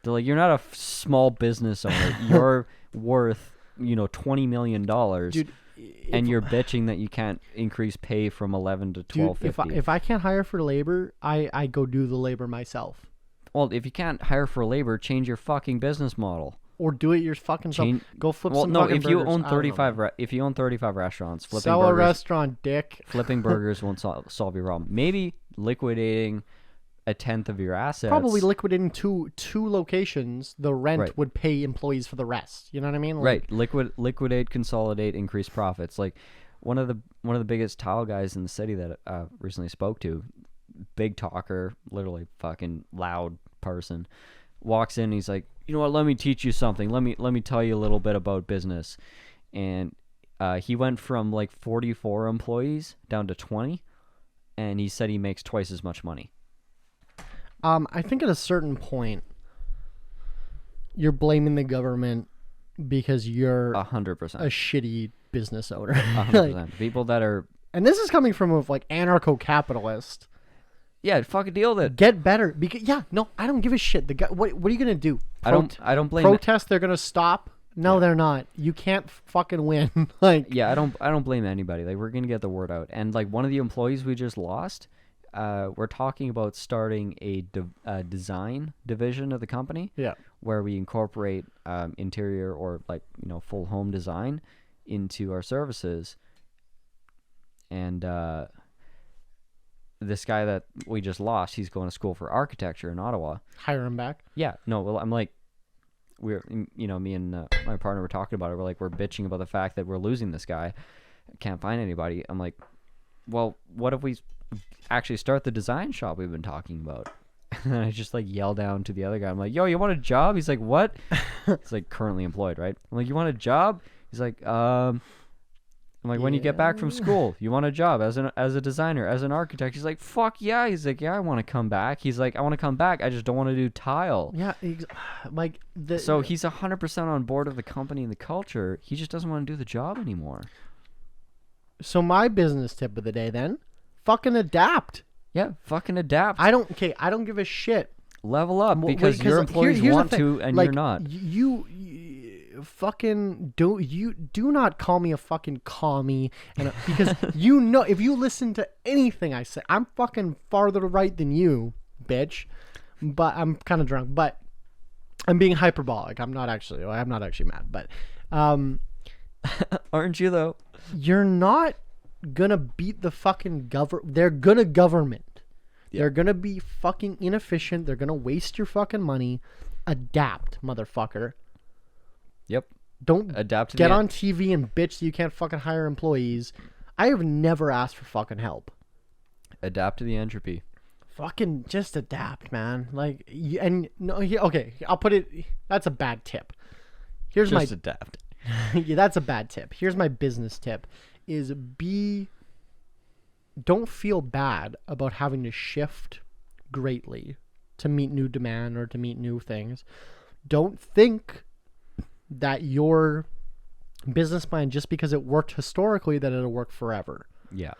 They're like, you're not a small business owner. You're worth, $20 million. Dude, and you're bitching that you can't increase pay from 11 to dude, 12.50. if I can't hire for labor, I go do the labor myself. Well, if you can't hire for labor, change your fucking business model. Or do it your fucking self. Go flip some fucking if you burgers. own I don't know. 35 if you own 35 restaurants, flipping Sell a burgers, restaurant, dick. flipping burgers won't solve your problem. Maybe liquidating a tenth of your assets. Probably liquidating two locations. The rent Right. would pay employees for the rest. You know what I mean? Right. Liquidate, consolidate, increase profits. Like one of the biggest tile guys in the city that I recently spoke to, big talker, literally fucking loud person, walks in. He's like, you know what? Let me teach you something. Let me tell you a little bit about business. And he went from like 44 employees down to 20, and he said he makes twice as much money. I think at a certain point, you're blaming the government because you're 100%. a shitty business owner. 100%. People that are And this is coming from a like anarcho-capitalist. yeah, fucking deal with it. Get better because I don't give a shit. The guy, what are you gonna do? I don't blame protest. They're gonna stop. No, they're not. You can't fucking win. Yeah, I don't blame anybody. Like, we're gonna get the word out. And like one of the employees we just lost, we're talking about starting a design division of the company. Yeah. Where we incorporate interior or like full home design into our services. And this guy that we just lost, he's going to school for architecture in Ottawa. Hire him back. Yeah, no, well, I'm like, me and my partner were talking about it. We're like, we're bitching about the fact that we're losing this guy. Can't find anybody. I'm like, well, what if we actually start the design shop we've been talking about? And I just like yell down to the other guy. I'm like, yo, you want a job? He's like, what? He's like currently employed, right? I'm like, you want a job? He's like, I'm like, when you get back from school, you want a job as a designer, as an architect? He's like, fuck yeah. He's like, yeah, I want to come back. He's like, I want to come back. I just don't want to do tile. Yeah, like so he's 100% on board of the company and the culture. He just doesn't want to do the job anymore. So my business tip of the day then, fucking adapt. Yeah, fucking adapt. I don't give a shit. Level up because your employees want to and like, you're not. You fucking do not call me a fucking commie, and because you know, if you listen to anything I say, I'm fucking farther right than you, bitch. But I'm kind of drunk, but I'm being hyperbolic. I'm not actually mad, but aren't you though? You're not gonna beat the fucking they're gonna government. Yeah. They're gonna be fucking inefficient. They're gonna waste your fucking money. Adapt, motherfucker. Yep. Don't get on TV and bitch that you can't fucking hire employees. I have never asked for fucking help. Adapt to the entropy. Fucking just adapt, man. Like, okay, I'll put it. That's a bad tip. Here's just adapt. Yeah, that's a bad tip. Here's my business tip: is don't feel bad about having to shift greatly to meet new demand or to meet new things. Don't think that your business plan, just because it worked historically, that it'll work forever. Yeah.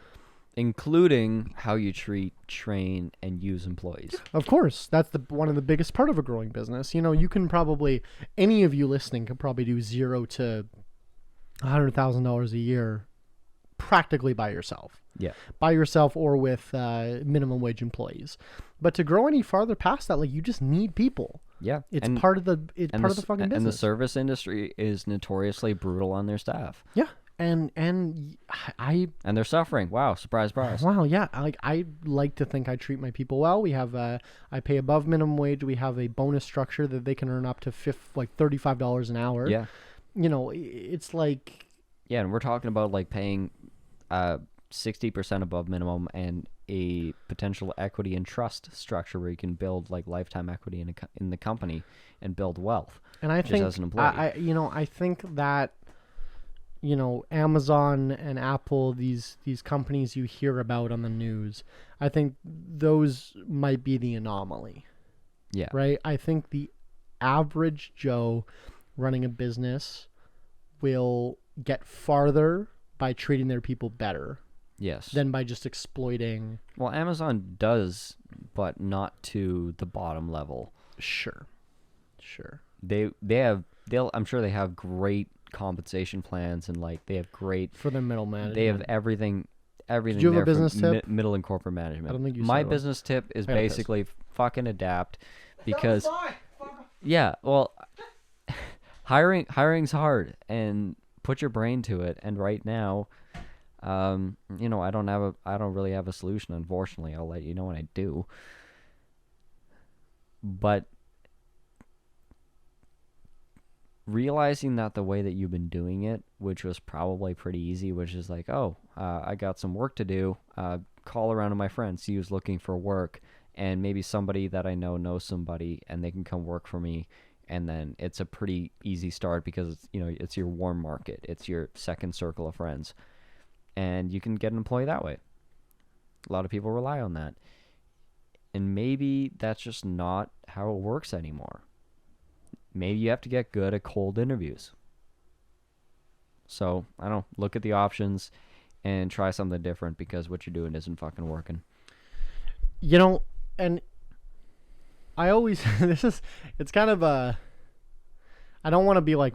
Including how you treat, train, and use employees. Of course. That's one of the biggest part of a growing business. You know, you can probably, any of you listening could probably do $0 to $100,000 a year practically by yourself. Yeah. By yourself or with minimum wage employees. But to grow any farther past that, like, you just need people. Yeah. It's part of the fucking business. And the service industry is notoriously brutal on their staff. Yeah. And they're suffering. Wow, surprise. Wow, yeah. I like to think I treat my people well. We have I pay above minimum wage. We have a bonus structure that they can earn up to $35 an hour. Yeah. You know, it's like, yeah, and we're talking about like paying 60% above minimum and a potential equity and trust structure where you can build like lifetime equity in the company and build wealth. And I think as an employee. I think that, you know, Amazon and Apple, these companies you hear about on the news, I think those might be the anomaly. Yeah. Right? I think the average Joe running a business will get farther by treating their people better. Yes. Than by just exploiting. Well, Amazon does, but not to the bottom level. Sure. I'm sure they have great compensation plans and like they have great for the middle management. They have everything Did you have a business tip? Middle and corporate management. I don't think you My said business tip is basically fucking adapt because yeah, well hiring's hard and put your brain to it, and right now you know, I don't really have a solution, unfortunately. I'll let you know when I do. But realizing that the way that you've been doing it, which was probably pretty easy, which is like, I got some work to do, call around to my friends, see who's looking for work, and maybe somebody that I know knows somebody, and they can come work for me, and then it's a pretty easy start because it's, you know, it's your warm market, it's your second circle of friends, and you can get an employee that way. A lot of people rely on that, and maybe that's just not how it works anymore. Maybe you have to get good at cold interviews. So, I don't know, look at the options and try something different because what you're doing isn't fucking working. You know, and I always, it's kind of a, I don't want to be like,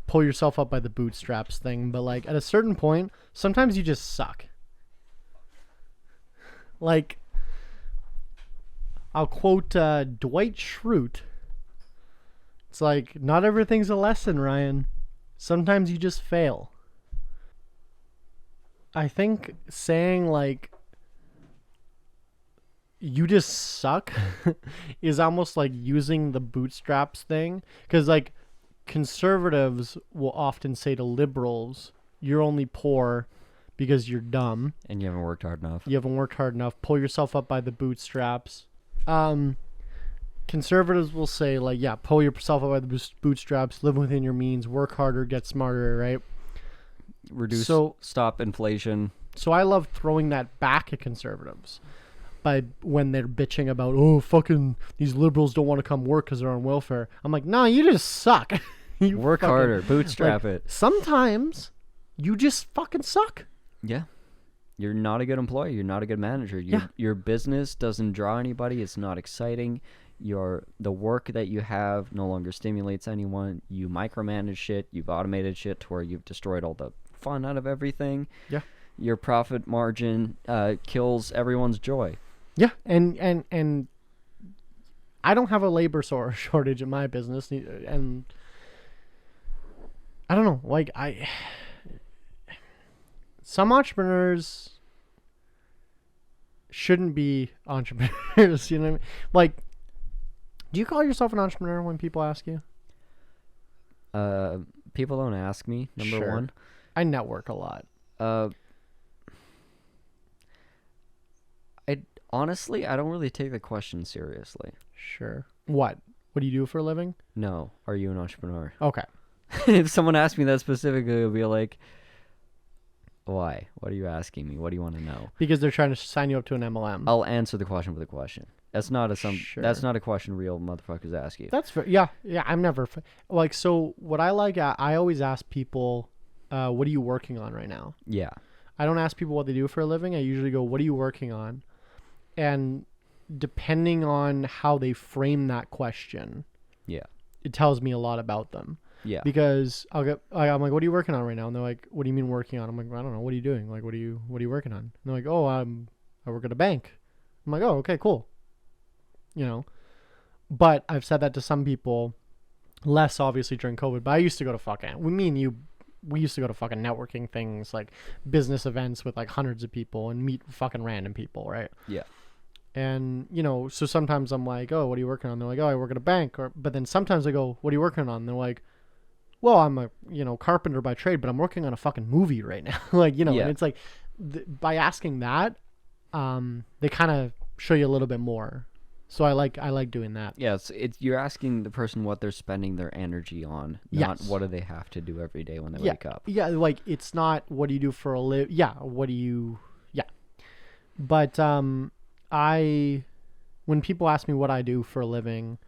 pull yourself up by the bootstraps thing, but like at a certain point, sometimes you just suck. Like, I'll quote Dwight Schrute. It's like, not everything's a lesson, Ryan. Sometimes you just fail. I think saying like, you just suck is almost like using the bootstraps thing. Because, like, conservatives will often say to liberals, you're only poor because you're dumb. And you haven't worked hard enough. You haven't worked hard enough. Pull yourself up by the bootstraps. Conservatives will say, like, yeah, pull yourself up by the bootstraps, live within your means, work harder, get smarter, right? Stop inflation. So I love throwing that back at conservatives when they're bitching about, oh, fucking these liberals don't want to come work because they're on welfare. I'm like, no, you just suck. You work harder, bootstrap it. Sometimes you just fucking suck. Yeah. You're not a good employee. You're not a good manager. Your business doesn't draw anybody. It's not exciting. The work that you have no longer stimulates anyone. You micromanage shit. You've automated shit to where you've destroyed all the fun out of everything. Yeah. Your profit margin kills everyone's joy. Yeah, and I don't have a labor shortage in my business, and I don't know, like some entrepreneurs shouldn't be entrepreneurs, you know what I mean? Like, do you call yourself an entrepreneur when people ask you? People don't ask me, number one. I network a lot. Honestly, I don't really take the question seriously. Sure. What do you do for a living? No. Are you an entrepreneur? Okay. If someone asked me that specifically, it'll be like, why? What are you asking me? What do you want to know? Because they're trying to sign you up to an MLM. I'll answer the question with a question. That's not a Sure. That's not a question real motherfuckers ask you. That's fair. Yeah. I'm never like, so what I always ask people, what are you working on right now? Yeah. I don't ask people what they do for a living. I usually go, what are you working on? And depending on how they frame that question, yeah, it tells me a lot about them. Yeah. Because I'm like, what are you working on right now? And they're like, what do you mean working on? I'm like, I don't know. What are you doing? Like, what are you working on? And they're like, oh, I work at a bank. I'm like, oh, okay, cool. You know, but I've said that to some people, less obviously during COVID, but I used to go to we used to go to fucking networking things, like business events with like hundreds of people and meet fucking random people, right? Yeah. And, you know, so sometimes I'm like, oh, what are you working on? They're like, oh, I work at a bank. But then sometimes I go, what are you working on? And they're like, well, I'm a, carpenter by trade, but I'm working on a fucking movie right now. Like, and it's like, by asking that, they kind of show you a little bit more. So I like doing that. Yeah, you're asking the person what they're spending their energy on, not what do they have to do every day when they wake up. Yeah, like, it's not what do you do for a live. Yeah, what do you? Yeah, but when people ask me what I do for a living,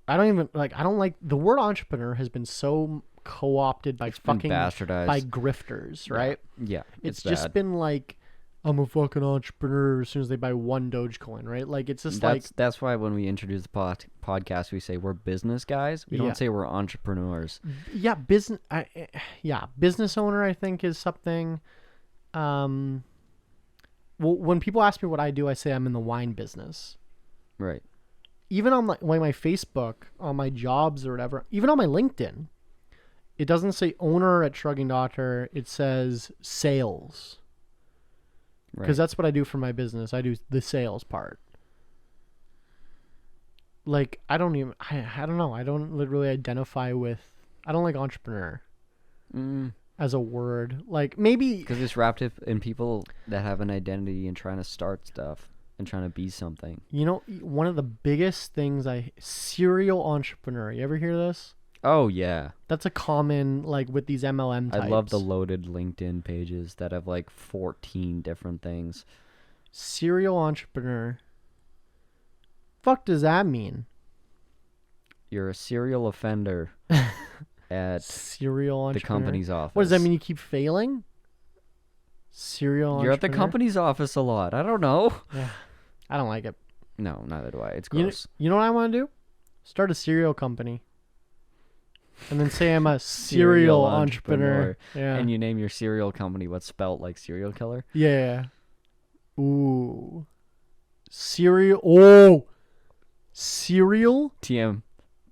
I don't like the word entrepreneur has been so co-opted by fucking bastardized by grifters, right? Yeah, it's just been like, I'm a fucking entrepreneur as soon as they buy one Dogecoin, right? Like, it's just that's why when we introduce the podcast, we say we're business guys. We don't say we're entrepreneurs. Yeah, business owner, I think, is something. Well, when people ask me what I do, I say I'm in the wine business. Right. Even on my Facebook, on my jobs or whatever, even on my LinkedIn, it doesn't say owner at Shrugging Daughter. It says sales. Because that's what I do for my business. I do the sales part. Like, I don't know. I don't literally identify with, I don't like entrepreneur as a word. Like, maybe. Because it's wrapped up in people that have an identity and trying to start stuff and trying to be something. You know, one of the biggest things serial entrepreneur. You ever hear this? Oh, yeah. That's a common, like, with these MLM types. I love the loaded LinkedIn pages that have, like, 14 different things. Serial entrepreneur. Fuck does that mean? You're a serial offender at serial entrepreneur? the company's office. What does that mean? You keep failing? Serial You're entrepreneur? at the company's office a lot. I don't know. Yeah. I don't like it. No, neither do I. It's gross. You know what I want to do? Start a cereal company. And then say I'm a serial entrepreneur. Yeah. And you name your cereal company what's spelt like serial killer? Yeah. Ooh. Cereal. Oh. Cereal? TM.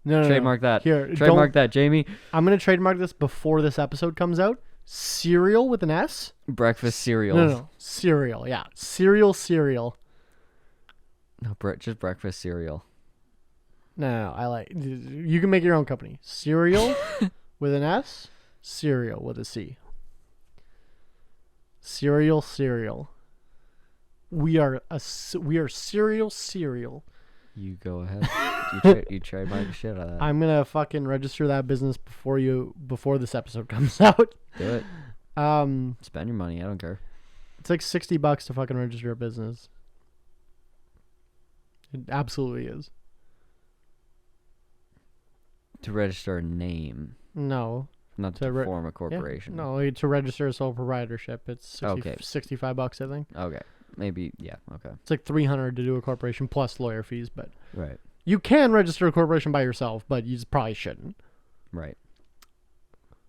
No. Trademark that. Here. Trademark that, Jamie. I'm going to trademark this before this episode comes out. Cereal with an S? Breakfast cereal. No. Cereal. Yeah. Cereal. No, just breakfast cereal. No, I like. You can make your own company. Cereal with an S, cereal with a C. Cereal. We are cereal. You go ahead. you trademark the shit out of that. I'm gonna fucking register that business before this episode comes out. Do it. Spend your money. I don't care. It's like $60 to fucking register a business. It absolutely is. To register a name. No. Not to form a corporation. Yeah, no, to register a sole proprietorship. It's okay. $65, I think. Okay. Maybe, yeah, okay. It's like $300 to do a corporation plus lawyer fees, but right. You can register a corporation by yourself, but you probably shouldn't. Right.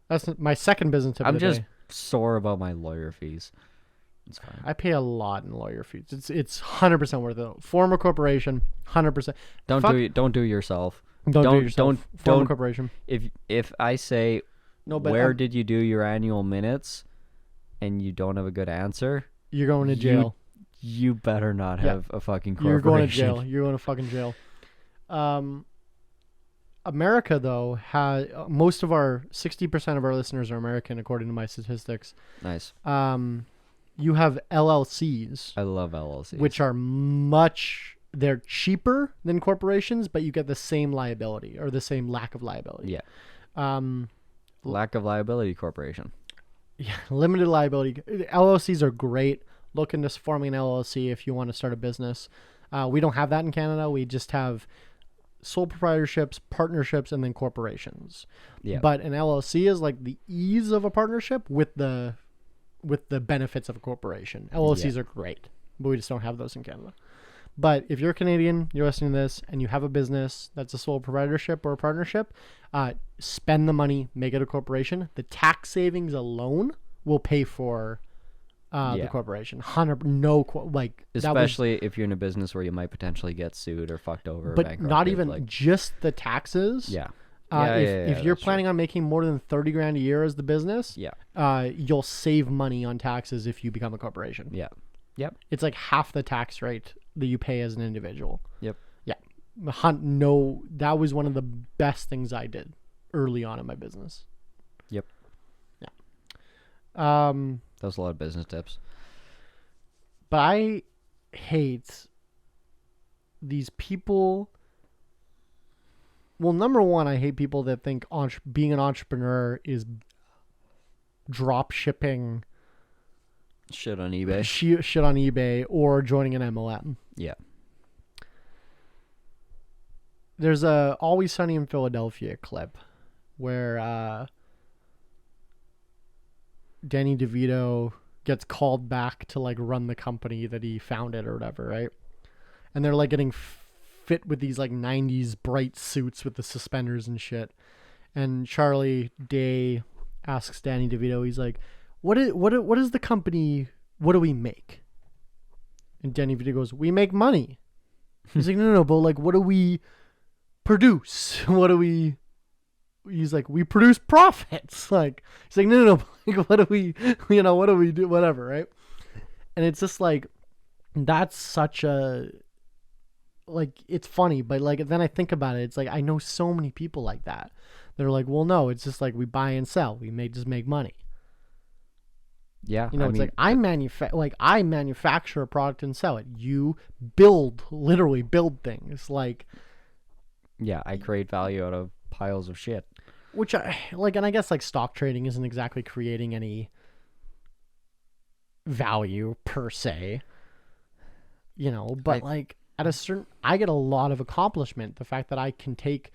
That's my second business tip of the day. I'm just sore about my lawyer fees. It's fine. I pay a lot in lawyer fees. It's 100% worth it. Form a corporation, 100%. Don't do it yourself. Don't do it yourself. Form a corporation. If I say, where did you do your annual minutes, and you don't have a good answer, you're going to jail. You better not have a fucking corporation. You're going to jail. You're going to fucking jail. America, though, has most of our 60% of our listeners are American, according to my statistics. Nice. You have LLCs. I love LLCs. Which are they're cheaper than corporations, but you get the same liability or the same lack of liability. Yeah. Lack of liability corporation. Yeah, limited liability. LLCs are great. Look into forming an LLC if you want to start a business. We don't have that in Canada. We just have sole proprietorships, partnerships, and then corporations. Yeah. But an LLC is like the ease of a partnership with the benefits of a corporation. LLCs are great, but we just don't have those in Canada. But if you're Canadian, you're listening to this, and you have a business that's a sole proprietorship or a partnership, spend the money, make it a corporation. The tax savings alone will pay for the corporation. Especially if you're in a business where you might potentially get sued or fucked over. But not even just the taxes. Yeah. If you're planning on making more than $30,000 a year as the business, you'll save money on taxes if you become a corporation. Yeah. Yep. It's like half the tax rate that you pay as an individual. Yep. Yeah. That was one of the best things I did early on in my business. Yep. Yeah. That was a lot of business tips. But I hate these people. Well, number one, I hate people that think being an entrepreneur is drop shipping shit on eBay. Shit on eBay or joining an MLM. Yeah. There's a Always Sunny in Philadelphia clip where Danny DeVito gets called back to like run the company that he founded or whatever, right? And they're like getting fit with these like 90s bright suits with the suspenders and shit. And Charlie Day asks Danny DeVito, he's like, what is the company, what do we make? And Danny DeVito goes, we make money. He's like, no, but like, what do we produce? He's like, we produce profits. Like, he's like, no, like, what do we do? Whatever, right? And it's just like, that's such a, like, it's funny, but like, then I think about it, it's like, I know so many people like that. They're like, well, no, it's just like, we buy and sell. We just make money. Yeah. I manufacture a product and sell it. You literally build things. Like, yeah, I create value out of piles of shit. Which I like, and I guess like stock trading isn't exactly creating any value per se, but like at a certain, I get a lot of accomplishment. The fact that I can take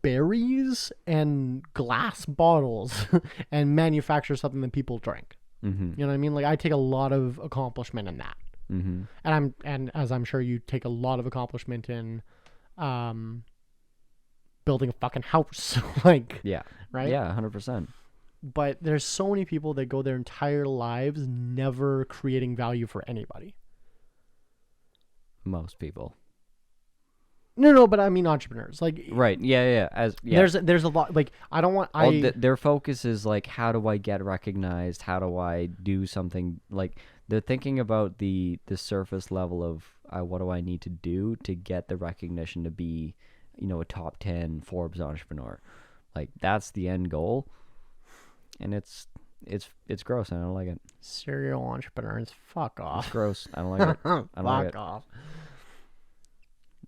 berries and glass bottles and manufacture something that people drink. Mm-hmm. You know what I mean? Like, I take a lot of accomplishment in that. Mm-hmm. And as I'm sure you take a lot of accomplishment in building a fucking house. Like, yeah. Right? Yeah, 100%. But there's so many people that go their entire lives never creating value for anybody. Most people. No, but I mean entrepreneurs. Like, Right. Yeah. there's a lot. Like, I don't want. Their focus is like, how do I get recognized? How do I do something? Like, they're thinking about the surface level of what do I need to do to get the recognition to be, a top 10 Forbes entrepreneur. Like, that's the end goal, and it's gross. And I don't like it. Serial entrepreneurs, fuck off. It's gross. I don't like it. I don't like it. Fuck off.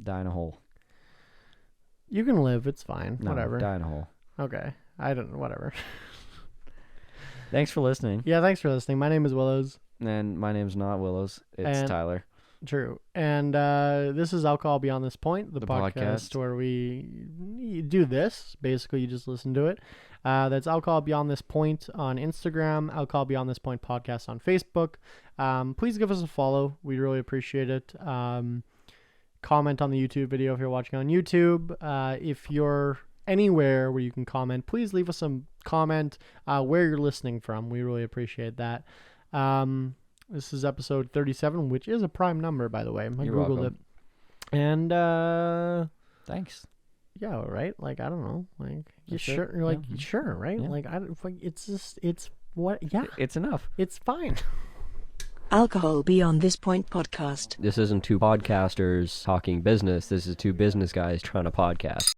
Die in a hole. You can live. It's fine. No, Whatever. Die in a hole. Okay. I don't. Whatever. Thanks for listening. Yeah. Thanks for listening. My name is Willows. And my name's not Willows. It's Tyler. True. And this is Alcohol Beyond This Point, the podcast where we do this. Basically, you just listen to it. That's Alcohol Beyond This Point on Instagram, Alcohol Beyond This Point podcast on Facebook. Please give us a follow. We really appreciate it. Comment on the YouTube video if you're watching on YouTube. If you're anywhere where you can comment, please leave us some comment where you're listening from. We really appreciate that. This is episode 37, which is a prime number, by the way. I Googled it. And thanks. Yeah, right? Like, I don't know. Like, you That's it. sure? You're like, Yeah. sure, right? Yeah. Like, I don't. Like, it's just, it's what? Yeah, It's enough. it's fine. Alcohol Beyond This Point podcast. This isn't two podcasters talking business. This is two business guys trying to podcast.